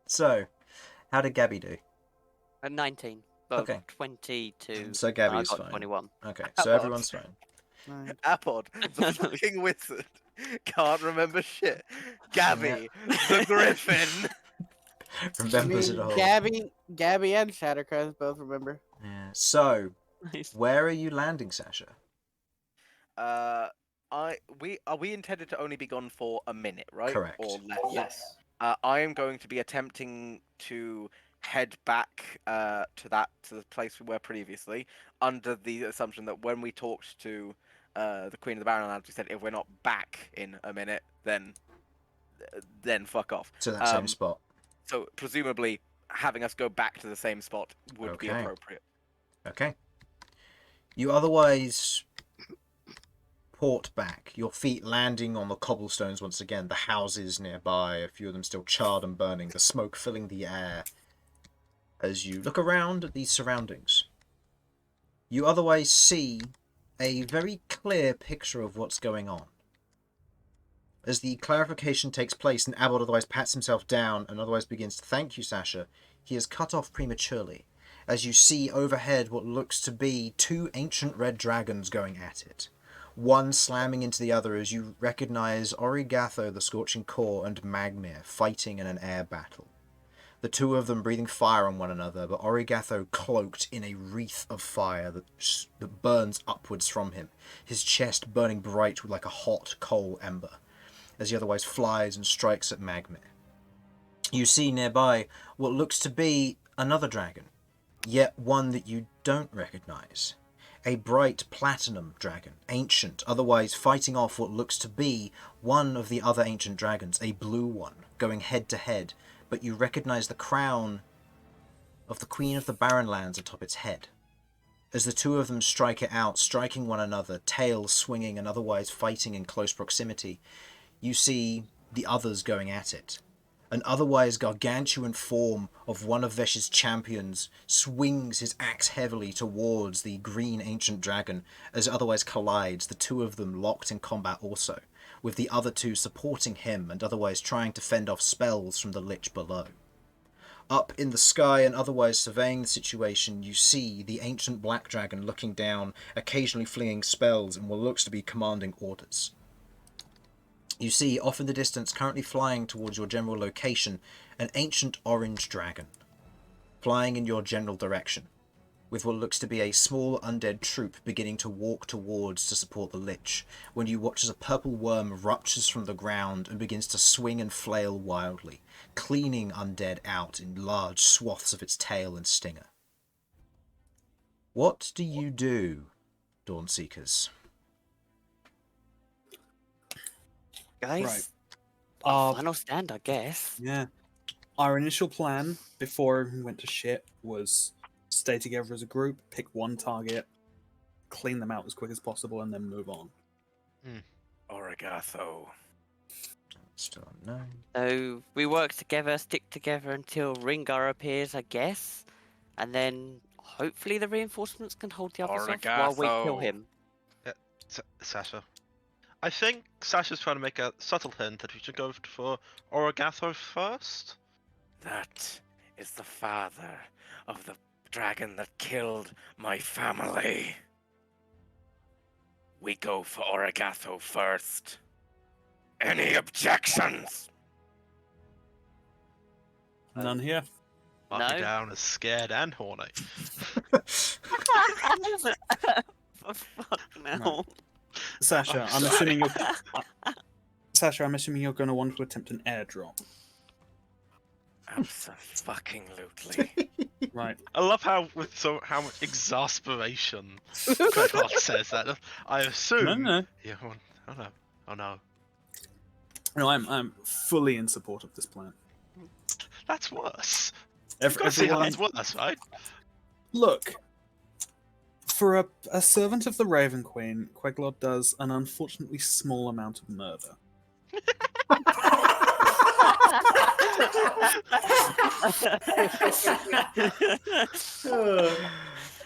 So, how did Gabby do? 19. Well, Okay. 22. So and Gabby's I got fine. 21. Okay, so everyone's fine. Nine. Apod, the fucking wizard, can't remember shit. Gabby, the griffin. I Remembers it mean, all. Gabby and Shattercrest both remember. Yeah. So, Nice. where are you landing, Sasha? We intended to only be gone for a minute, right? Correct. Or less. Yes. I am going to be attempting to head back to the place we were previously, under the assumption that when we talked to the Queen of the Barrenlor, we said if we're not back in a minute, then fuck off. To that same spot. So presumably having us go back to the same spot would be Okay. appropriate. Okay. You otherwise port back, your feet landing on the cobblestones once again, the houses nearby, a few of them still charred and burning, the smoke filling the air. As you look around at these surroundings, you otherwise see a very clear picture of what's going on. As the clarification takes place and Abbott otherwise pats himself down and otherwise begins to thank you, Sasha, he is cut off prematurely, as you see overhead what looks to be two ancient red dragons going at it. One slamming into the other as you recognize Origatho, the Scorching Core, and Magmir fighting in an air battle. The two of them breathing fire on one another, but Origatho cloaked in a wreath of fire that burns upwards from him, his chest burning bright with like a hot coal ember, as he otherwise flies and strikes at Magmir. You see nearby what looks to be another dragon, yet one that you don't recognize. A bright platinum dragon, ancient, otherwise fighting off what looks to be one of the other ancient dragons, a blue one, going head to head, but you recognize the crown of the Queen of the Barrenlands atop its head. As the two of them strike it out, striking one another, tails swinging and otherwise fighting in close proximity, you see the others going at it. An otherwise gargantuan form of one of Vesh's champions swings his axe heavily towards the green ancient dragon as it otherwise collides, the two of them locked in combat also, with the other two supporting him and otherwise trying to fend off spells from the lich below. Up in the sky and otherwise surveying the situation, you see the ancient black dragon looking down, occasionally flinging spells in what looks to be commanding orders. You see, off in the distance, currently flying towards your general location, an ancient orange dragon, flying in your general direction, with what looks to be a small undead troop beginning to walk towards to support the lich, when you watch as a purple worm ruptures from the ground and begins to swing and flail wildly, cleaning undead out in large swaths of its tail and stinger. What do you do, Dawnseekers? Guys, Right. final stand, I guess. Yeah. Our initial plan before everything went to shit was stay together as a group, pick one target, clean them out as quick as possible, and then move on. Origatho. Still unknown. So we work together, stick together until Ringar appears, I guess. And then hopefully the reinforcements can hold the others off while we kill Origatho. him. Sasha. I think Sasha's trying to make a subtle hint that we should go for Origatho first. That is the father of the dragon that killed my family. We go for Origatho first. Any objections? None here. Mark me No. down as scared and horny. For fuck no. Sasha, I'm assuming you're. Sasha, I'm assuming you're going to want to attempt an airdrop. Abso-fucking-lutely. Right. I love how much exasperation Queglod says that. I assume. No. Yeah. Oh no. Oh no. No, I'm fully in support of this plan. That's worse. You've got to see how that's worse, right? Look, for a servant of the Raven Queen, Queglod does an unfortunately small amount of murder.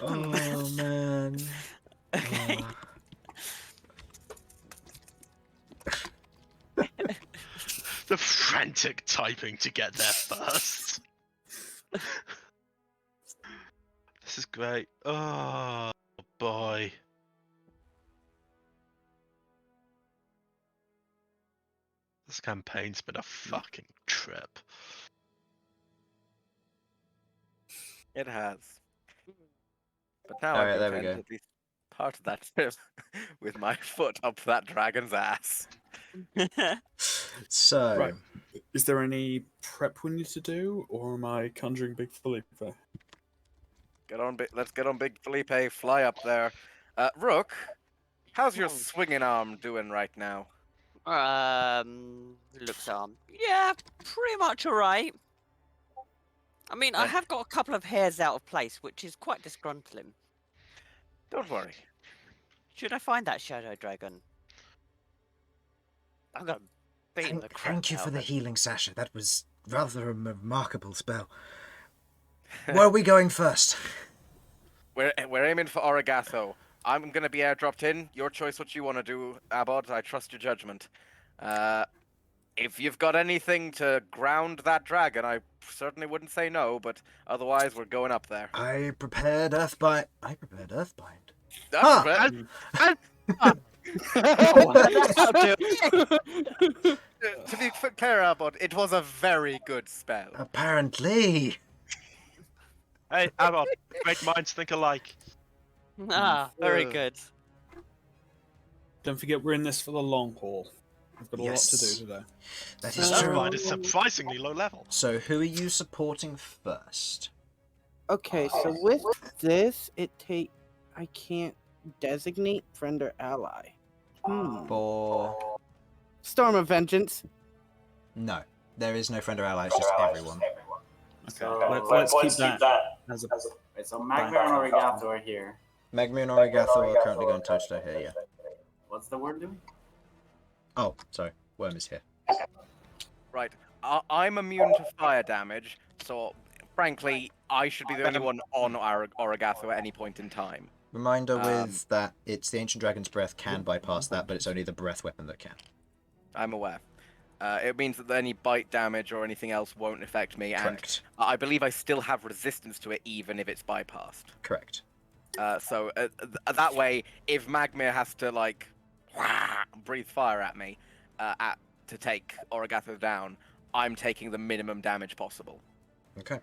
Oh man. Oh. The frantic typing to get there first. This is great. Oh boy. This campaign's been a fucking trip. It has. But now Alright, I there can we spend go. at least part of that trip with my foot up that dragon's ass. So, Right. Is there any prep we need to do, or am I conjuring Big Felipe? Let's get on Big Felipe, fly up there. Rook, how's your swinging arm doing right now? Looks yeah, pretty much alright. I mean, I have got a couple of hairs out of place, which is quite disgruntling. Don't worry. Should I find that shadow dragon? I'm gonna beat the crap thank you out for of the it. healing, Sasha. That was rather a remarkable spell. Where are we going first? We're aiming for Origatho. I'm gonna be airdropped in. Your choice what you want to do, Abod. I trust your judgment. If you've got anything to ground that dragon, I certainly wouldn't say no, but otherwise we're going up there. I prepared Earthbind. That's Huh. right. To be fair, Abod, it was a very good spell. Apparently. Hey, Abbott, great minds think alike. Ah, very good. Don't forget, we're in this for the long haul. We've got a lot to do Yes. today. That is That true. mind is surprisingly low level. So, who are you supporting first? Okay, so with this, I can't designate friend or ally. For Storm of Vengeance. no, there is no friend or ally. It's just everyone. Okay, let's keep that as a. Wait, so Magmar and Origatho are here. Magmir and Origatho are currently going toe-to-toe here, yeah. What's the word doing? Oh, sorry. Worm is here. Right. I'm immune to fire damage, so frankly, I should be the only one on Origatho at any point in time. Reminder with that it's the Ancient Dragon's Breath can bypass that, but it's only the breath weapon that can. I'm aware. It means that any bite damage or anything else won't affect me, Correct. and I believe I still have resistance to it even if it's bypassed. Correct. So that way, if Magmir has to like breathe fire at me to take Origatho down, I'm taking the minimum damage possible. Okay.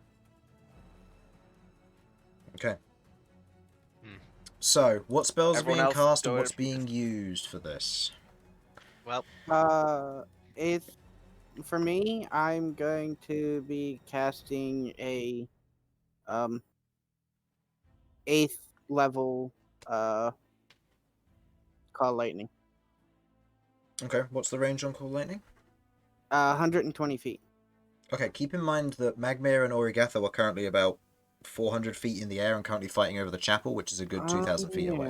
Okay. So, what spells are Everyone being else cast and go what's over- being used for this? Well, It's for me. I'm going to be casting a 8th level Call Lightning. Okay, what's the range on Call Lightning? 120 feet. Okay, keep in mind that Magmir and Origatho are currently about 400 feet in the air and currently fighting over the chapel, which is a good 2,000 feet away.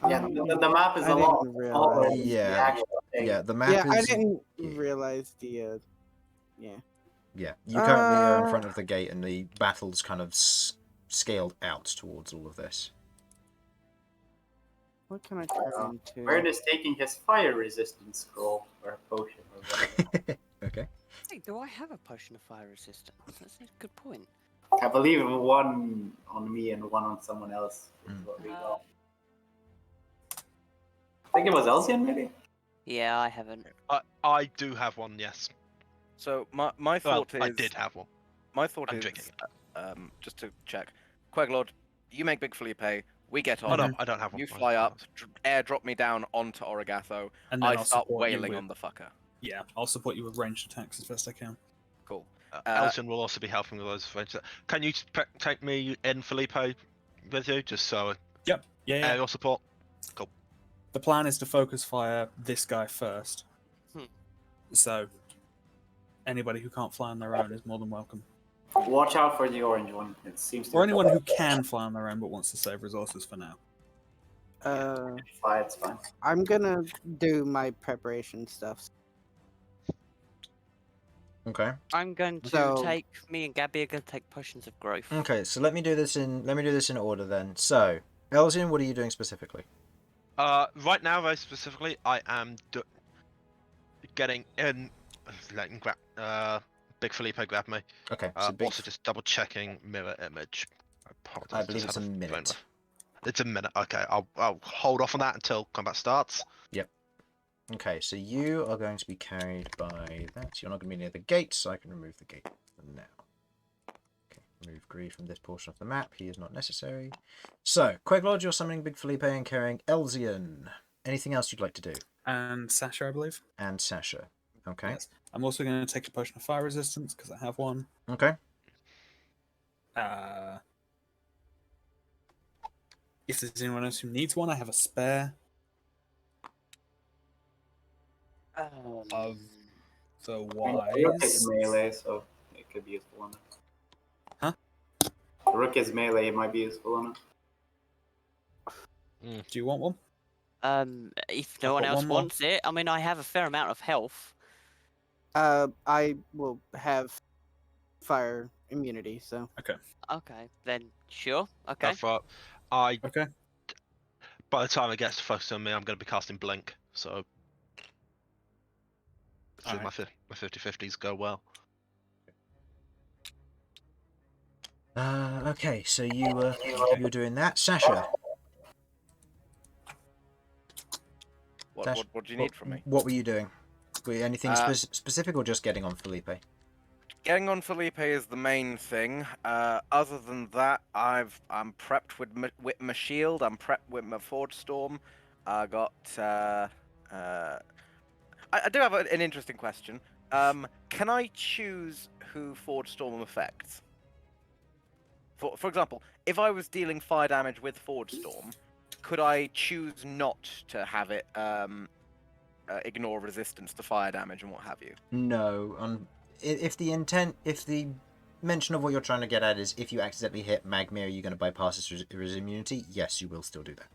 Yeah, the map is I a lot didn't smaller realize. than the Yeah. actual thing. Yeah, the map Yeah, I is... didn't yeah. realize the. Yeah. Yeah, you currently are in front of the gate and the battle's kind of scaled out towards all of this. What can I turn into? Bern is taking his fire resistance scroll or potion or whatever. Okay. Hey, do I have a potion of fire resistance? That's a good point. I believe one on me and one on someone else is what we got. I think it was Elsyan, maybe? Yeah, I haven't. I do have one, yes. So my Well, thought is I did have one. my thought I'm is drinking just to check. Queglod, you make Big Felipe. We get Oh on. no, I don't have one. You fly up, airdrop me down onto Origatho. And then I I'll start support you wailing with- on the fucker. Yeah, I'll support you with ranged attacks as best I can. Cool. Elsyan will also be helping with those adventures. Can you take me in Felipe with you, just so Yep. Yeah. aerial support? The plan is to focus fire this guy first. So anybody who can't fly on their own is more than welcome. Watch out for the orange one. It seems to Or anyone who can fly on their own but wants to save resources for now. fly, it's fine. I'm gonna do my preparation stuff. Okay. I'm going to So- take. Me and Gabby are going to take potions of growth. Okay, so let me do this in order then. So, Elsyan, what are you doing specifically? Right now, very specifically, I am getting in, letting Big Felipe grab me. Okay, so big, Also, just double checking mirror image. Apologies, I believe just it's a had brain minute. off. It's a minute. Okay, I'll hold off on that until combat starts. Okay, so you are going to be carried by that. You're not going to be near the gate, so I can remove the gate for now. Okay, remove Greed from this portion of the map. He is not necessary. So, Queglod, you're summoning Big Felipe and carrying Elsyan. Anything else you'd like to do? And Sasha, I believe. And Sasha. Okay. Yes. I'm also going to take a potion of fire resistance because I have one. Okay. If there's anyone else who needs one, I have a spare. Of the Rook is wise. melee, so it could be useful on it. Huh? Rook is melee, it might be useful on it. Do you want one? If no I've one got else one more. wants it, I mean, I have a fair amount of health. I will have fire immunity, so Okay, then sure. Okay. Okay. By the time it gets to focus on me, I'm going to be casting Blink, so Alright. my 50-50s go well. Okay, so you're doing that. Sasha, Dash- What do you need from me? what were you doing? Were you anything specific or just getting on Felipe? Getting on Felipe is the main thing. Other than that, I'm prepped with my shield. I'm prepped with my Forge Storm. I got. I do have an interesting question. Can I choose who Forge Storm affects? For example, if I was dealing fire damage with Forge Storm, could I choose not to have it ignore resistance to fire damage and what have you? No. If the mention of what you're trying to get at is if you accidentally hit Magmir, are you going to bypass his immunity? Yes, you will still do that.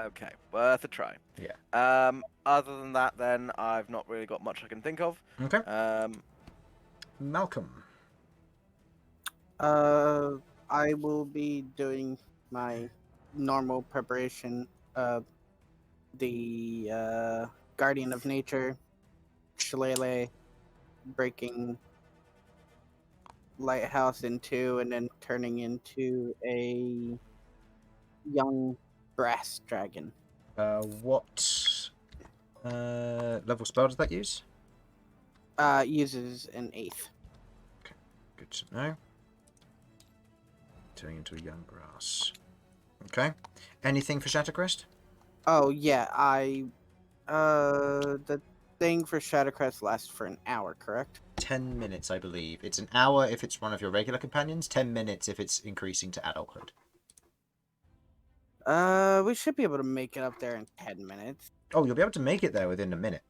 Okay, worth a try. Yeah. Other than that, then I've not really got much I can think of. Okay. Malcom. I will be doing my normal preparation. The Guardian of Nature, Shillelagh, breaking Lighthouse in two, and then turning into a young brass dragon. What level spell does that use? Uses an 8th. Good to know. Turning into a young grass. Okay. Anything for Shattercrest? Oh yeah, the thing for Shattercrest lasts for an hour, correct? 10 minutes, I believe. It's an hour if it's one of your regular companions, 10 minutes if it's increasing to adulthood. We should be able to make it up there in 10 minutes. Oh, you'll be able to make it there within a minute.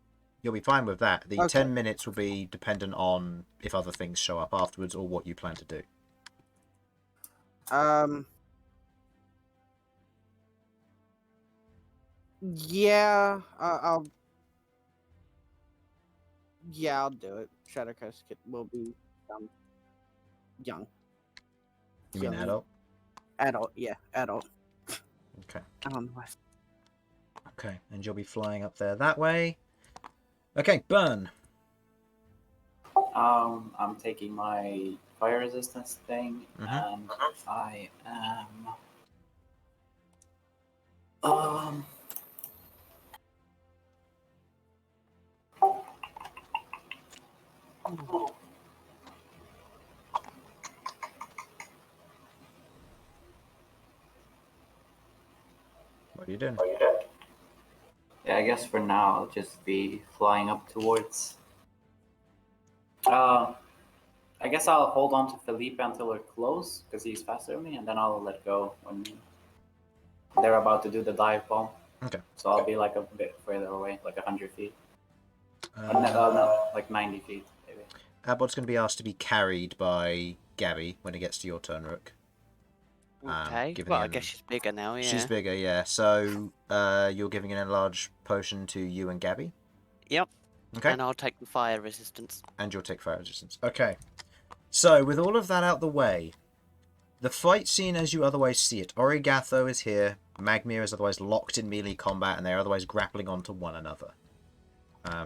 You'll be fine with that. The Okay. 10 minutes will be dependent on if other things show up afterwards or what you plan to do. Yeah, I'll do it. Shattercrest will be young. You mean Young. adult? Adult, yeah, adult. Okay. I don't know why. Okay, and you'll be flying up there that way. Okay, Bern. I'm taking my fire resistance thing, Mhm. and I am. What are you doing? Yeah, I guess for now I'll just be flying up towards. I guess I'll hold on to Felipe until we're close, because he's faster than me, and then I'll let go when they're about to do the dive bomb. Okay. So I'll be like a bit further away, like 100 feet. Uh, No, like 90 feet, maybe. Abbot's going to be asked to be carried by Gabby when it gets to your turn, Rook. Okay. given Well, the I guess she's bigger now. Yeah. She's bigger, yeah. So you're giving an enlarged potion to you and Gabby? Yep. Okay. And I'll take the fire resistance. And you'll take fire resistance. Okay. So, with all of that out the way, the fight scene as you otherwise see it. Origatho is here, Magmir is otherwise locked in melee combat, and they're otherwise grappling onto one another.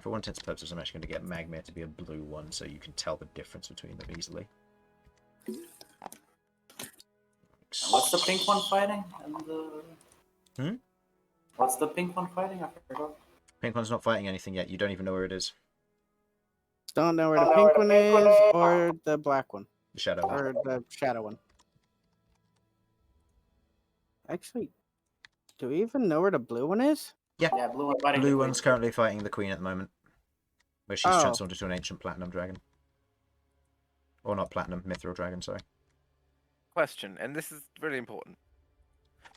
For all intents and purposes, I'm actually going to get Magmir to be a blue one, so you can tell the difference between them easily. What's the pink one fighting? What's the pink one fighting? I forgot. Pink one's not fighting anything yet. You don't even know where it is. Don't know where the pink one is or the black one. The shadow one. Or the shadow one. Actually, do we even know where the blue one is? Yeah, blue one's fighting. Blue one's currently fighting the queen at the moment, where she's transformed into an ancient platinum dragon. Or not platinum, mithril dragon, sorry. Question, and this is really important.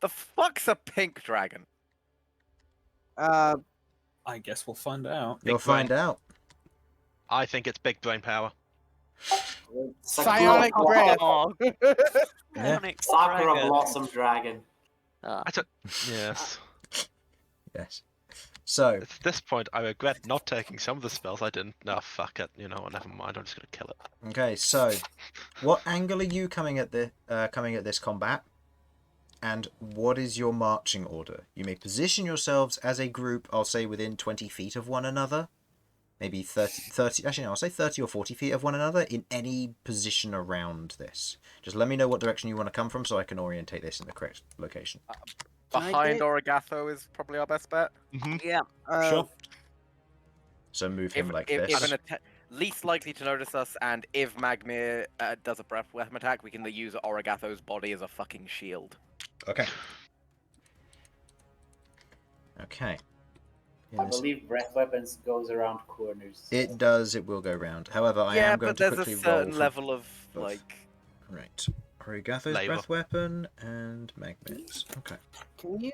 The fuck's a pink dragon? I guess we'll find out. You'll find out. I think it's big brain power. Psionic breath. Psionic Sakura dragon. Blossom Dragon. Ah. Yes. Yes. So, At this point, I regret not taking some of the spells I didn't. No, fuck it. You know what? Never mind. I'm just gonna kill it. okay, so what angle are you coming at this combat? And what is your marching order? You may position yourselves as a group, I'll say within 20 feet of one another. Maybe 30 actually no, I'll say 30 or 40 feet of one another in any position around this. Just let me know what direction you want to come from so I can orientate this in the correct location. Can I Behind get- Origatho is probably our best bet. Yeah. Sure. So move him like if this. least likely to notice us, and if Magmir does a breath weapon attack, we can use Origatho's body as a fucking shield. Okay. Okay. I believe breath weapons goes around corners. It does, it will go round. However, I yeah, am going but to there's quickly a certain roll level of both. like. Right. Origatho's Flavor. breath weapon and Magmit's. Okay. Can you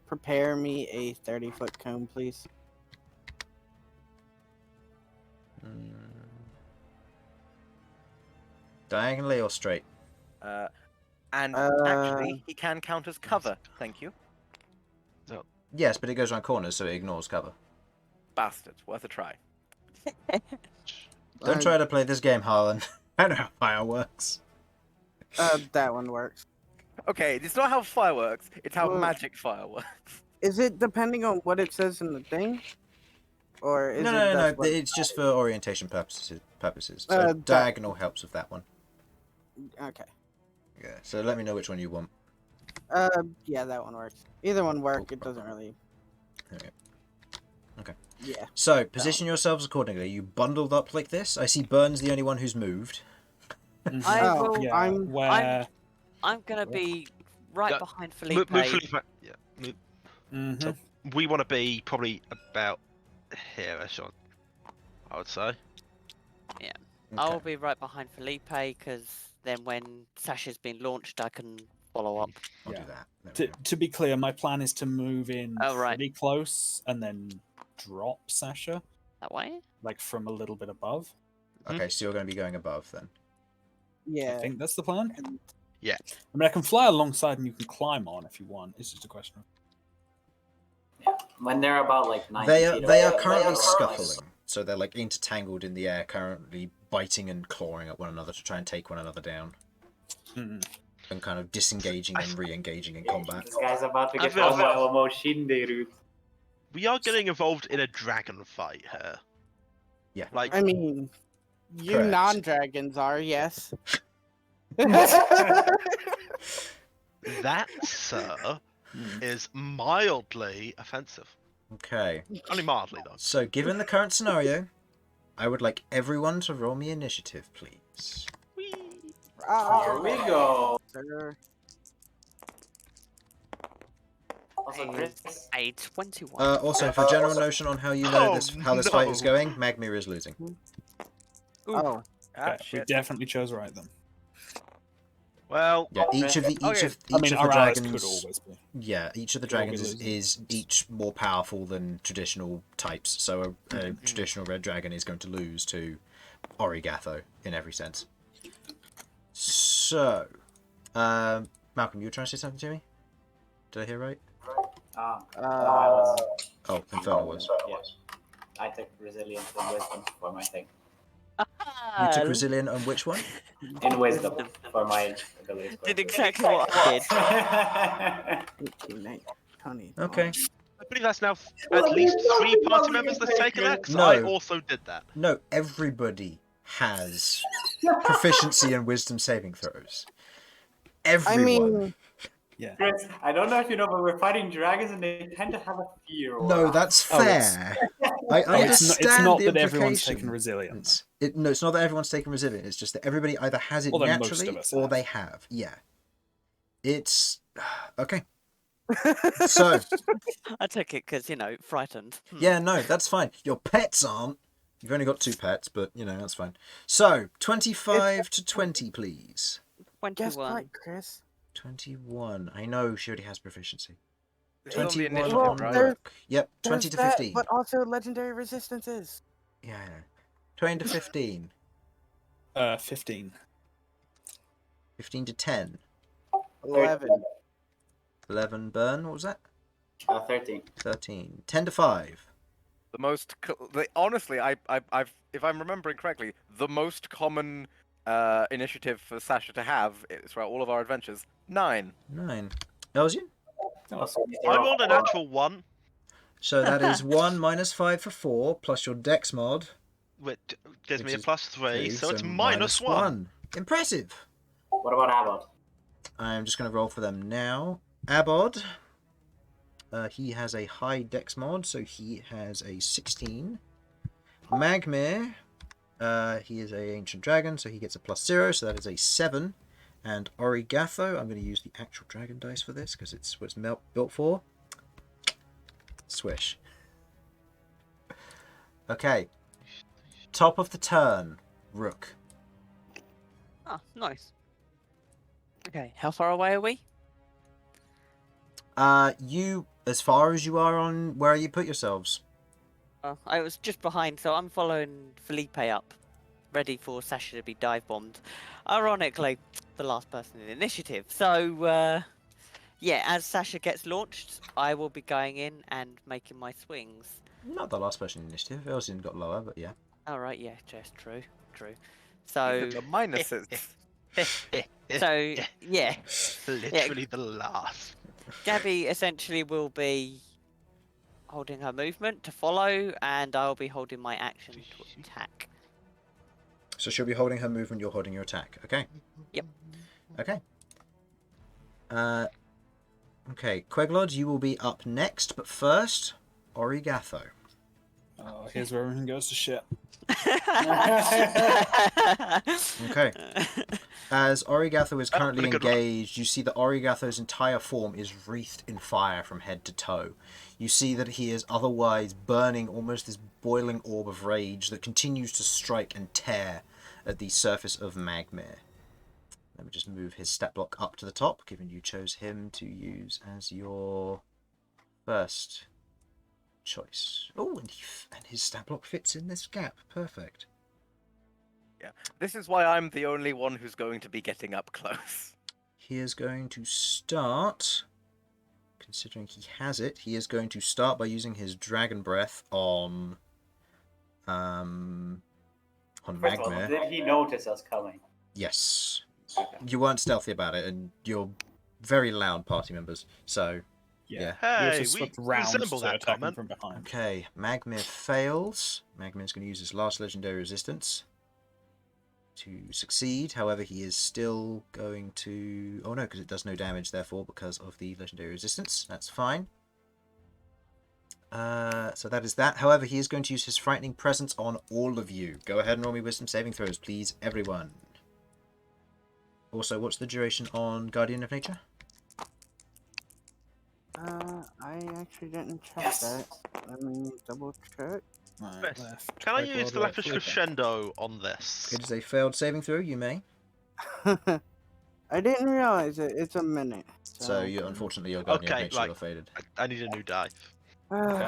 prepare me a 30-foot cone, please? Diagonally or straight? And actually, he can count as cover. Thank you, Yes, but it goes around corners, so it ignores cover. bastard. Worth a try. Don't try to play this game, Harlan. I know how fire works. That one works. Okay, it's not how fire works. It's how Well- magic fire works. Is it depending on what it says in the thing? Or is No. that's what- It's just for orientation purposes. So diagonal helps with that one. Okay. Yeah. So let me know which one you want. Yeah, that one works. Either one work. It doesn't really. Okay. Yeah. So position yourselves accordingly. You bundled up like this. I see Bern's the only one who's moved. I Oh, will. Yeah, I'm- where... I'm gonna be right Yeah, behind Move Felipe. Felipe. Yeah. Mhm. We want to be probably about here, I would say. I'll be right behind Felipe because then when Sasha's been launched, I can follow up. I'll Yeah. do that. There we go. To be clear, my plan is to move in Oh, right. pretty close and then drop Sasha, That way. like from a little bit above. Okay, so you're going to be going above then. Yeah. I think that's the plan. Yeah. I mean, I can fly alongside and you can climb on if you want. It's just a question of... When they're about like 90 They are feet they away, are currently like, scuffling, so they're like intertangled in the air, currently biting and clawing at one another to try and take one another down, Mhm. and kind of disengaging and re-engaging in combat. This guy's about to I get feel- Omo Shinderu. We are getting involved in a dragon fight here. Yeah. Like I mean, you Correct. non-dragons are, yes. that, sir, Hmm. is mildly offensive. Okay. Only mildly, though. So, given the current scenario, I would like everyone to roll me initiative, please. Here we go. Sir. Also, Chris. A 21. Also, for general notion on how you know Oh, how this fight is no. going, Magmir is losing. Oh, Ah, Okay, we shit. definitely chose right then. Well, Yeah, each of the Our allies could dragons. always be. Yeah, each of the Could all be dragons is losing. each more powerful than traditional types. So a traditional red dragon is going to lose to Origatho in every sense. So, Malcolm, you were trying to say something to me? Did I hear right? I was. Oh, Infernal was. Yes. I took resilience and wisdom for my thing. You took resilient on which one? In wisdom for my abilities. Did exactly what I did. 18, 19, 20. Okay. I believe that's now at least 3 party members that's taken that, 'cause No. I also did that. No, everybody has proficiency in wisdom saving throws. I Everyone. mean, Yeah. Chris, I don't know if you know, but we're fighting dragons and they tend to have a fear. No, that's Oh, it's- fair. I Oh, it's understand not the that everyone's taken implications. resilience. No, it's not that everyone's taken resilient. It's just that everybody either has it Although most naturally of us or have. they have. Yeah. It's okay. So I took it because, frightened. yeah, no, that's fine. Your pets aren't. You've only got 2 pets, but that's fine. So 25 to 20, please. guess 21. what, Chris? 21. I know she already has proficiency. This is on the 21 initiative, on right? there- Rook. Yep, 20 to There's that, 15. But also legendary resistances. Yeah, I know. 20 to 15. 15. 15 to 10. 11. 11 Bern, what was that? 13. 13. 10 to 5. The most, honestly, I've, if I'm remembering correctly, the most common initiative for Sasha to have throughout all of our adventures, 9. 9. Elsyan? I rolled an actual 1, So that is 1 minus 5 for 4, plus your dex mod. which gives Which me a is plus 3, 3, so it's minus 1. Impressive. What about Abbott? I'm just going to roll for them now. Abod. He has a high dex mod, so he has a 16. Magmir. He is a ancient dragon, so he gets a +0, so that is a 7. And Origatho, I'm going to use the actual dragon dice for this because it's what it's built for. Swish. Okay. Top of the turn, Rook. Ah, nice. Okay, how far away are we? You, as far as you are on where you put yourselves. I was just behind, so I'm following Felipe up, ready for Sasha to be dive bombed. Ironically, the last person in initiative. So, yeah, as Sasha gets launched, I will be going in and making my swings. Not the last person in initiative. Elsyan got lower, but yeah. All right, yeah, just true. So, The minuses. so yeah, Literally the last. Gabby essentially will be holding her movement to follow, and I'll be holding my action to attack. So she'll be holding her movement, you're holding your attack. Okay. Yep. Okay. Okay, Queglod, you will be up next, but first, Origatho. Oh, here's where everything goes to shit. Okay. As Origatho is currently been a good one. engaged, you see that Origatho's entire form is wreathed in fire from head to toe. You see that he is otherwise burning almost this boiling orb of rage that continues to strike and tear at the surface of Magmir. Let me just move his stat block up to the top, given you chose him to use as your first choice. Oh, and his stat block fits in this gap. Perfect. Yeah, this is why I'm the only one who's going to be getting up close. He is going to start, considering he has it, he is going to start by using his Dragon Breath on First of all, Magmir. did he notice us coming? Yes. You weren't stealthy about it, and you're very loud party members, so Yeah. Hey, we also we swept round resemble to that attack him comment. from behind. Okay, Magmir fails. Magmir's going to use his last legendary resistance to succeed. However, he is still going to... Oh no, because it does no damage, therefore, because of the legendary resistance. That's fine. So that is that. However, he is going to use his frightening presence on all of you. Go ahead and roll me wisdom saving throws, please, everyone. Also, what's the duration on Guardian of Nature? I actually didn't check that. Let me double check. Right, Yes. left. Can I Queglod, use the right, Lapis Felipe. Crescendo on this? It is a failed saving throw, you may. I didn't realize it. It's a minute. So, you, unfortunately, your Guardian of Nature will have faded. I need a new die. Okay.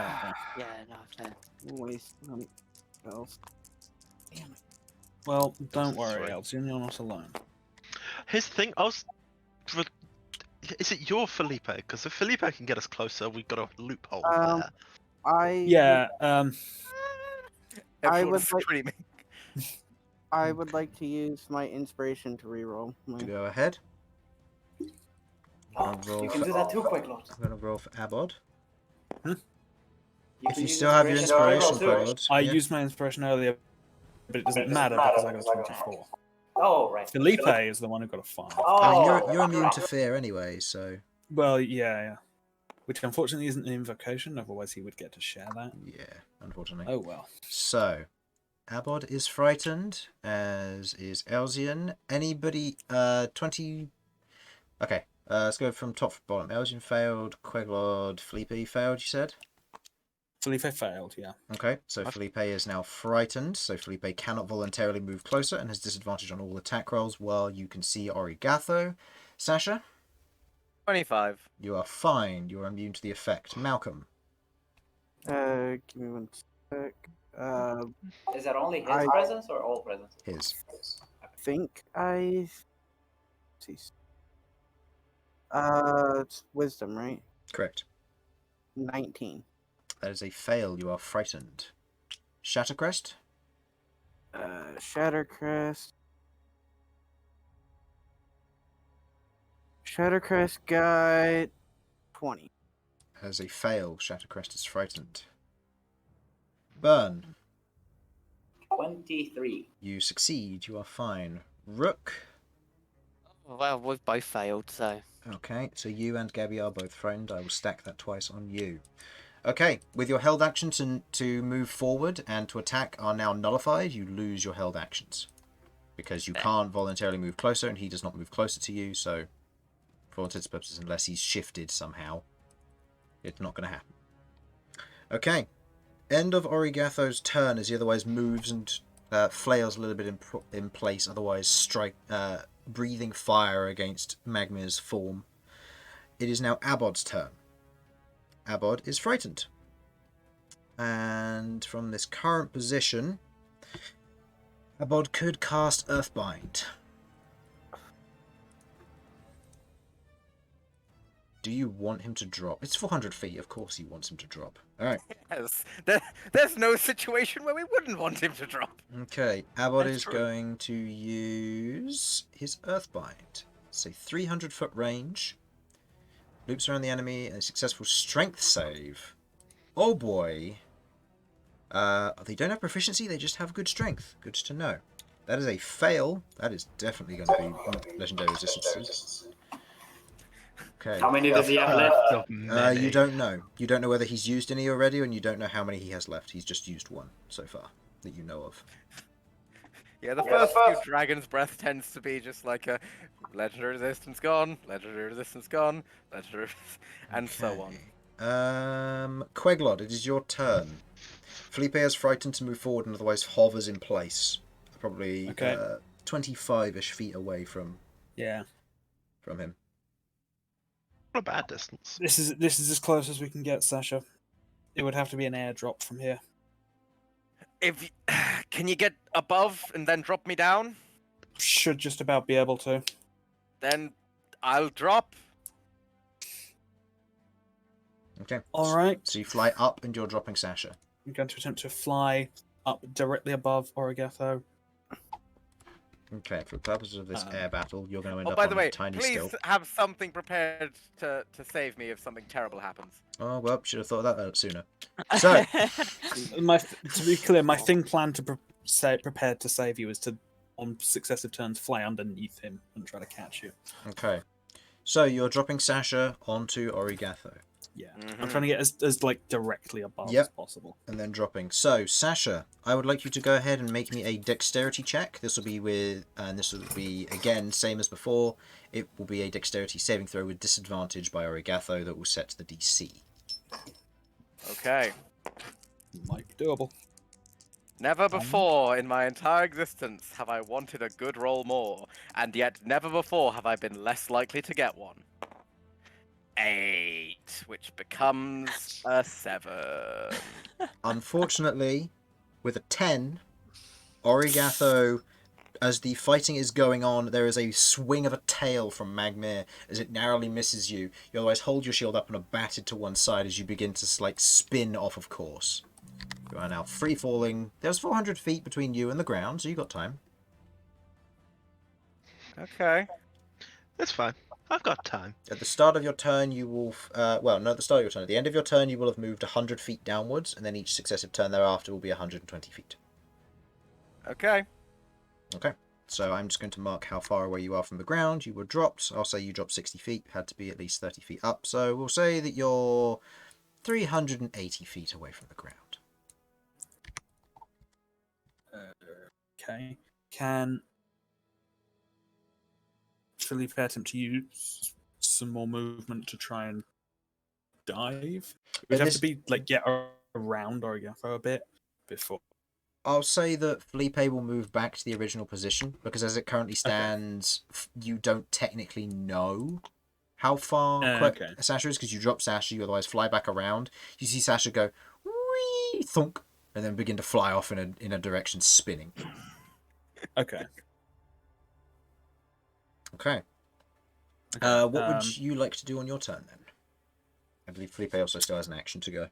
Yeah, no, fair. Waste else. Damn it. Well, don't This is worry, right. Elsyan, you're not alone. Here's the thing, is it your Felipe? Because if Felipe can get us closer, we've got a loophole there. Yeah, I Everyone's would like- screaming. I would like to use my inspiration to reroll. Go ahead. I'm gonna roll You can for, do that too, Queglod. I'm gonna roll for Abod. You If can you use still have your inspiration, too. Queglod. I yeah. used my inspiration earlier, but it doesn't matter because I got a 24. Oh, right. Felipe is the one who got a 5. Oh, I mean, you're immune to fear anyway, so Well, yeah. Which unfortunately isn't an invocation, otherwise he would get to share that. yeah, unfortunately. Oh well. So, Abod is frightened, as is Elsyan. Anybody, 20... Okay, let's go from top to bottom. Elsyan failed, Queglod, Felipe failed, you said? Felipe failed, yeah. Okay, so Felipe is now frightened, so Felipe cannot voluntarily move closer and has disadvantage on all attack rolls while you can see Origatho. Sasha, 25. you are fine. You are immune to the effect. Malcolm, Give me one sec. Is that only his I- presence or all presence? his. Think I see. It's wisdom, right? Correct. 19. That is a fail. You are frightened. Shattercrest, Shattercrest. Shattercrest got 20. that is a fail. Shattercrest is frightened. Bern, 23. you succeed. You are fine. Rook, Well, we've both failed, so. okay, so you and Gabby are both frightened. I will stack that twice on you. Okay, with your held action to move forward and to attack are now nullified, you lose your held actions. Because you can't voluntarily move closer, and he does not move closer to you, so for all intents and purposes, unless he's shifted somehow, it's not going to happen. Okay, end of Origatho's turn as he otherwise moves and flails a little bit in place, otherwise breathing fire against Magmir's form. It is now Abod's turn. Abod is frightened. And from this current position, Abod could cast Earthbind. Do you want him to drop? It's 400 feet, of course he wants him to drop. Alright, Yes. There's no situation where we wouldn't want him to drop. okay. Abod That's is true. going to use his Earthbind. It's a 300-foot range. Loops around the enemy and a successful strength save. Oh boy. They don't have proficiency, they just have good strength. Good to know. That is a fail. That is definitely going to be legendary resistance. Okay. How many does he have left? You don't know. You don't know whether he's used any already, and you don't know how many he has left. He's just used one so far that you know of. Yeah, the first few Dragon's Breath tends to be just like a legendary resistance gone, legendary resistance gone, legendary, and so on. Queglod, it is your turn. Felipe is frightened to move forward and otherwise hovers in place, probably 25-ish feet away from Yeah. him. Not a bad distance. This is as close as we can get, Sasha. It would have to be an airdrop from here. Can you get above and then drop me down? Should just about be able to. Then I'll drop. Okay. Alright. So you fly up and you're dropping Sasha. I'm going to attempt to fly up directly above Origatho. Okay, for the purposes of this air battle, you're going to end Oh, up by on the way, a tiny please stilk. have something prepared to save me if something terrible happens. Oh, well, should have thought of that out sooner. So, To be clear, my thing planned to prepared to save you is to, on successive turns, fly underneath him and try to catch you. okay. So, you're dropping Sasha onto Origatho. Yeah, I'm trying to get as like directly above Yep. as possible. And then dropping. So, Sasha, I would like you to go ahead and make me a dexterity check. This will be with, and this will be, again, same as before. It will be a dexterity saving throw with disadvantage by Origatho that will set to the DC. Okay. Might be doable. Never before in my entire existence have I wanted a good roll more, and yet never before have I been less likely to get one. 8, which becomes a 7. Unfortunately, with a 10, Origatho, as the fighting is going on, there is a swing of a tail from Magmir as it narrowly misses you. You otherwise hold your shield up and are batted to one side as you begin to like spin off of course. You are now free falling. There's 400 feet between you and the ground, so you got time. Okay. That's fine. I've got time. At the start of your turn, you will... well, no, at the start of your turn. At the end of your turn, you will have moved 100 feet downwards, and then each successive turn thereafter will be 120 feet. Okay. Okay. So I'm just going to mark how far away you are from the ground. You were dropped. I'll say you dropped 60 feet. Had to be at least 30 feet up. So we'll say that you're 380 feet away from the ground. Okay. Can Philippe attempt to use some more movement to try and dive? We'd have to be like get around Origatho a bit before. I'll say that Felipe will move back to the original position because as it currently stands, you don't technically know how far Sasha is because you drop Sasha, you otherwise fly back around. You see Sasha go, wee, thunk, and then begin to fly off in a direction spinning. Okay. Okay. What would you like to do on your turn then? I believe Felipe also still has an action to go.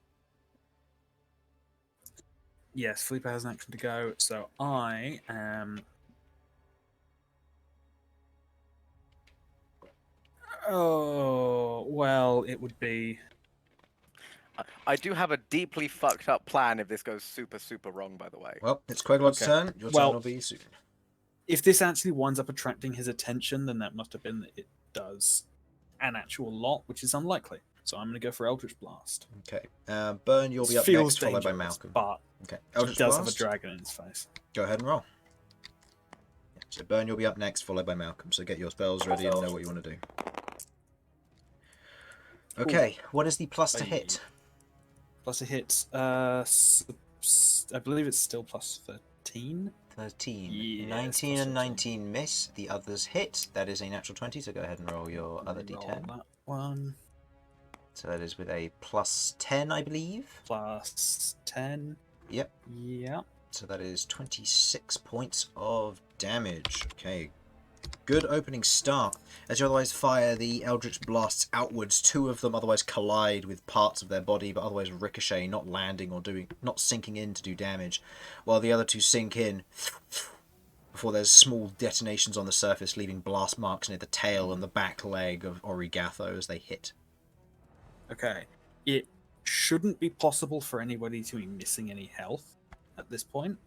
Yes, Felipe has an action to go, so I am... Oh, well, it would be... I do have a deeply fucked up plan if this goes super, super wrong, by the way. Well, it's Queglod's turn. Your turn will be soon. If this actually winds up attracting his attention, then that must have been that it does an actual lot, which is unlikely. So I'm going to go for Eldritch Blast. Okay. Bern, you'll be up next, followed by Malcom. But okay. Eldritch Blast have a dragon in his face. Go ahead and roll. So Bern, you'll be up next, followed by Malcom. So get your spells ready and know what you want to do. Okay. What is the plus to hit? Plus to hit, I believe it's still plus 13. 13. Yes, 19 and 19 miss. The others hit. That is a natural 20, so go ahead and roll your other d10. That one. So that is with a plus 10, I believe. Plus 10. Yep. Yeah. So that is 26 points of damage. Okay. Good opening start. As you otherwise fire the Eldritch Blasts outwards, two of them otherwise collide with parts of their body, but otherwise ricochet, not landing or not sinking in to do damage, while the other two sink in before there's small detonations on the surface, leaving blast marks near the tail and the back leg of Origatho as they hit. Okay. It shouldn't be possible for anybody to be missing any health at this point.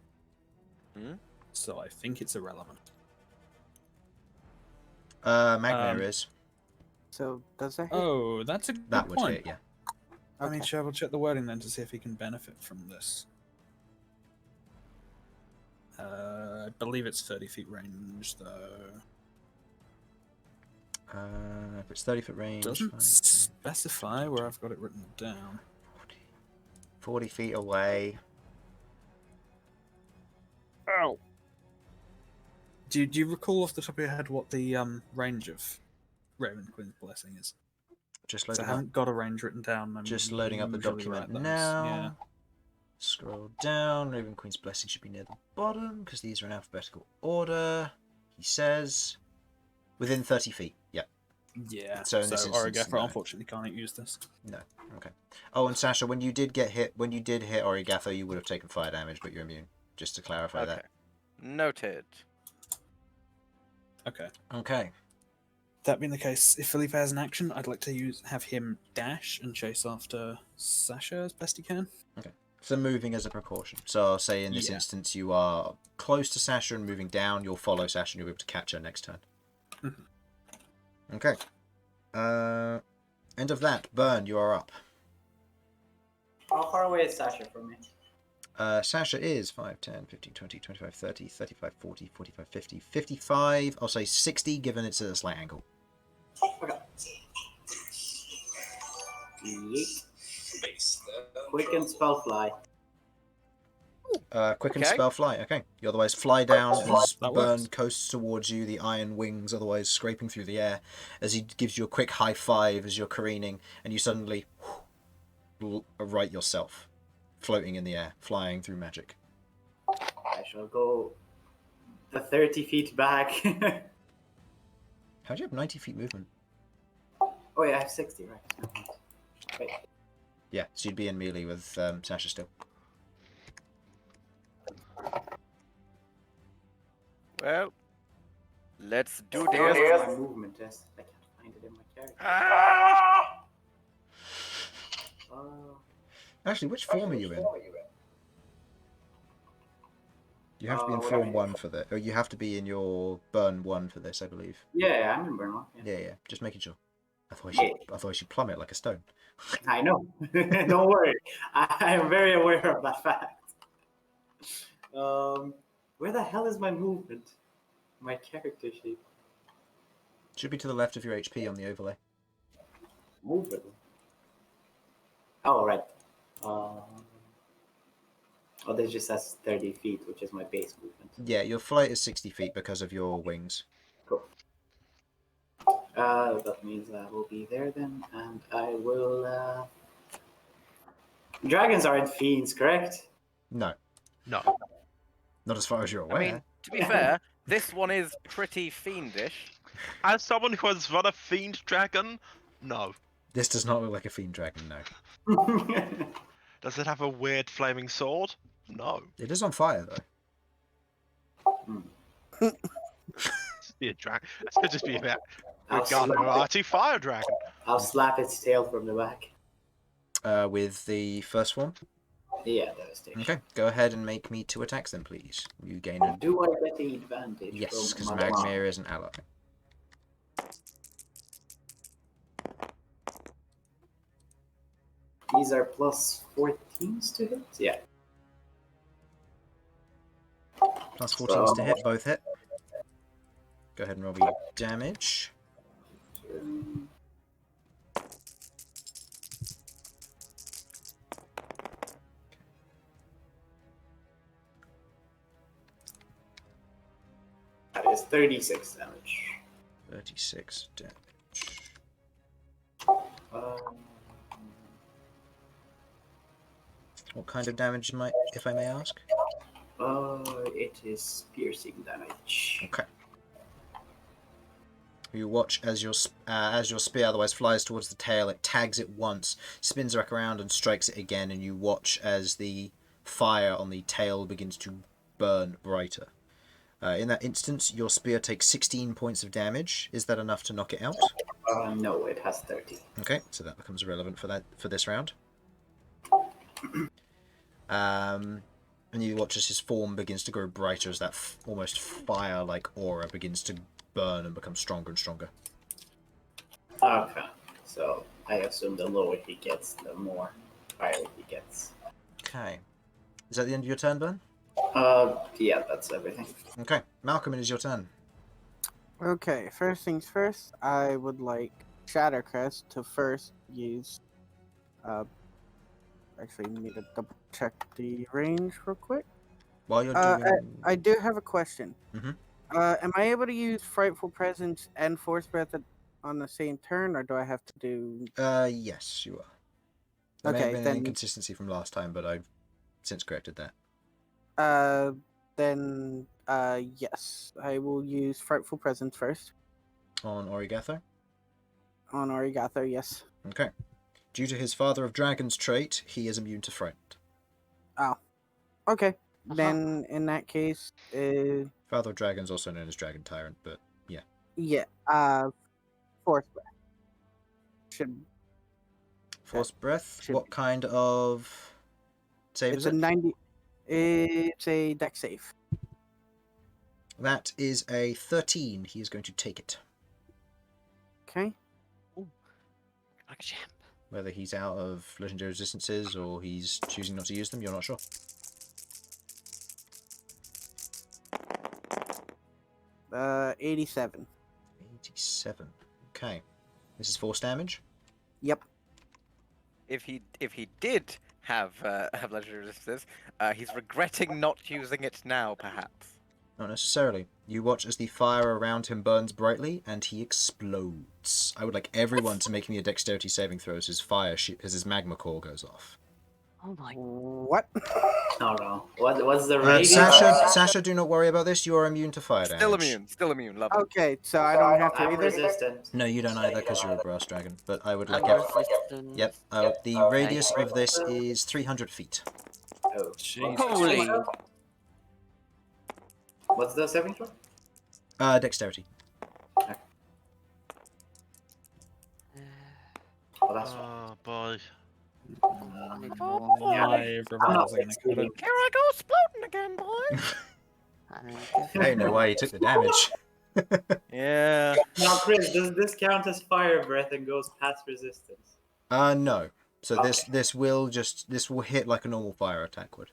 So I think it's irrelevant. Magmir is. So does that hit? Oh, that's a good That would point. hit, yeah. I mean, shall I check the wording then to see if he can benefit from this? I believe it's 30 feet range, though. If it's 30 foot range... Doesn't specify where I've got it written down. 40 feet away. Ow! Do you recall off the top of your head what the range of Raven Queen's Blessing is? Just I loading haven't got a range written down. Just loading up the document now. Yeah. Scroll down. Raven Queen's Blessing should be near the bottom because these are in alphabetical order. He says within 30 feet. Yep. Yeah. So in this instance, Origatho unfortunately can't use this. No. Okay. Oh, and Sasha, when you did hit Origatho, you would have taken fire damage, but you're immune. Just to clarify that. Noted. Okay. Okay. That being the case, if Felipe has an action, I'd like to have him dash and chase after Sasha as best he can. So moving as a precaution. So say in this Yeah. instance you are close to Sasha and moving down, you'll follow Sasha and you'll be able to catch her next turn. Mhm. Okay. End of that. Bern, you are up. How far away is Sasha from me? Sasha is 5, 10, 15, 20, 25, 30, 35, 40, 45, 50, 55. I'll say 60, given it's at a slight angle. Okay. Yeet. Quick and spell fly. Quicken Okay. spell fly. Okay. You otherwise fly down as That Bern works. coasts towards you, the iron wings otherwise scraping through the air, as he gives you a quick high five as you're careening, and you suddenly right yourself, floating in the air, flying through magic. I shall go the 30 feet back. How do you have 90 feet movement? Oh yeah, I have 60, right? Wait. Yeah, so you'd be in melee with Sasha still. Well, let's do Where's this. my movement is? I can't find it in my character. Ah! Actually, which form are you in? You have to be in Form 1 for this. Or you have to be in your Burn 1 for this, I believe. Yeah, I'm in Barrenlor. Yeah, just making sure. Otherwise, Yeah. otherwise you plummet like a stone. I know. Don't worry. I am very aware of that fact. Where the hell is my movement? My character sheet. Should be to the left of your HP on the overlay. Movement. Oh, right. Oh, this just says 30 feet, which is my base movement. Yeah, your flight is 60 feet because of your wings. Cool. That means I will be there then, and I will. Dragons aren't fiends, correct? No, No. not as far as you're aware. I mean, to be fair, this one is pretty fiendish. As someone who has run a fiend dragon, no. This does not look like a fiend dragon, no. Does it have a weird flaming sword? No. It is on fire, though. Be a dragon. This could just be a I'll garden slap variety fire dragon. I'll slap its tail from the back. With the first form. Yeah, devastation. Okay, go ahead and make me 2 attacks then, please. You gain a... Do I get the advantage? Yes, because from Magmir is an ally. These are plus 14s to hit? Yeah. Plus 14s to hit, both hit. Go ahead and roll me damage. That is 36 damage. 36 damage. What kind of damage might, if I may ask? It is piercing damage. Okay. You watch as your spear otherwise flies towards the tail. It tags it once, spins back around, and strikes it again. And you watch as the fire on the tail begins to burn brighter. In that instance, your spear takes 16 points of damage. Is that enough to knock it out? No, it has 30. Okay, so that becomes irrelevant for this round. And you watch as his form begins to grow brighter as that almost fire-like aura begins to burn and become stronger and stronger. Okay, so I assume the lower he gets, the more fire he gets. Okay. Is that the end of your turn, Bern? Yeah, that's everything. Okay. Malcolm, it is your turn. Okay, first things first, I would like Shattercrest to first use. Actually, need to double check the range real quick. While you're doing... I do have a question. Mhm. Am I able to use Frightful Presence and Force Breath on the same turn, or do I have to do? Yes, you are. There may have been an inconsistency from last time, but I've since corrected that. Then yes, I will use Frightful Presence first. On Origatho? On Origatho, yes. Okay. Due to his Father of Dragons trait, he is immune to fright. Oh, okay. Then in that case, Father of Dragons, also known as Dragon Tyrant, but yeah. Yeah. Force breath. Should Force breath. should What be. kind of save It's is a it? 90. It's a deck save. That is a 13. He is going to take it. Okay. Like a champ. Whether he's out of legendary resistances or he's choosing not to use them, you're not sure. 87. 87. Okay. This is force damage. Yep. If he did have legendary resistances, he's regretting not using it now, perhaps. Not necessarily. You watch as the fire around him burns brightly and he explodes. I would like everyone to make me a dexterity saving throw as his as his magma core goes off. Oh my. What? Oh no. What's the radius? Sasha, do not worry about this. You are immune to fire damage. Still immune. Lovely. Okay, so I don't have to I'm either. resistant. No, you don't either because you're a grass dragon. But I would like I'm everyone. resistant. Yep. The radius of this is 300 feet. Oh. Holy. What's the saving throw? Dexterity. Oh, that's one. Oh boy. Live revolves again. exceeding. Here I go exploding again, boy. I don't know why he took the damage. Yeah. Now, Chris, does this count as fire breath and goes past resistance? No. So Okay. this will hit like a normal fire attack would.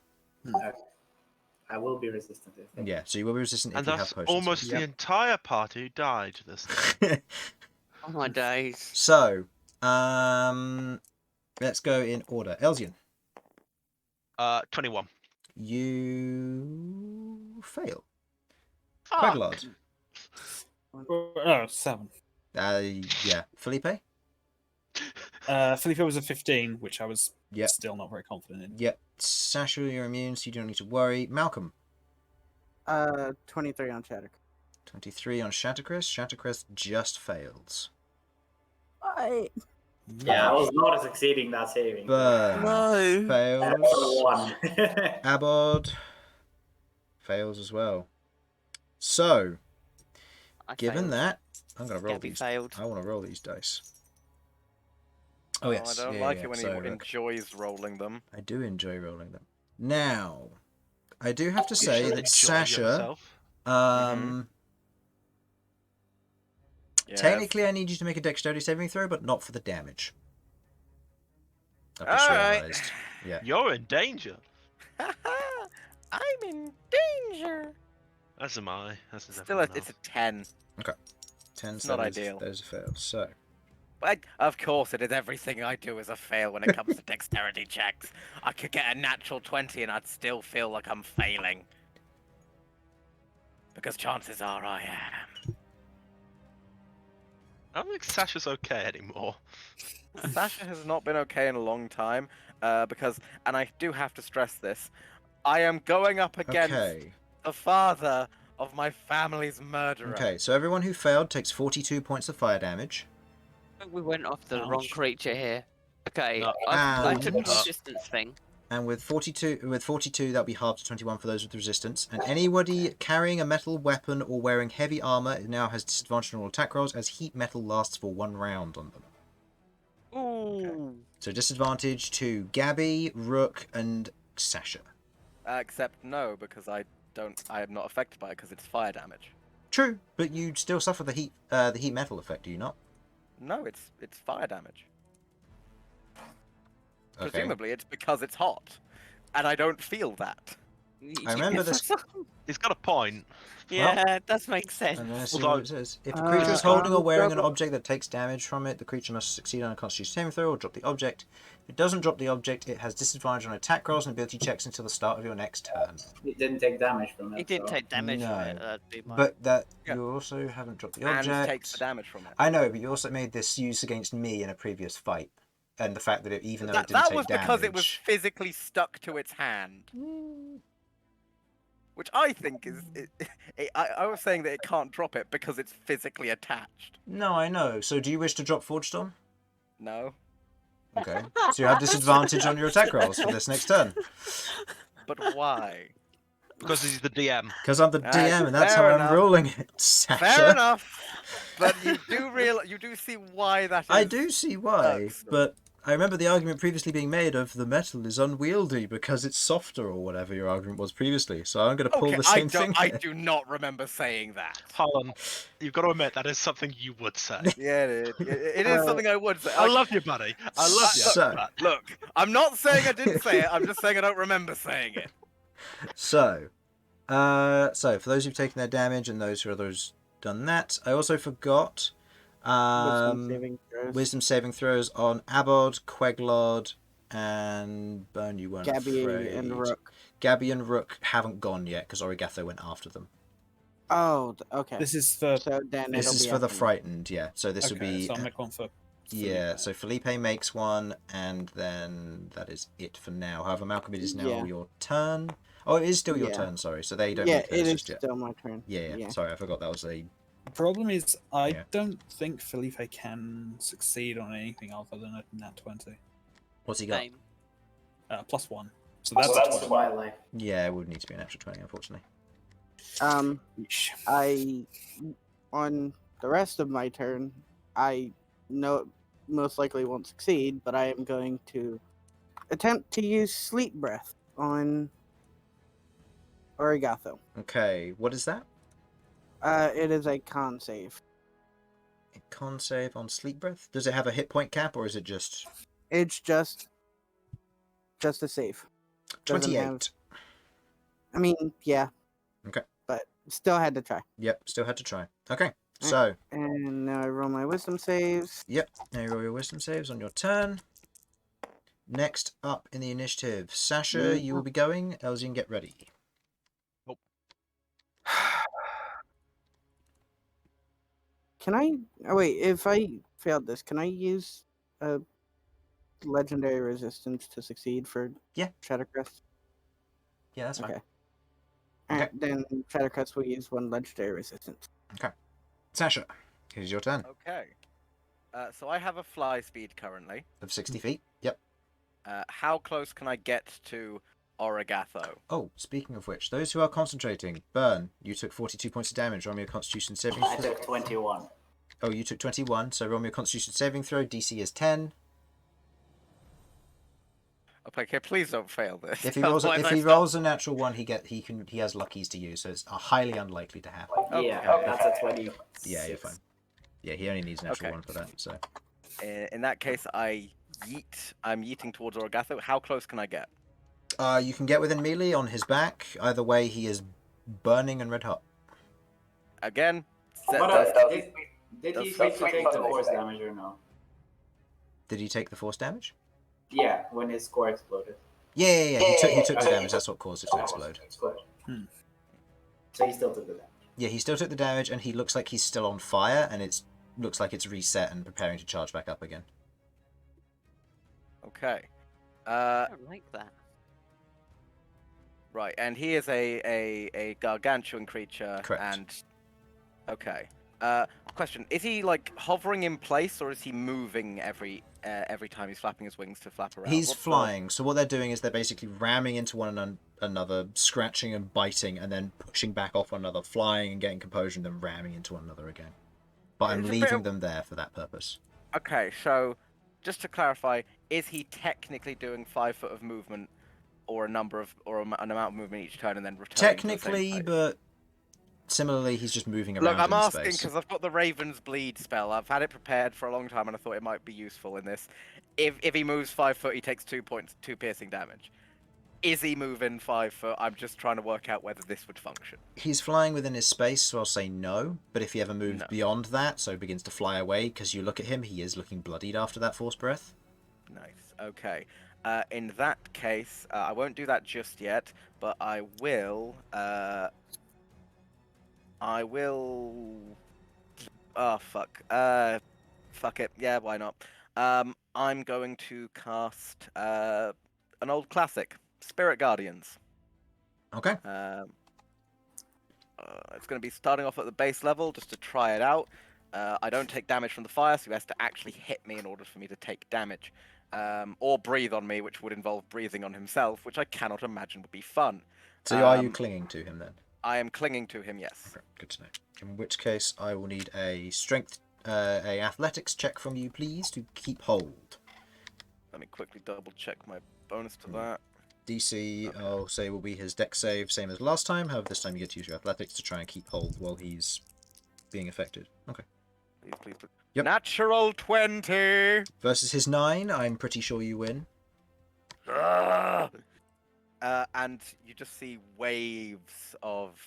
I will be resistant. I think. Yeah. So you will be resistant if And you have that's potions. almost the entire party who died this time. Oh my days. So, let's go in order. Elsyan, 21. you fail. Fuck. Queglod, Oh, 7. yeah. Felipe, Felipe was a 15, which I was Yep. still not very confident in. yep. Sasha, you're immune, so you don't need to worry. Malcom, 23 on Shattuck. 23 on Shattercrest. Shattercrest just fails. Yeah, I was not succeeding that saving. Bern No. fails. One. Abod fails as well. So, I given failed. that, I'm gonna roll Gabby these. failed. I want to roll these dice. Oh yes, I don't yeah, like yeah. it when So, he enjoys rolling them. I do enjoy rolling them. Now, I do have to You say should that enjoy Sasha, yourself. Yes. technically I need you to make a dexterity saving throw, but not for the damage. I've just Alright. realised. Yeah. You're in danger. I'm in danger. As am I. As is Still, everyone it's a else. 10. 10, It's so not those- ideal. Those are failed. So, But of course, it is everything I do is a fail when it comes to dexterity checks. I could get a natural 20 and I'd still feel like I'm failing. Because chances are I am. I don't think Sasha's okay anymore. Sasha has not been okay in a long time, because, and I do have to stress this, I am going up against okay. the father of my family's murderer. Okay, so everyone who failed takes 42 points of fire damage. I think we went off the wrong Ouch. creature here. Okay, No. I took the And- resistance thing. And with 42, that'll be halved to 21 for those with resistance. And anybody carrying a metal weapon or wearing heavy armor now has disadvantage on all attack rolls, as heat metal lasts for 1 round on them. Ooh. So disadvantage to Gabby, Rook, and Sasha. Except no, because I am not affected by it because it's fire damage. True, but you still suffer the heat metal effect, do you not? No, it's fire damage. Okay. Presumably, it's because it's hot, and I don't feel that. I remember this. He's got a point. Yeah, it does make sense. And let's see Although- what it says. If the creature is holding or wearing an double- object that takes damage from it, the creature must succeed on a Constitution saving throw or drop the object. If it doesn't drop the object, it has disadvantage on attack rolls and ability checks until the start of your next turn. It didn't take damage from it. He didn't so- take damage from it. No. That'd be my... But that Yeah. you also haven't dropped the And object. takes the damage from it. I know, but you also made this use against me in a previous fight, and the fact that even though it That, didn't that take was damage, because it was physically stuck to its hand. Which I think is... I was saying that it can't drop it because it's physically attached. No, I know. So do you wish to drop Forge Storm? No. Okay. So you have disadvantage on your attack rolls for this next turn. But why? Because he's the DM. Because I'm the DM, and that's how fair I'm enough. ruling it, Sasha. Fair enough. But you do see why that is. I do see why, irksome. but I remember the argument previously being made of the metal is unwieldy because it's softer, or whatever your argument was previously. So I'm going to pull Okay, the same thing. I here. do not remember saying that. Harlan, you've got to admit that is something you would say. Yeah, it is something I would say. I love you, buddy. I love you. So- but- Look, I'm not saying I didn't say it. I'm just saying I don't remember saying it. So for those who've taken their damage and those who are those done that, I also forgot wisdom saving throws on Abod, Queglod, and Bern. You weren't Gabby afraid. and Rook. Gabby and Rook haven't gone yet because Origatho went after them. Oh, okay. This is for. So then This it'll is be for the after me. frightened, yeah. So this would Okay, be so I'll make one for. yeah. Felipe. So Felipe makes one, and then that is it for now. However, Malcolm, it is now Yeah. your turn. Oh, it is still your Yeah. turn. Sorry, so they don't Yeah, make theirs it is just yet. still my turn. Yeah. Sorry, I forgot that was a. The problem is, I Yeah. don't think Felipe can succeed on anything other than a nat 20. What's he got? Same. +1. So that's, That's a 20. Twilight. Yeah, it would need to be an extra 20, unfortunately. Yeesh. I on the rest of my turn, I know most likely won't succeed, but I am going to attempt to use sleep breath on Origatho. Okay, what is that? It is a con save. A con save on sleep breath. Does it have a hit point cap, or is it just It's just a save. Doesn't 28? have- I mean, yeah. Okay. But still had to try. Yep, still had to try. Okay, so And now I roll my wisdom saves. yep, now you roll your wisdom saves on your turn. Next up in the initiative, Sasha, you will be going. Elsyan, get ready. Can I? Oh wait, if I failed this, can I use a legendary resistance to succeed for Yeah. Shattercrest? Yeah, that's fine. Okay. Okay. Alright, then Shattercrest will use one legendary resistance. Sasha, here's your turn. Okay. So I have a fly speed currently. Of 60 feet. Yep. How close can I get to Origatho? Oh, speaking of which, those who are concentrating, Bern, you took 42 points of damage. Roll me a Constitution saving I throw. took 21. Oh, you took 21, so roll me a Constitution saving throw. DC is 10. Okay, please don't fail this. If he rolls, Otherwise if I he stop. rolls a natural one, he has luckies to use, so it's highly unlikely to happen. Yeah, Okay. that's a 20. Yeah, you're fine. Yeah, he only needs an natural Okay. one for that. So In that case, I'm yeeting towards Origatho. How close can I get? you can get within melee on his back. Either way, he is burning and red hot. Again, Did he take the force damage or no? Did he take the force damage? Yeah, when his core exploded. Yeah. He took the damage. That's what caused it to explode. So he still took the damage. Yeah, he still took the damage, and he looks like he's still on fire, and looks like it's reset and preparing to charge back up again. Okay. I don't like that. Right, and he is a gargantuan creature. Correct. And okay. Question: is he like hovering in place, or is he moving every time he's flapping his wings to flap around? He's What's the- flying, so what they're doing is they're basically ramming into one another, scratching and biting, and then pushing back off one another, flying and getting composure, and then ramming into one another again. But I'm It's a bit leaving of- them there for that purpose. Okay, so just to clarify, is he technically doing 5 foot of movement, or an amount of movement each turn, and then returning? Technically, to the same place? but similarly, he's just moving around Look, I'm in asking space. because I've got the Raven's Bleed spell. I've had it prepared for a long time, and I thought it might be useful in this. If he moves 5 foot, he takes 2 piercing damage. Is he moving 5 foot? I'm just trying to work out whether this would function. He's flying within his space, so I'll say no. But if he ever moves No. beyond that, so begins to fly away, because you look at him, he is looking bloodied after that force breath. Nice. Okay. In that case, I won't do that just yet, but I will. Oh fuck. Fuck it. Yeah, why not? I'm going to cast an old classic, Spirit Guardians. Okay. It's going to be starting off at the base level just to try it out. I don't take damage from the fire, so he has to actually hit me in order for me to take damage. Or breathe on me, which would involve breathing on himself, which I cannot imagine would be fun. So are you clinging to him then? I am clinging to him, yes. Okay, good to know. In which case, I will need a a athletics check from you, please, to keep hold. Let me quickly double check my bonus to that. DC, Okay. I'll say, will be his dex save, same as last time. However, this time you get to use your athletics to try and keep hold while he's being affected. Okay. Please. Yep. Natural 20! Versus his 9, I'm pretty sure you win. And you just see waves of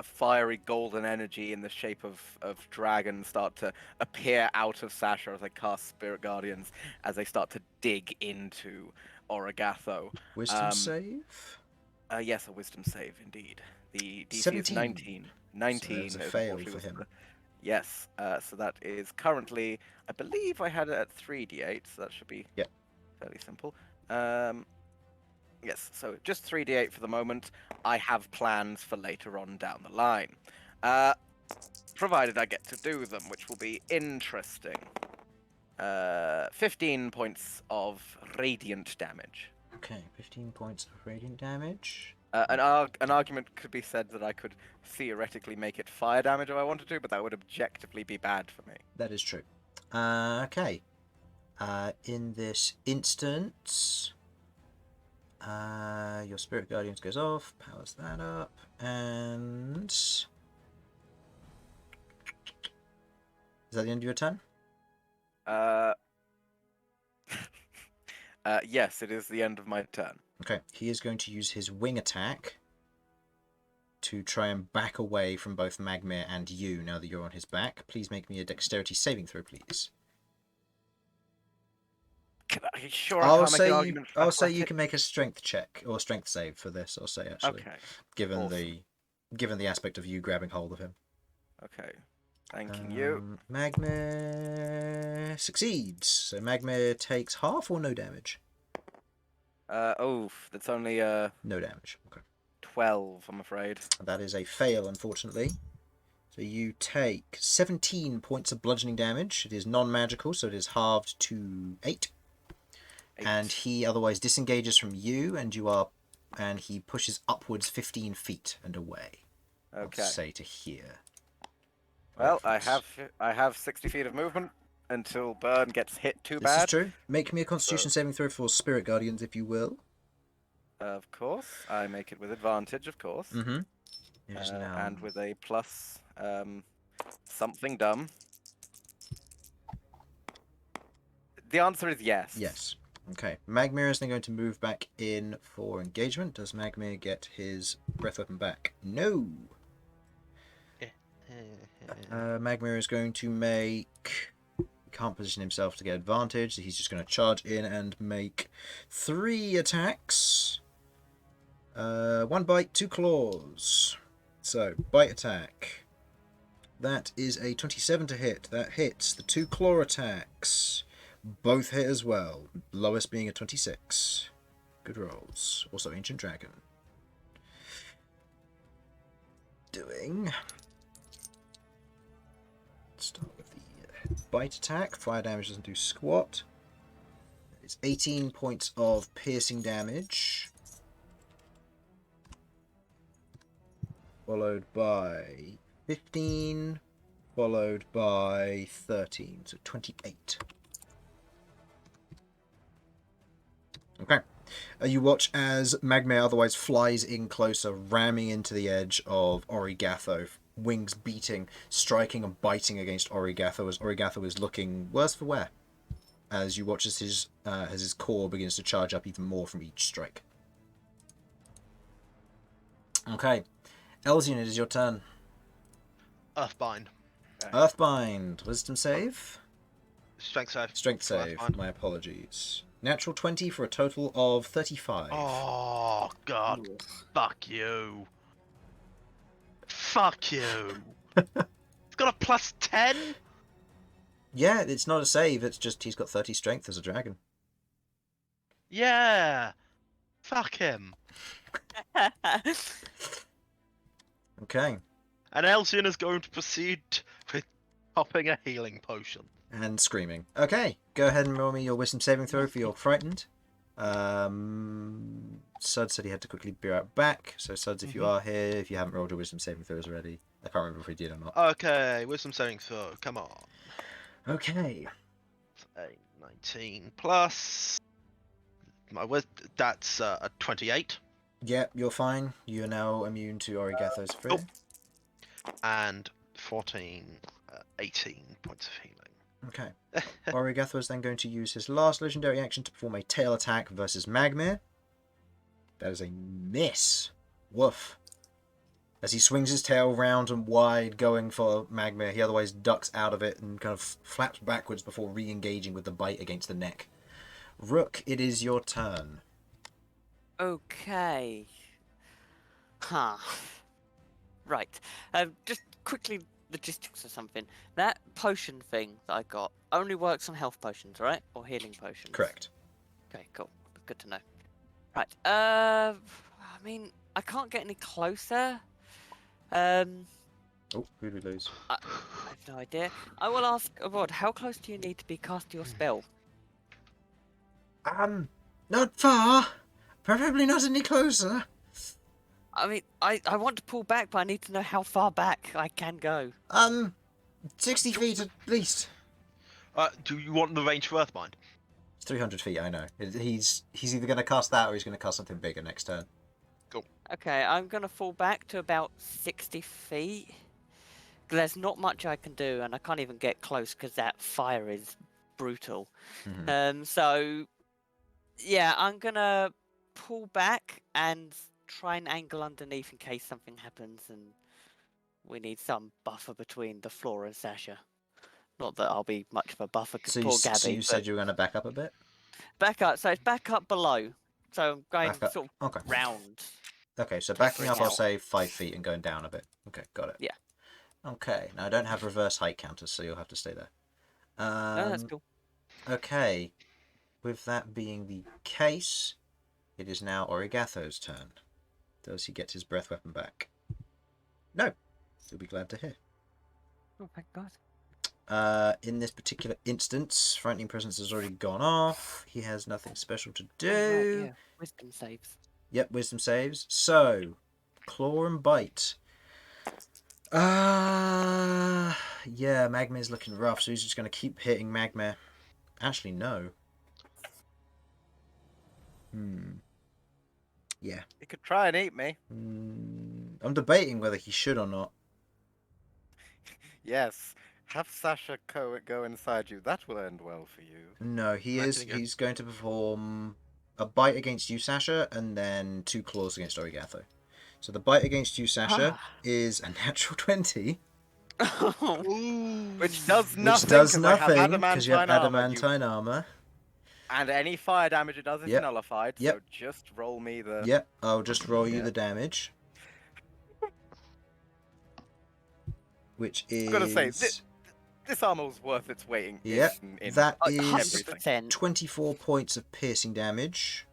fiery golden energy in the shape of dragons start to appear out of Sasha as they cast Spirit Guardians, as they start to dig into Origatho. Wisdom save? Yes, a wisdom save, indeed. The DC 17. is 19. 19 So that's a is fail unfortunately for was him. Yes, so that is currently, I believe I had it at 3d8, so that should be fairly simple. Yes, so just 3d8 for the moment. I have plans for later on down the line. Provided I get to do them, which will be interesting. 15 points of radiant damage. Okay, 15 points of radiant damage. An argument could be said that I could theoretically make it fire damage if I wanted to, but that would objectively be bad for me. That is true. Okay. In this instance, your Spirit Guardians goes off, powers that up, and... Is that the end of your turn? Yes, it is the end of my turn. Okay, he is going to use his wing attack to try and back away from both Magmir and you now that you're on his back. Please make me a dexterity saving throw, please. I'll say you can make a strength check or strength save for this. I'll say actually, okay. given Awesome. the aspect of you grabbing hold of him. Okay, thanking you. Magmir succeeds. So Magmir takes half or no damage. That's only No damage. Okay. 12, I'm afraid. That is a fail, unfortunately. So you take 17 points of bludgeoning damage. It is non-magical, so it is halved to 8. And he otherwise disengages from you, and he pushes upwards 15 feet and away. Okay. I'll say to here. Well, I have 60 feet of movement until Bern gets hit too bad. This is true. Make me a Constitution saving throw for Spirit Guardians, if you will. Of course, I make it with advantage, of course. Mm-hmm. And with a plus something dumb. The answer is yes. Yes. Okay. Magmir is then going to move back in for engagement. Does Magmir get his breath weapon back? No. Magmir is going to make... He can't position himself to get advantage, so he's just going to charge in and make 3 attacks. 1 bite, 2 claws. So, bite attack. That is a 27 to hit. That hits. The 2 claw attacks both hit as well. Lowest being a 26. Good rolls. Also Ancient Dragon. Start with the bite attack. Fire damage doesn't do squat. It's 18 points of piercing damage. Followed by 15. Followed by 13. So 28. Okay. You watch as Magmir otherwise flies in closer, ramming into the edge of Origatho, wings beating, striking and biting against Origatho as Origatho is looking worse for wear. As you watch as his core begins to charge up even more from each strike. Okay. Elsyan, it is your turn. Earthbind. Earthbind. Wisdom save? Strength save. Strength save. Earthbind. My apologies. Natural 20 for a total of 35. Oh, God. Fuck you. Fuck you. It's got a plus 10? Yeah, it's not a save. It's just he's got 30 strength as a dragon. Yeah. Fuck him. Okay. And Elsyan is going to proceed with popping a healing potion. And screaming. Okay, go ahead and roll me your wisdom saving throw for your frightened. Sudz said he had to quickly be right back. So Sudz, if you are here, if you haven't rolled your wisdom saving throws already, I can't remember if we did or not. Okay, wisdom saving throw. Come on. Okay. A 19 plus. That's a 28. Yeah, you're fine. You're now immune to Origatho's fear. And 14, 18 points of healing. Okay. Origatho is then going to use his last legendary action to perform a tail attack versus Magmir. That is a miss. Woof. As he swings his tail round and wide, going for Magmir, he otherwise ducks out of it and kind of flaps backwards before re-engaging with the bite against the neck. Rook, it is your turn. Okay. Huh. Right. Just quickly, logistics or something. That potion thing that I got only works on health potions, right? Or healing potions? Correct. Okay, cool. Good to know. Right. I mean, I can't get any closer. Oh, who did we lose? I have no idea. I will ask Rod, how close do you need to be cast your spell? Not far. Preferably not any closer. I mean, I want to pull back, but I need to know how far back I can go. 60 feet at least. Do you want the range for Earthbind? It's 300 feet, I know. He's either going to cast that or he's going to cast something bigger next turn. Okay, I'm going to fall back to about 60 feet. There's not much I can do, and I can't even get close because that fire is brutal. So, yeah, I'm going to pull back and try and angle underneath in case something happens, and we need some buffer between the floor and Sasha. Not that I'll be much of a buffer because poor Gabby. So you said you were going to back up a bit? Back up, so it's back up below. So I'm going sort of okay. round. Okay, so backing up, I'll say 5 feet and going down a bit. Okay, got it. Yeah. Okay, now I don't have reverse height counters, so you'll have to stay there. No, that's cool. Okay, with that being the case, it is now Origatho's turn. Does he get his breath weapon back? No. You'll be glad to hear. Oh, thank God. In this particular instance, Frightening Presence has already gone off. He has nothing special to do. Oh, right, yeah. Wisdom saves. Yep, wisdom saves. So, claw and bite. Yeah, Magma's looking rough, so he's just going to keep hitting Magma. Actually, no. Yeah. He could try and eat me. I'm debating whether he should or not. Yes. Have Sasha go inside you. That will end well for you. No, he's going to perform a bite against you, Sasha, and then 2 claws against Origatho. So the bite against you, Sasha, is a natural 20. Which does nothing. Which does nothing because you have adamantine armor. And any fire damage it does is nullified. Yep. So just roll me the. Yep, I'll just roll you the damage. Which is. I've got to say, this armor was worth its weight in. That is 100%. 24 points of piercing damage,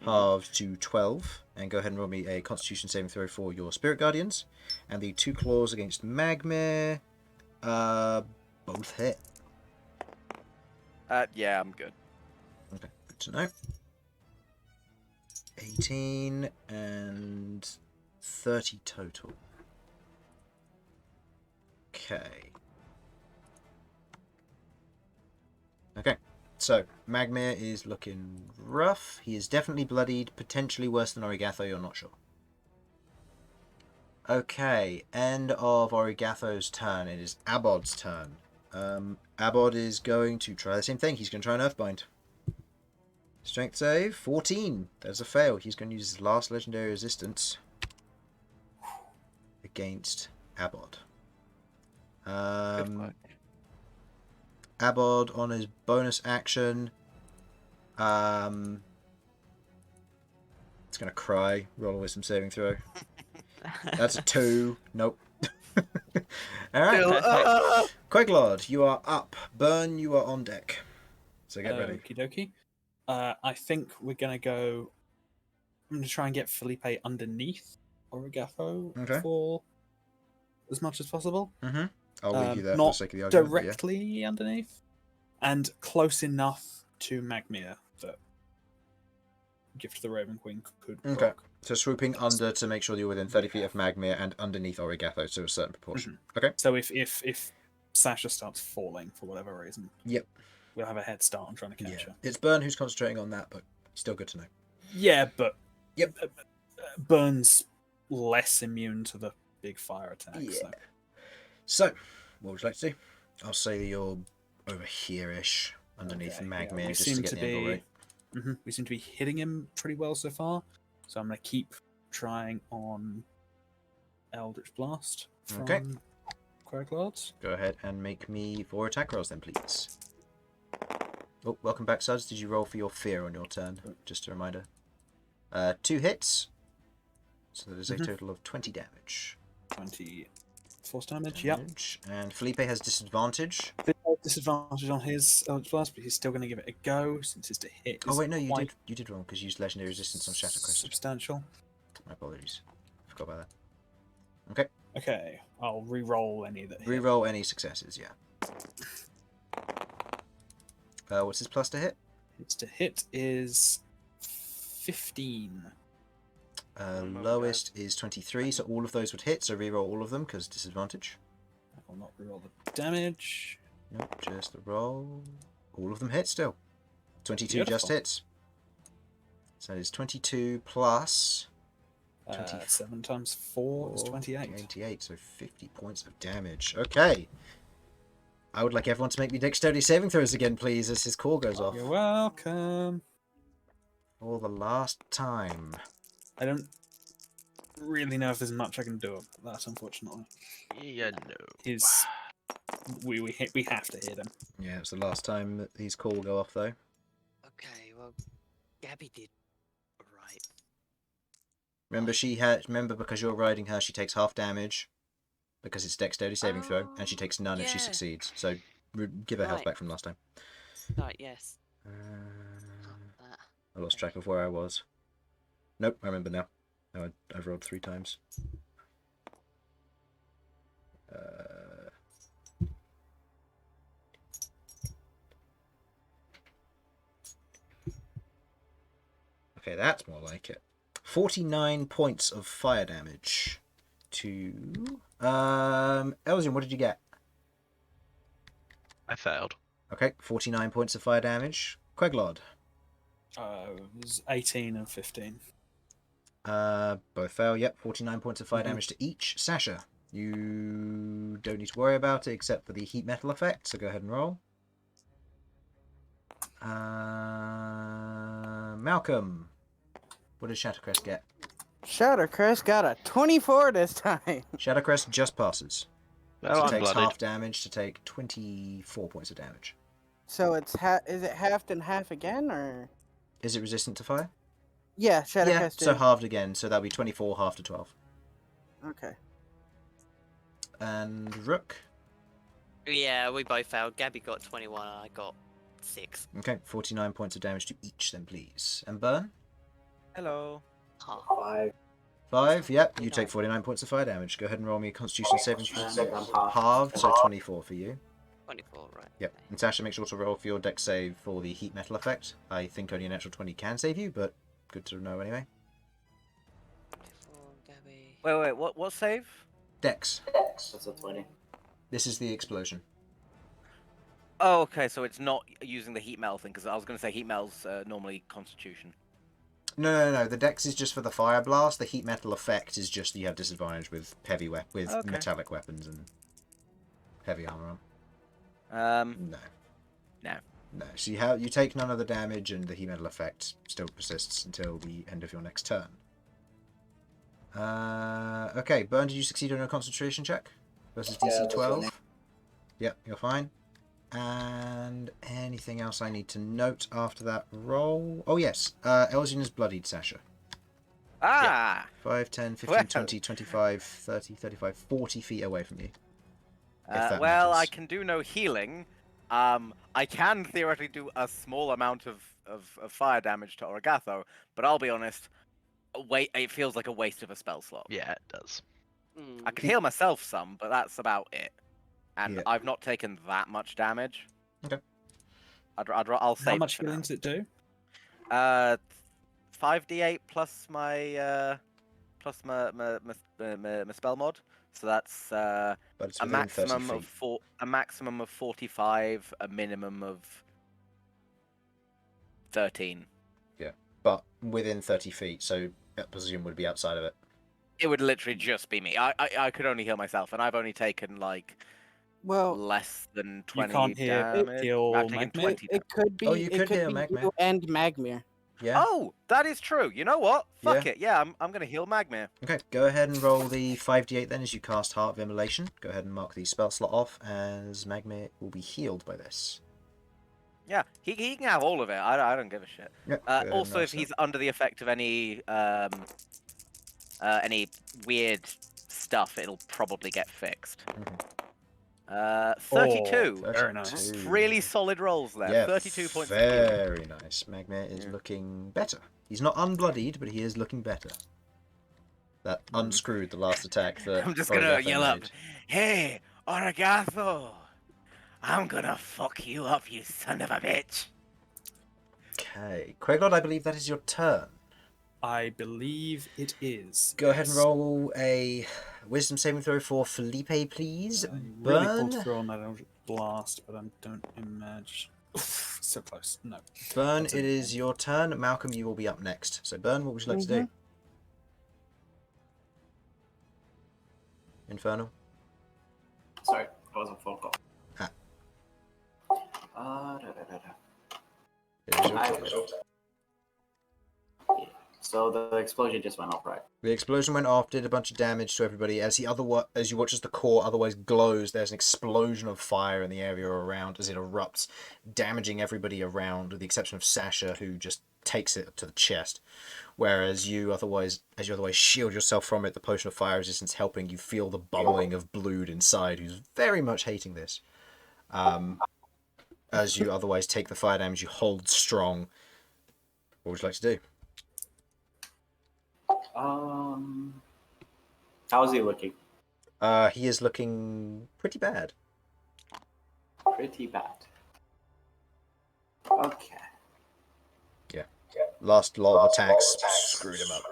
halved to 12. And go ahead and roll me a Constitution saving throw for your Spirit Guardians. And the 2 claws against Magmir, both hit. Yeah, I'm good. Okay, good to know. 18 and 30 total. Okay, so Magmir is looking rough. He is definitely bloodied, potentially worse than Origatho, you're not sure. Okay, end of Origatho's turn. It is Abod's turn. Abod is going to try the same thing. He's going to try an Earthbind. Strength save, 14. There's a fail. He's going to use his last legendary resistance against Abod. Abod on his bonus action. It's going to cry. Roll a wisdom saving throw. That's a 2. Nope. Alright. Queglod, you are up. Bern, you are on deck. So get ready. Okie dokie. I think we're going to go... I'm going to try and get Felipe underneath Origatho for as much as possible. Mm-hmm. I'll leave you there for not the sake of the argument. Directly underneath. And close enough to Magmir that Gift of the Raven Queen could Okay. proc. So swooping under to make sure you're within 30 feet of Magmir and underneath Origatho to a certain proportion. Okay. So if Sasha starts falling for whatever reason, Yep. we'll have a head start on trying to catch her. It's Bern who's concentrating on that, but still good to know. Yeah, but Yep. Bern's less immune to the big fire attacks. Yeah. So, what would you like to do? I'll say that you're over here-ish, underneath Okay, Magmir, yeah, we just seem to get to the angle right. We seem to be hitting him pretty well so far. So I'm going to keep trying on Eldritch Blast from Okay. Queglod. Go ahead and make me 4 attack rolls then, please. Oh, welcome back, Sudz. Did you roll for your fear on your turn? Just a reminder. 2 hits. So that is a total of 20 damage. 20 force damage, yep. And Felipe has disadvantage. Disadvantage on his Eldritch Blast, but he's still going to give it a go since it's to hit. Oh wait, no, quite you did wrong because you used legendary resistance on Shattercrest. substantial. My apologies. Forgot about that. Okay. Okay, I'll re-roll any that hit. Reroll any successes, yeah. What's his plus to hit? His to hit is 15. Lowest is 23, so all of those would hit, so reroll all of them because disadvantage. I will not reroll the damage. Nope, just the roll. All of them hit still. 22 just Beautiful. hits. So it's 22 plus 7 times 4 is 28. 28, so 50 points of damage. Okay. I would like everyone to make me dexterity saving throws again, please, as his call goes off. You're welcome. For the last time. I don't really know if there's much I can do about that, unfortunately. Yeah, no. His we have to hit him. Yeah, it's the last time that these call go off, though. Okay, well, Gabby did right. Remember, because you're riding her, she takes half damage because it's dexterity saving throw, and she takes none if she yeah. succeeds. So give her health Right. back from last time. Right, yes. Uh, That. I lost track of where I was. Nope, I remember now. No, I've rolled 3 times. Okay, that's more like it. 49 points of fire damage to... Elsyan, what did you get? I failed. Okay, 49 points of fire damage. Queglod. It was 18 and 15. Both fail, yep. 49 points of fire damage to each. Sasha, you don't need to worry about it except for the heat metal effect, so go ahead and roll. Malcom, what did Shattercrest get? Shattercrest got a 24 this time. Shadowcrest just passes. Well, She I'm takes blooded. half damage to take 24 points of damage. So it's is it halved and half again, or? Is it resistant to fire? Yeah, Shattercrest Yeah, so is. halved again, so that'll be 24, half to 12. Okay. And Rook? Yeah, we both failed. Gabby got 21 and I got 6. Okay, 49 points of damage to each then, please. And Bern? Hello. Huh. 5. 5, yep, you take 49 points of fire damage. Go ahead and roll me a constitution saving throw. Halved, so 24 for you. 24, right. Yep. Okay. And Sasha, make sure to roll for your dex save for the heat metal effect. I think only a natural 20 can save you, but good to know anyway. 24, Gabby. Wait, what save? Dex. That's a 20. This is the explosion. Oh, okay, so it's not using the heat metal thing, because I was going to say heat metal's normally constitution. No. The dex is just for the fire blast. The heat metal effect is just that you have disadvantage with Okay. metallic weapons and heavy armor on. No. No. So you take none of the damage, and the heat metal effect still persists until the end of your next turn. Okay, Bern, did you succeed on your concentration check versus Yeah, DC that's 12? fine. Yep, you're fine. And anything else I need to note after that roll? Oh yes, Elsyan is bloodied, Sasha. Ah! 5, 10, 15, Well. 20, 25, 30, 35, 40 feet away from you. that Well, I matters. can do no healing. I can theoretically do a small amount of fire damage to Origatho, but I'll be honest, it feels like a waste of a spell slot. Yeah, it does. I can heal myself some, but that's about it. And Yeah. I've not taken that much damage. Okay. I'll save How it much for now. healing does it do? 5 5d8 plus my spell mod. So that's But it's a within 30 maximum of feet. a maximum of 45, a minimum of 13. But within 30 feet, so I presume would be outside of it. It would literally just be me. I could only heal myself, and I've only taken like Well, less than 20 can't damage. heal I've taken Magmir? 20 damage. it could be. Oh, you it could could heal be Magmir. you and Magmir. Yeah. Oh, that is true. You know what? Fuck Yeah. it. Yeah, I'm gonna heal Magmir. Okay, go ahead and roll the 5d8 then as you cast Heart of Immolation. Go ahead and mark the spell slot off as Magmir will be healed by this. Yeah, he can have all of it. I don't give a shit. Yeah, go ahead and Also, roll if that. he's under the effect of any weird stuff, it'll probably get fixed. 32. Oh, very nice. Really solid rolls there. Yeah, 32 points of healing. very nice. Magmir is looking better. He's not unbloodied, but he is looking better. That unscrewed the last attack that I'm just gonna Origatho yell up, made. "Hey, Origatho! I'm gonna fuck you up, you son of a bitch!" Okay. Queglod, I believe that is your turn. I believe it is. Go ahead and roll a wisdom saving throw for Felipe, please. Really Burn. close throw on that Eldritch Blast, but I don't imagine. So close. No. Bern, That's it a- is your turn. Malcolm, you will be up next. So, Bern, what would you like to do? Infernal? Sorry, I was on phone call. Ah. It is your turn. So the explosion just went off, right? The explosion went off, did a bunch of damage to everybody. As you watch as the core otherwise glows, there's an explosion of fire in the area around as it erupts, damaging everybody around, with the exception of Sasha, who just takes it to the chest. Whereas you otherwise shield yourself from it, the potion of fire resistance helping, you feel the bubbling of Blood inside, who's very much hating this. As you otherwise take the fire damage, you hold strong. What would you like to do? How's he looking? He is looking pretty bad. Pretty bad. Okay. Last lot of attacks screwed him up.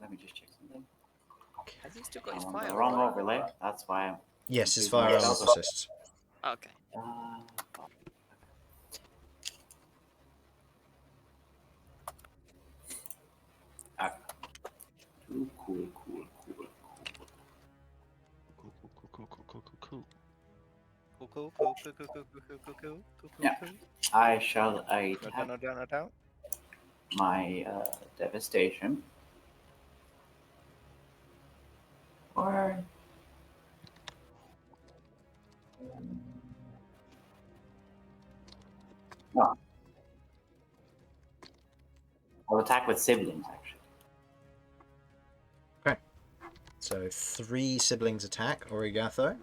Let me just check something. Has he still got his I'm on fire? the wrong overlay. That's why I'm. Yes, his confused fire myself. armor persists. Okay. Cool. Yeah. I shall attack No down. my devastation. Or no. I'll attack with siblings actually. So 3 siblings attack Origatho.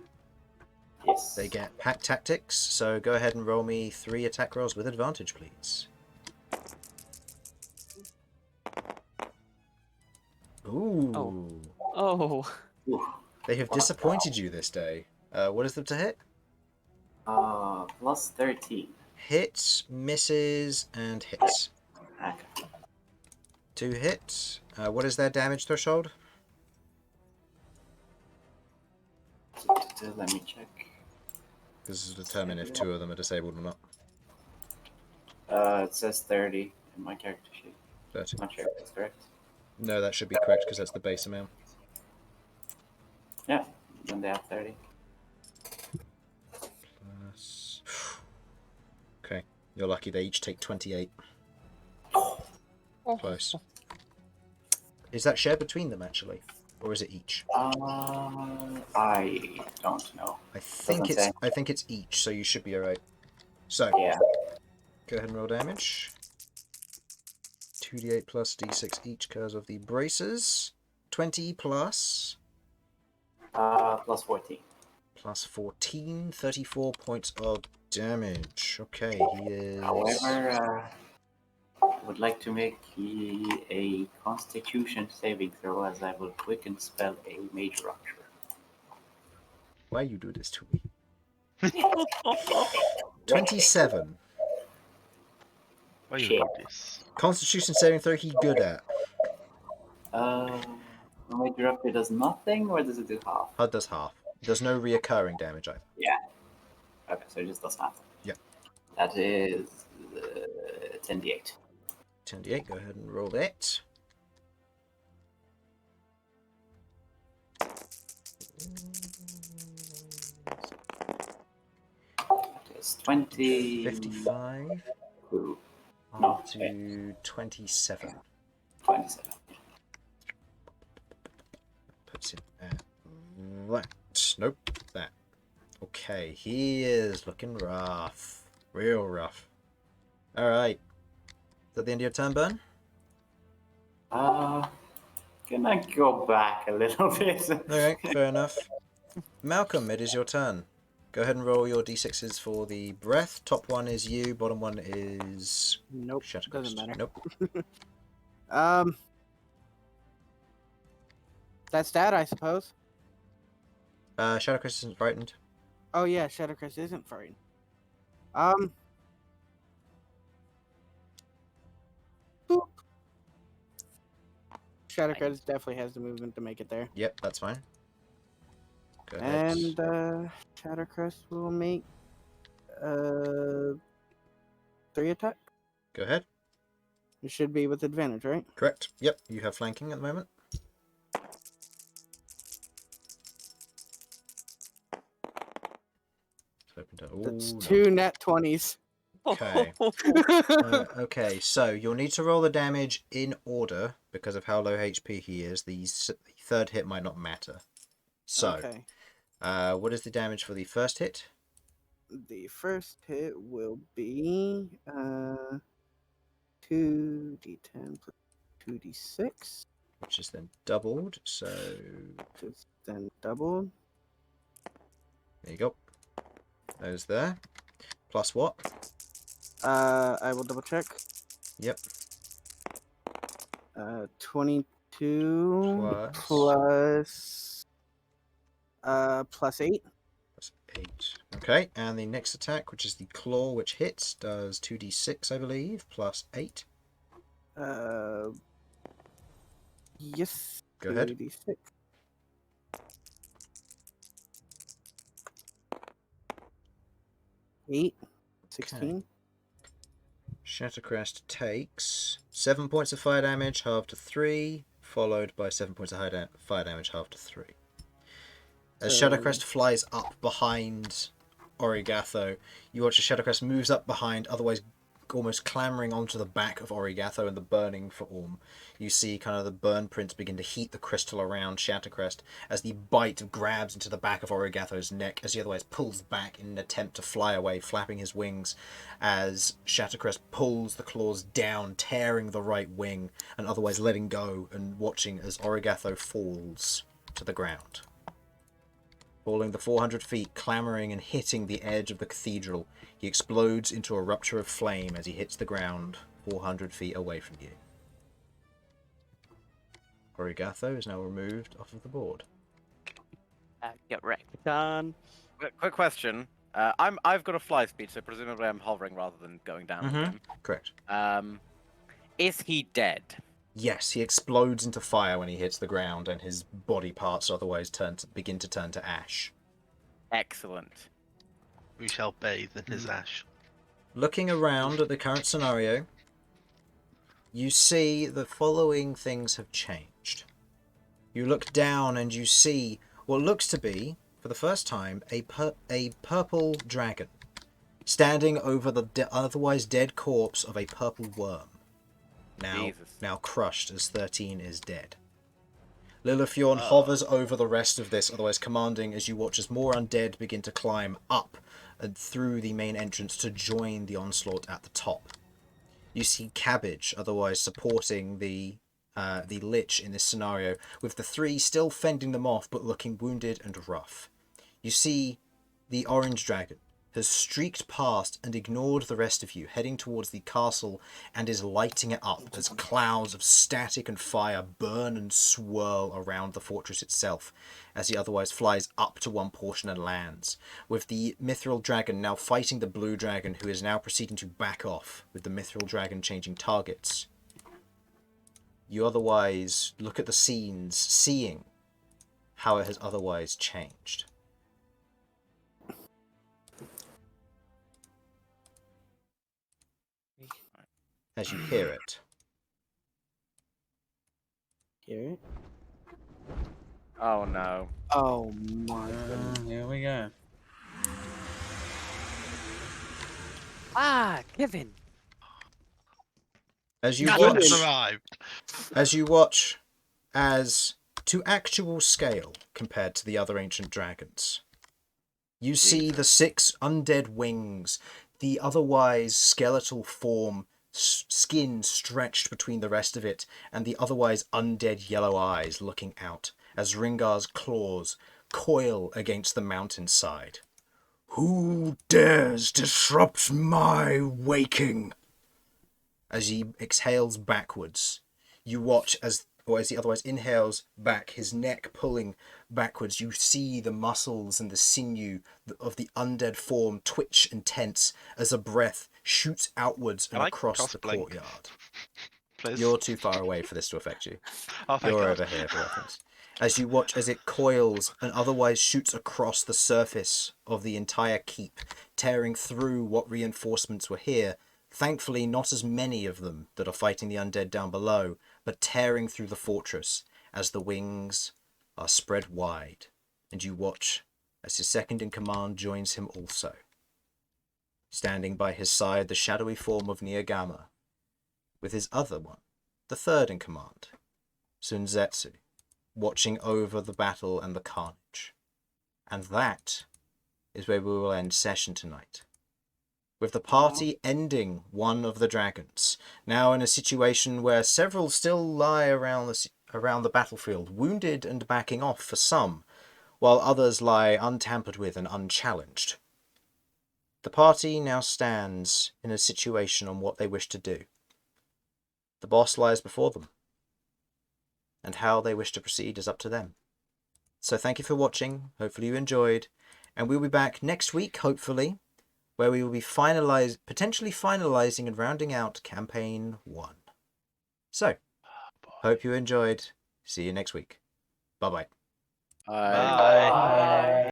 Yes. They get pack tactics, so go ahead and roll me 3 attack rolls with advantage, please. Ooh. Oh. Ooh. They have disappointed you this day. What is them to hit? Plus 13. Hits, misses, and hits. Okay. 2 hits. What is their damage threshold? Let me check. This will determine if 2 of them are disabled or not. It says 30 in my character sheet. 30. Not sure if that's correct. No, that should be correct because that's the base amount. Yeah, then they have 30. Plus... Okay, you're lucky. They each take 28. Close. Is that shared between them, actually? Or is it each? I don't know. I think Doesn't say. I think it's each, so you should be alright. So, Yeah. go ahead and roll damage. 2d8 plus d6 each because of the braces. 20 plus... Plus 14. Plus 14, 34 points of damage. Okay, he is... However, would like to make a Constitution saving throw, as I will quicken spell a Mage Rupture. Why you do this to me? 27. Why you Shit. do this? Constitution saving throw he good at. Mage Rupture does nothing, or does it do half? HUD does half. There's no reoccurring damage either. Yeah. Okay, so it just does half. Yep. That is 10d8. 10d8, go ahead and roll that. That is 20. 55 Ooh, up to 27. 27. Puts it at that. Nope, that. Okay, he is looking rough. Real rough. Alright. Is that the end of your turn, Bern? Can I go back a little bit? Okay, fair enough. Malcolm, it is your turn. Go ahead and roll your d6s for the breath. Top one is you, bottom one is... Nope, Shattercrest. doesn't matter. Nope. That's that, I suppose. Shadowcrest isn't frightened. Oh yeah, Shadowcrest isn't frightened. Boop. Shadowcrest definitely has the movement to make it there. Yep, that's fine. Go ahead. And Shadowcrest will make 3 attack. Go ahead. It should be with advantage, right? Correct. Yep, you have flanking at the moment. That's Ooh, 2 net 20s. Okay. Okay, so you'll need to roll the damage in order because of how low HP he is. The third hit might not matter. So, Okay. what is the damage for the first hit? The first hit will be 2d10 plus 2d6. Which is then doubled. So, Which is then doubled. there you go. Those there. Plus what? I will double check. Yep. 22 Plus- plus 8. That's 8. Okay, and the next attack, which is the claw, which hits, does 2d6, I believe, plus 8. Yes. Go ahead. 2d6. Eight. 16. Shattercrest takes 7 points of fire damage, halved to 3, followed by 7 points of fire damage, halved to 3. As Shadowcrest flies up behind Origatho, you watch as Shadowcrest moves up behind, otherwise almost clambering onto the back of Origatho and the burning form. You see kind of the burn prints begin to heat the crystal around Shattercrest as the bite grabs into the back of Origatho's neck as he otherwise pulls back in an attempt to fly away, flapping his wings as Shattercrest pulls the claws down, tearing the right wing and otherwise letting go and watching as Origatho falls to the ground. Falling the 400 feet, clambering and hitting the edge of the cathedral, he explodes into a rupture of flame as he hits the ground 400 feet away from you. Origatho is now removed off of the board. Get wrecked. Done. Quick question. I've got a fly speed, so presumably I'm hovering rather than going down with him. Correct. Is he dead? Yes, he explodes into fire when he hits the ground, and his body parts otherwise begin to turn to ash. Excellent. We shall bathe in his ash. Looking around at the current scenario, you see the following things have changed. You look down and you see what looks to be, for the first time, a purple dragon standing over the otherwise dead corpse of a purple worm. Now crushed as 13 is dead. Lilithyorn hovers over the rest of this, otherwise commanding as you watch as more undead begin to climb up and through the main entrance to join the onslaught at the top. You see Cabbage, otherwise supporting the Lich in this scenario, with the 3 still fending them off but looking wounded and rough. You see the orange dragon has streaked past and ignored the rest of you, heading towards the castle and is lighting it up as clouds of static and fire burn and swirl around the fortress itself, as he otherwise flies up to one portion and lands, with the mithril dragon now fighting the blue dragon, who is now proceeding to back off, with the mithril dragon changing targets. You otherwise look at the scenes, seeing how it has otherwise changed. As you hear it. Hear it? Oh no. Oh my goodness. Here we go. Ah, Kevin. As you Nothing watch, survived. as you watch, as to actual scale compared to the other ancient dragons, you see the 6 undead wings, the otherwise skeletal form, skin stretched between the rest of it, and the otherwise undead yellow eyes looking out as Ringar's claws coil against the mountainside. Who dares disrupt my waking? As he exhales backwards, you watch as he otherwise inhales back, his neck pulling backwards. You see the muscles and the sinew of the undead form twitch and tense as a breath shoots outwards and Can I across cast the blink? courtyard. Please. You're too far away for this to affect you. Oh, thank You're God. over here for reference. As you watch as it coils and otherwise shoots across the surface of the entire keep, tearing through what reinforcements were here. Thankfully, not as many of them that are fighting the undead down below, but tearing through the fortress as the wings are spread wide, and you watch as his second in command joins him also. Standing by his side, the shadowy form of Niagama, with his other one, the third in command, Sunzetsu, watching over the battle and the carnage. And that is where we will end session tonight, with the party ending one of the dragons, now in a situation where several still lie around the battlefield, wounded and backing off for some, while others lie untampered with and unchallenged. The party now stands in a situation on what they wish to do. The boss lies before them, and how they wish to proceed is up to them. So thank you for watching, hopefully you enjoyed, and we'll be back next week, hopefully, where we will be potentially finalising and rounding out Campaign 1. So, hope you enjoyed. See you next week. Bye-bye. Bye. Bye.